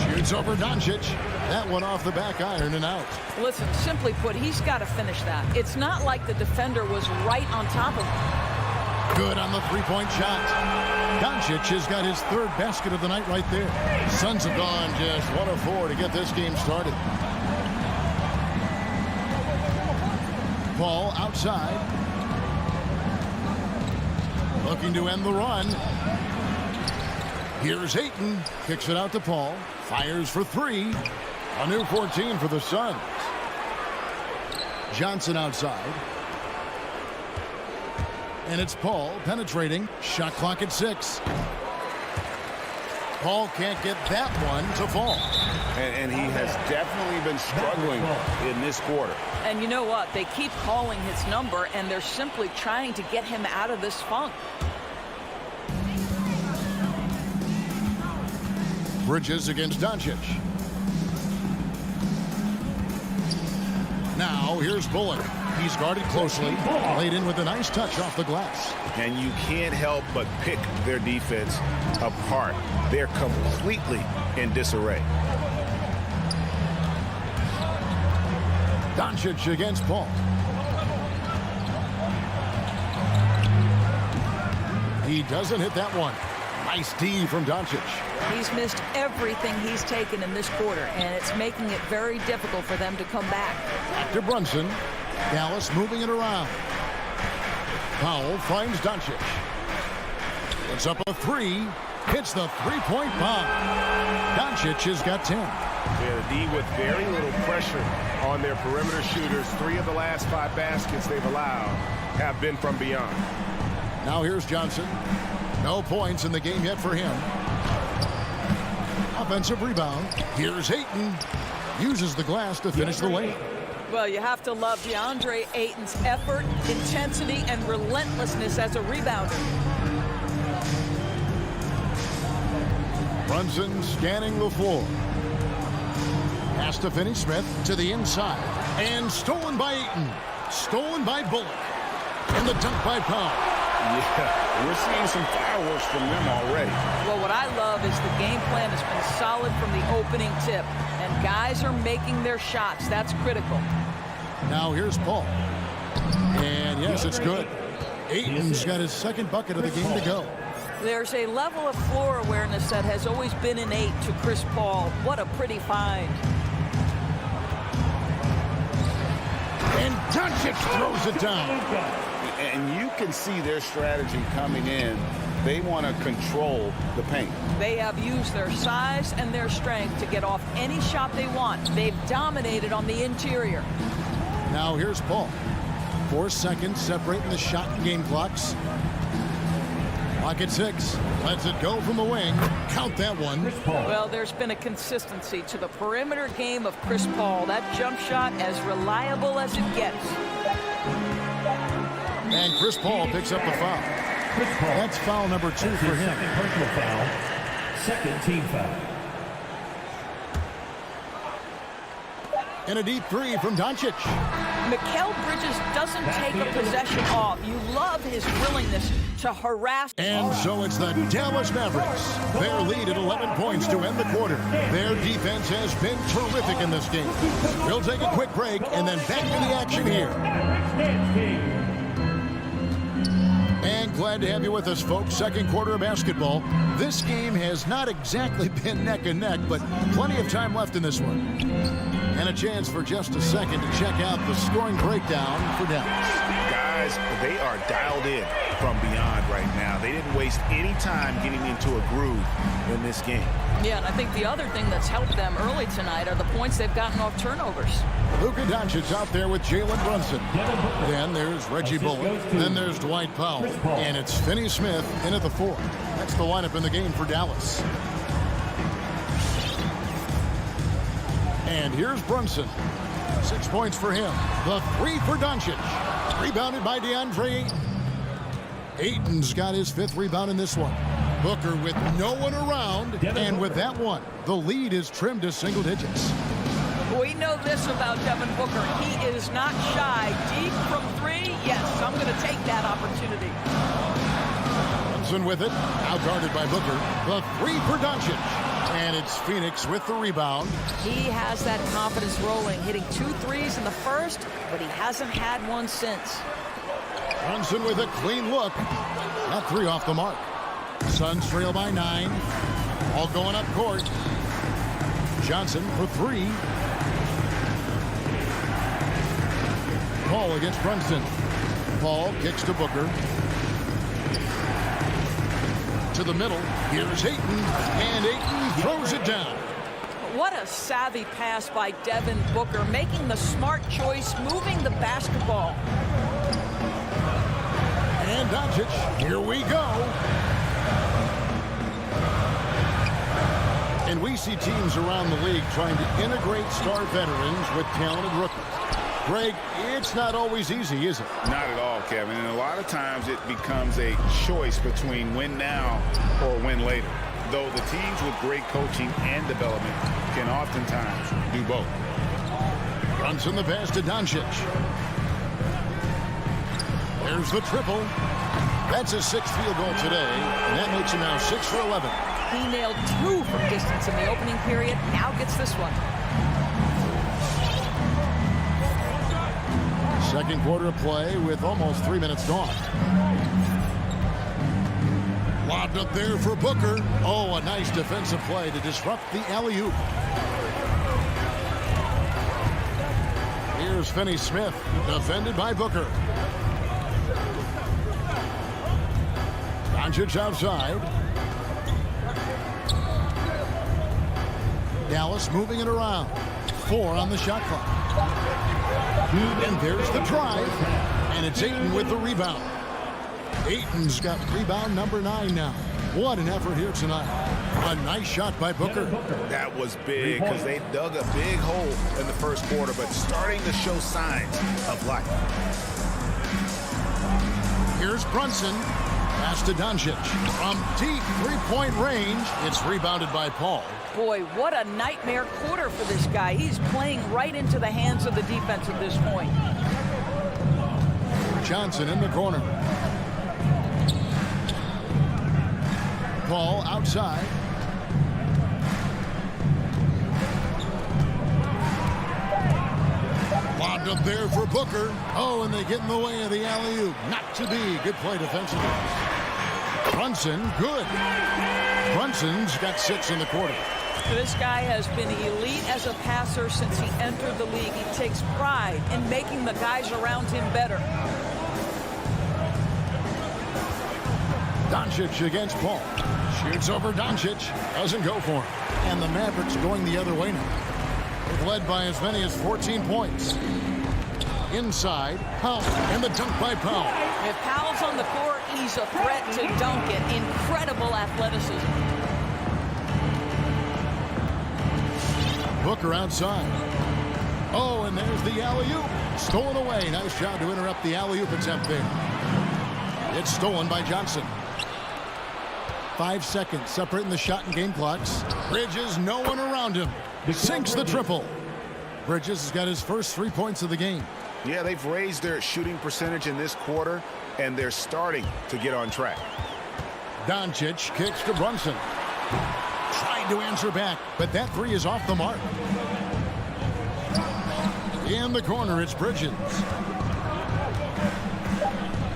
Shoots over Doncic. That one off the back iron and out. Listen, simply put, he's got to finish that. It's not like the defender was right on top of him. Good on the three-point shot. Doncic has got his 3rd basket of the night right there. Suns have gone just 1 of 4 to get this game started. Paul outside. Looking to end the run. Here's Ayton. Kicks it out to Paul. Fires for 3. A new 14 for the Suns. Johnson outside. And it's Paul penetrating. Shot clock at 6. Paul can't get that one to fall. And he has definitely been struggling in this quarter. And you know what? They keep calling his number, and they're simply trying to get him out of this funk. Bridges against Doncic. Now here's Bullock. He's guarded closely. Laid in with a nice touch off the glass. And you can't help but pick their defense apart. They're completely in disarray. Doncic against Paul. He doesn't hit that one. Nice D from Doncic. He's missed everything he's taken in this quarter, and it's making it very difficult for them to come back. Back to Brunson. Dallas moving it around. Powell finds Doncic. Puts up a 3. Hits the three-point bomb. Doncic has got 10. Yeah, the D with very little pressure on their perimeter shooters. 3 of the last 5 baskets they've allowed have been from beyond. Now here's Johnson. No points in the game yet for him. Offensive rebound. Here's Ayton. Uses the glass to finish the lane. Well, you have to love DeAndre Ayton's effort, intensity, and relentlessness as a rebounder. Brunson scanning the floor. Pass to Finney-Smith to the inside. And stolen by Ayton. Stolen by Bullock. And the dunk by Powell. Yeah, we're seeing some fireworks from them already. Well, what I love is the game plan has been solid from the opening tip. And guys are making their shots. That's critical. Now here's Paul. And yes, it's good. Ayton's got his 2nd bucket of the game to go. There's a level of floor awareness that has always been innate to Chris Paul. What a pretty find. And Doncic throws it down. And you can see their strategy coming in. They want to control the paint. They have used their size and their strength to get off any shot they want. They've dominated on the interior. Now here's Paul. 4 seconds separating the shot and game clocks. Clock at 6. Lets it go from the wing. Count that one. Well, there's been a consistency to the perimeter game of Chris Paul. That jump shot as reliable as it gets. And Chris Paul picks up the foul. That's foul number 2 for him. Second personal foul. Second team foul. And a deep 3 from Doncic. Mikal Bridges doesn't take a possession off. You love his willingness to harass. And so it's the Dallas Mavericks. Their lead at 11 points to end the quarter. Their defense has been terrific in this game. We'll take a quick break and then back to the action here. And glad to have you with us, folks. Second quarter of basketball. This game has not exactly been neck and neck, but plenty of time left in this one. And a chance for just a second to check out the scoring breakdown for Dallas. Guys, they are dialed in from beyond right now. They didn't waste any time getting into a groove in this game. Yeah, and I think the other thing that's helped them early tonight are the points they've gotten off turnovers. Luka Doncic out there with Jalen Brunson. Then there's Reggie Bullock. Then there's Dwight Powell. And it's Finney Smith in at the 4. That's the lineup in the game for Dallas. And here's Brunson. 6 points for him. The 3 for Doncic. Rebounded by DeAndre Ayton. Ayton's got his 5th rebound in this one. Booker with no one around. And with that one, the lead is trimmed to single digits. We know this about Devin Booker. He is not shy. Deep from 3, yes, I'm going to take that opportunity. Brunson with it. Out-guarded by Booker. The 3 for Doncic. And it's Phoenix with the rebound. He has that confidence rolling, hitting 2 threes in the first, but he hasn't had one since. Brunson with a clean look. That 3 off the mark. Suns trail by 9. All going up court. Johnson for 3. Paul against Brunson. Paul kicks to Booker. To the middle. Here's Ayton. And Ayton throws it down. What a savvy pass by Devin Booker, making the smart choice, moving the basketball. And Doncic, here we go. And we see teams around the league trying to integrate star veterans with talented rookies. Greg, it's not always easy, is it? Not at all, Kevin. And a lot of times it becomes a choice between win now or win later. Though the teams with great coaching and development can oftentimes do both. Brunson the pass to Doncic. There's the triple. That's his 6th field goal today, and that makes him now 6 for 11. He nailed 2 from distance in the opening period. Now gets this one. Second quarter of play with almost 3 minutes gone. Lobbed up there for Booker. Oh, a nice defensive play to disrupt the alley-oop. Here's Finney Smith, defended by Booker. Doncic outside. Dallas moving it around. 4 on the shot clock. And there's the drive. And it's Ayton with the rebound. Ayton's got rebound number 9 now. What an effort here tonight. A nice shot by Booker. That was big because they dug a big hole in the first quarter, but starting to show signs of life. Here's Brunson. Pass to Doncic. From deep 3-point range, it's rebounded by Paul. Boy, what a nightmare quarter for this guy. He's playing right into the hands of the defense at this point. Johnson in the corner. Paul outside. Lobbed up there for Booker. Oh, and they get in the way of the alley-oop. Not to be. Good play defensively. Brunson, good. Brunson's got 6 in the quarter. This guy has been elite as a passer since he entered the league. He takes pride in making the guys around him better. Doncic against Paul. Shoots over Doncic. Doesn't go for him. And the Mavericks going the other way now. They've led by as many as 14 points. Inside, Powell. And the dunk by Powell. If Powell's on the court, he's a threat to dunk it. Incredible athleticism. Booker outside. Oh, and there's the alley-oop. Stolen away. Nice job to interrupt the alley-oop attempt there. It's stolen by Johnson. 5 seconds separating the shot and game clocks. Bridges, no one around him. Sinks the triple. Bridges has got his first 3 points of the game. Yeah, they've raised their shooting percentage in this quarter, and they're starting to get on track. Doncic kicks to Brunson. Tried to answer back, but that 3 is off the mark. In the corner, it's Bridges.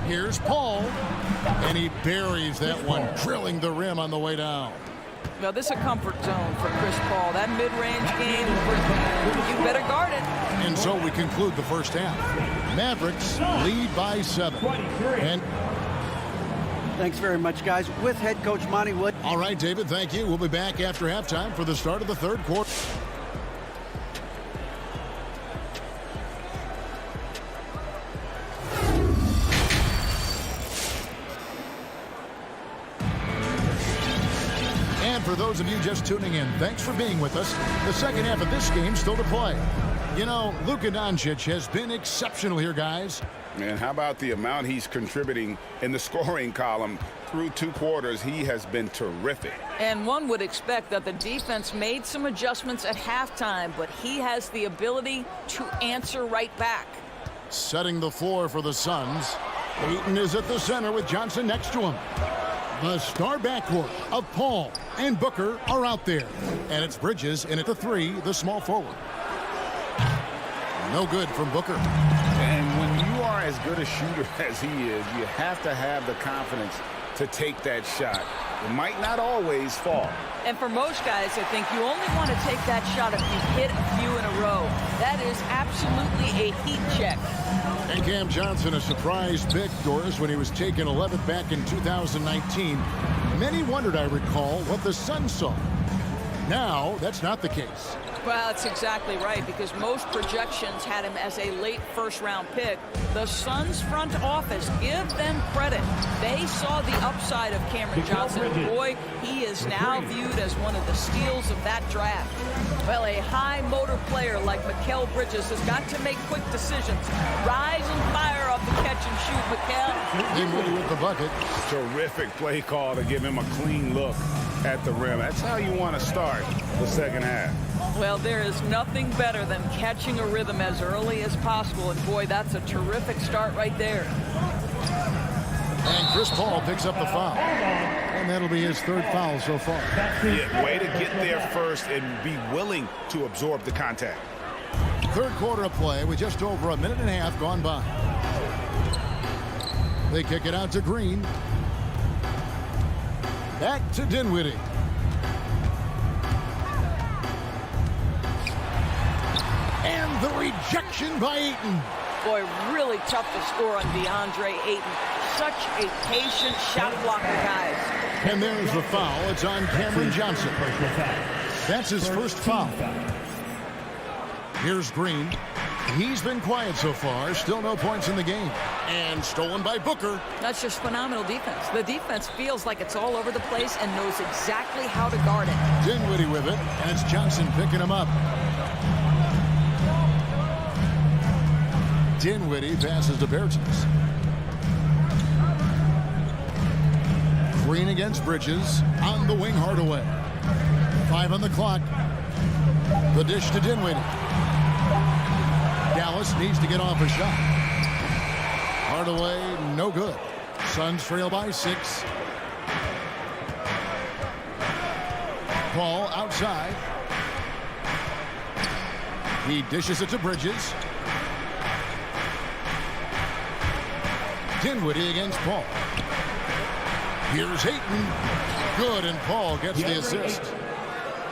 Here's Paul, and he buries that one, drilling the rim on the way down. Now, this is a comfort zone for Chris Paul. That mid-range game, you better guard it. And so we conclude the first half. Mavericks lead by 7. And thanks very much, guys. With head coach Monty Wood. All right, David, thank you. We'll be back after halftime for the start of the third quarter. And for those of you just tuning in, thanks for being with us. The second half of this game still to play. You know, Luka Doncic has been exceptional here, guys. And how about the amount he's contributing in the scoring column through 2 quarters? He has been terrific. And one would expect that the defense made some adjustments at halftime, but he has the ability to answer right back. Setting the floor for the Suns. Ayton is at the center with Johnson next to him. The star backcourt of Paul and Booker are out there. And it's Bridges in at the 3, the small forward. No good from Booker. And when you are as good a shooter as he is, you have to have the confidence to take that shot. It might not always fall. And for most guys, I think you only want to take that shot if you hit a few in a row. That is absolutely a heat check. And Cam Johnson, a surprise pick, Doris, when he was taken 11th back in 2019. Many wondered, I recall, what the Suns saw. Now, that's not the case. Well, that's exactly right, because most projections had him as a late first-round pick. The Suns front office, give them credit. They saw the upside of Cameron Johnson. Boy, he is now viewed as one of the steals of that draft. Well, a high-motor player like Mikal Bridges has got to make quick decisions. Rise and fire off the catch and shoot, Mikal. Dinwiddie with the bucket. Terrific play call to give him a clean look at the rim. That's how you want to start the second half. Well, there is nothing better than catching a rhythm as early as possible. And, boy, that's a terrific start right there. And Chris Paul picks up the foul. And that'll be his 3rd foul so far. Yeah, way to get there first and be willing to absorb the contact. Third quarter of play with just over a minute and a half gone by. They kick it out to Green. Back to Dinwiddie. And the rejection by Ayton. Boy, really tough to score on DeAndre Ayton. Such a patient shot blocker, guys. And there's the foul. It's on Cameron Johnson. That's his first foul. Here's Green. He's been quiet so far. Still no points in the game. And stolen by Booker. That's just phenomenal defense. The defense feels like it's all over the place and knows exactly how to guard it. Dinwiddie with it. And it's Johnson picking him up. Dinwiddie passes to Bertens. Green against Bridges. On the wing, Hardaway. 5 on the clock. The dish to Dinwiddie. Dallas needs to get off a shot. Hardaway, no good. Suns trail by 6. Paul outside. He dishes it to Bridges. Dinwiddie against Paul. Here's Ayton. Good, and Paul gets the assist.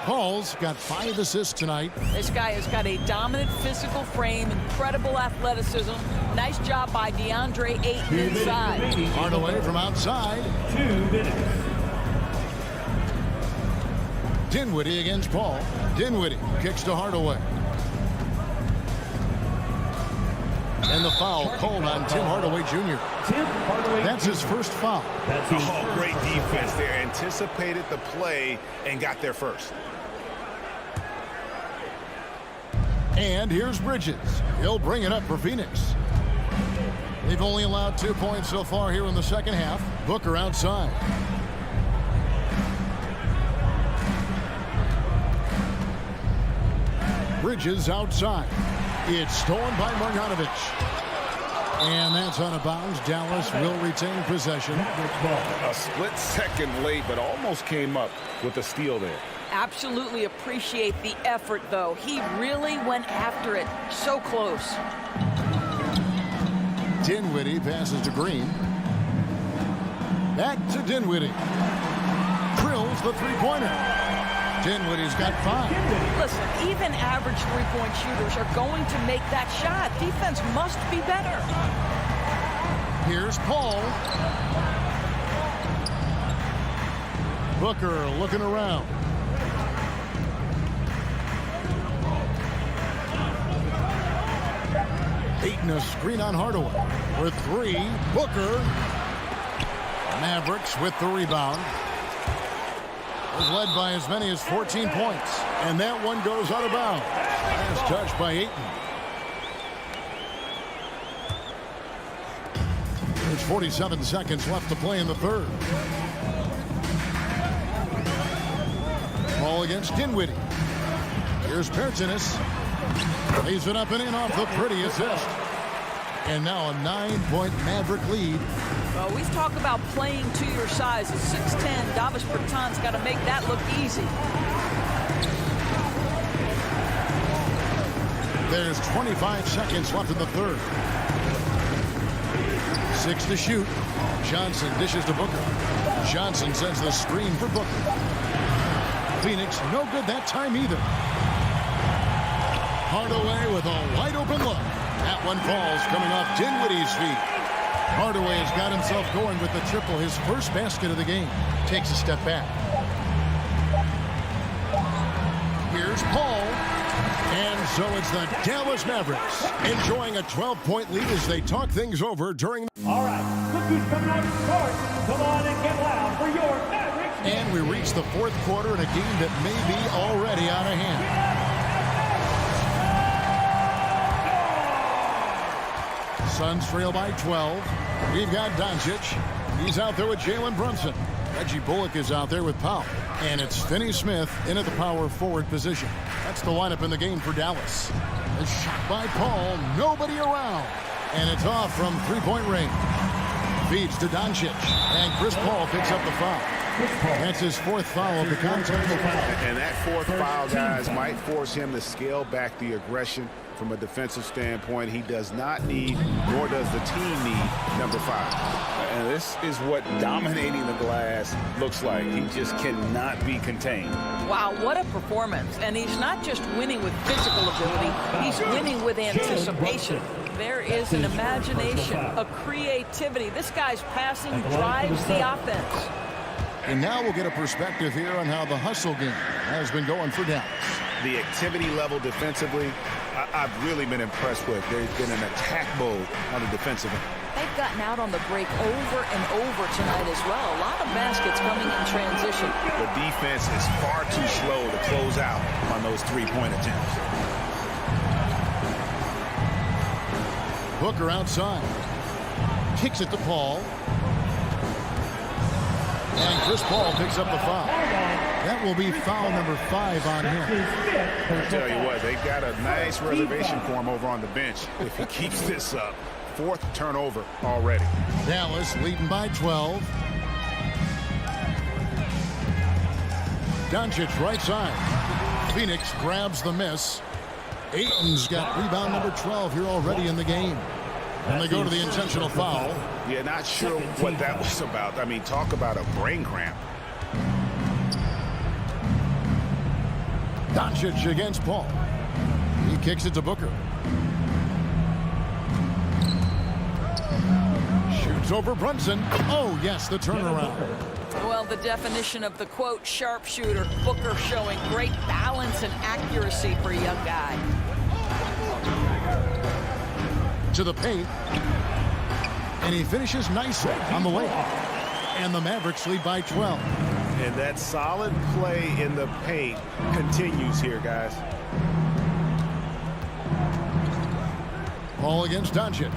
Paul's got 5 assists tonight. This guy has got a dominant physical frame, incredible athleticism. Nice job by DeAndre Ayton inside. Hardaway from outside. 2 minutes. Dinwiddie against Paul. Dinwiddie kicks to Hardaway. And the foul called on Tim Hardaway Jr. That's his first foul. Oh, great defense there. Anticipated the play and got there first. And here's Bridges. He'll bring it up for Phoenix. They've only allowed 2 points so far here in the second half. Booker outside. Bridges outside. It's stolen by Marjanovic. And that's out of bounds. Dallas will retain possession. A split second late, but almost came up with a steal there. Absolutely appreciate the effort, though. He really went after it. So close. Dinwiddie passes to Green. Back to Dinwiddie. Drills the three-pointer. Dinwiddie's got 5. Listen, even average three-point shooters are going to make that shot. Defense must be better. Here's Paul. Booker looking around. Ayton a screen on Hardaway. For 3, Booker. Mavericks with the rebound. Was led by as many as 14 points. And that one goes out of bounds. Last touch by Ayton. There's 47 seconds left to play in the third. Ball against Dinwiddie. Here's Pertinis. Lays it up and in off the pretty assist. And now a 9-point Maverick lead. Well, we talk about playing to your size. At 6'10", Davis Bertans got to make that look easy. There's 25 seconds left in the third. 6 to shoot. Johnson dishes to Booker. Johnson sends the screen for Booker. Phoenix no good that time either. Hardaway with a wide open look. That one falls coming off Dinwiddie's feet. Hardaway has got himself going with the triple, his first basket of the game. Takes a step back. Here's Paul. And so it's the Dallas Mavericks enjoying a 12-point lead as they talk things over during. All right, look who's coming out to start. Come on and get loud for your Mavericks. And we reach the fourth quarter in a game that may be already out of hand. Suns trail by 12. We've got Doncic. He's out there with Jalen Brunson. Reggie Bullock is out there with Powell. And it's Finney-Smith in at the power forward position. That's the lineup in the game for Dallas. A shot by Paul. Nobody around. And it's off from three-point range. Feeds to Doncic. And Chris Paul picks up the foul. That's his 4th foul of the contest. And that 4th foul, guys, might force him to scale back the aggression from a defensive standpoint. He does not need, nor does the team need, number 5. And this is what dominating the glass looks like. He just cannot be contained. Wow, what a performance. And he's not just winning with physical ability, he's winning with anticipation. There is an imagination, a creativity. This guy's passing drives the offense. And now we'll get a perspective here on how the hustle game has been going for Dallas. The activity level defensively, I've really been impressed with. There's been an attack mode on the defensive end. They've gotten out on the break over and over tonight as well. A lot of baskets coming in transition. The defense is far too slow to close out on those three-point attempts. Booker outside. Kicks it to Paul. And Chris Paul picks up the foul. That will be foul number 5 on him. I'll tell you what, they've got a nice reservation for him over on the bench if he keeps this up. 4th turnover already. Dallas leading by 12. Doncic right side. Phoenix grabs the miss. Ayton's got rebound number 12 here already in the game. And they go to the intentional foul. Yeah, not sure what that was about. I mean, talk about a brain cramp. Doncic against Paul. He kicks it to Booker. Shoots over Brunson. Oh, yes, the turnaround. Well, the definition of the quote sharpshooter. Booker showing great balance and accuracy for a young guy. To the paint. And he finishes nicely on the layup. And the Mavericks lead by 12. And that solid play in the paint continues here, guys. Paul against Doncic.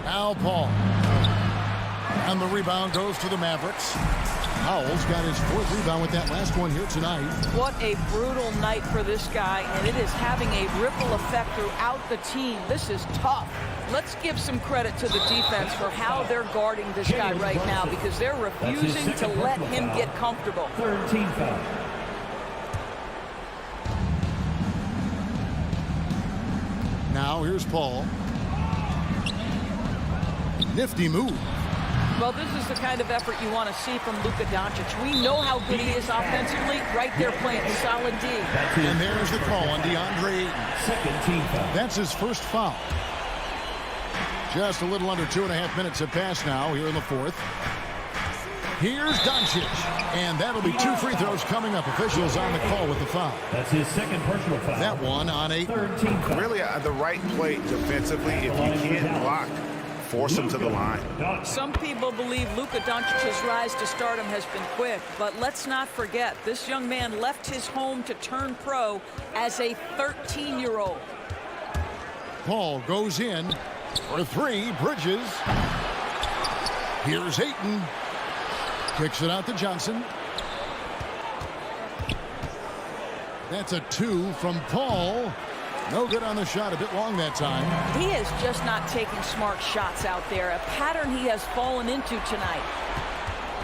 Now Paul. And the rebound goes to the Mavericks. Howell's got his 4th rebound with that last one here tonight. What a brutal night for this guy, and it is having a ripple effect throughout the team. This is tough. Let's give some credit to the defense for how they're guarding this guy right now, because they're refusing to let him get comfortable. 13 foul. Now here's Paul. Nifty move. Well, this is the kind of effort you want to see from Luka Doncic. We know how good he is offensively. Right there playing solid D. And there's the call on DeAndre Ayton. Second team foul. That's his first foul. Just a little under 2.5 minutes have passed now here in the 4th. Here's Doncic. And that'll be 2 free throws coming up. Officials on the call with the foul. That's his second personal foul. That one on 8. Third team foul. Really, the right play defensively. If you can't block, force him to the line. Some people believe Luka Doncic's rise to stardom has been quick, but let's not forget, this young man left his home to turn pro as a 13-year-old. Paul goes in for 3. Bridges. Here's Ayton. Kicks it out to Johnson. That's a 2 from Paul. No good on the shot, a bit long that time. He is just not taking smart shots out there, a pattern he has fallen into tonight.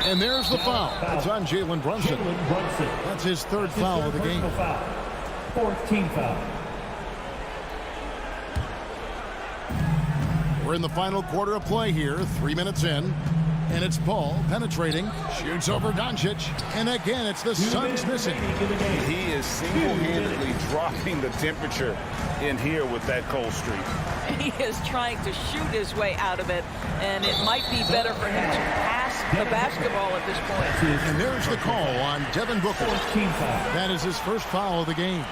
And there's the foul. That's on Jalen Brunson. That's his 3rd foul of the game. Foul. 4th team foul. We're in the final quarter of play here, 3 minutes in. And it's Paul penetrating, shoots over Doncic, and again it's the Suns missing. He is single-handedly dropping the temperature in here with that cold streak. He is trying to shoot his way out of it, and it might be better for him to pass the basketball at this point. And there's the call on Devin Booker. That is his first foul of the game.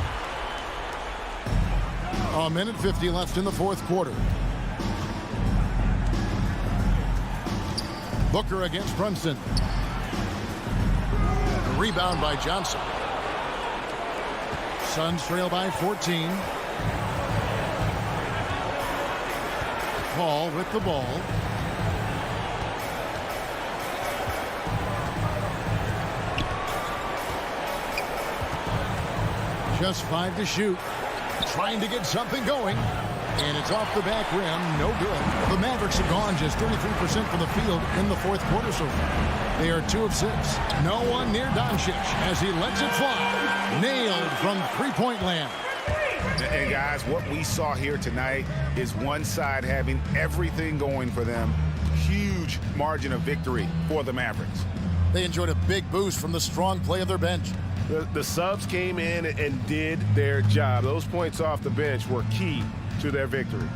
1:50 left in the 4th quarter. Booker against Brunson. A rebound by Johnson. Suns trail by 14. Paul with the ball. Just 5 to shoot. Trying to get something going. And it's off the back rim, no good. The Mavericks have gone just 33% from the field in the 4th quarter so far. They are 2 of 6. No one near Doncic as he lets it fly. Nailed from 3-point land. And guys, what we saw here tonight is one side having everything going for them. Huge margin of victory for the Mavericks. They enjoyed a big boost from the strong play of their bench. The subs came in and did their job. Those points off the bench were key to their victory.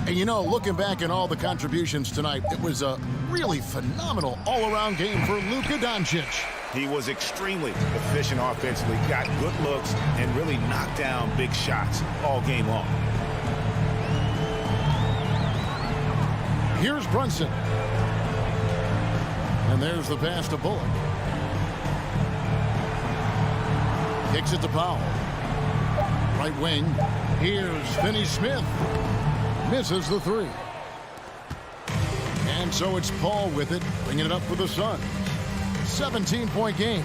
And you know, looking back at all the contributions tonight, it was a really phenomenal all-around game for Luka Doncic. He was extremely efficient offensively, got good looks, and really knocked down big shots all game long. Here's Brunson. And there's the pass to Bullock. Kicks it to Powell. Right wing. Here's Finney-Smith. Misses the 3. And so it's Paul with it, bringing it up for the Suns. 17-point game.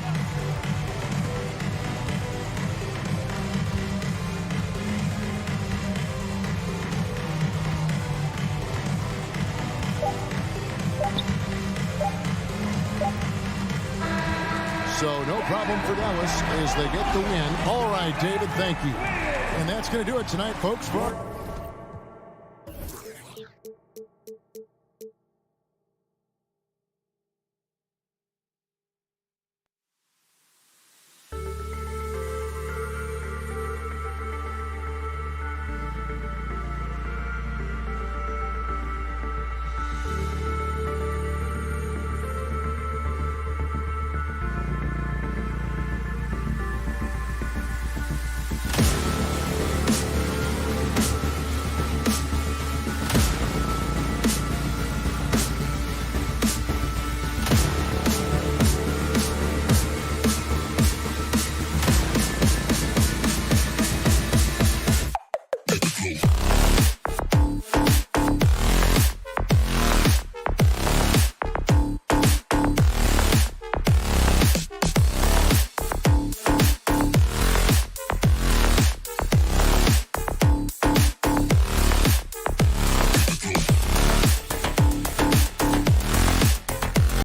So no problem for Dallas as they get the win. All right, David, thank you. And that's going to do it tonight, folks. For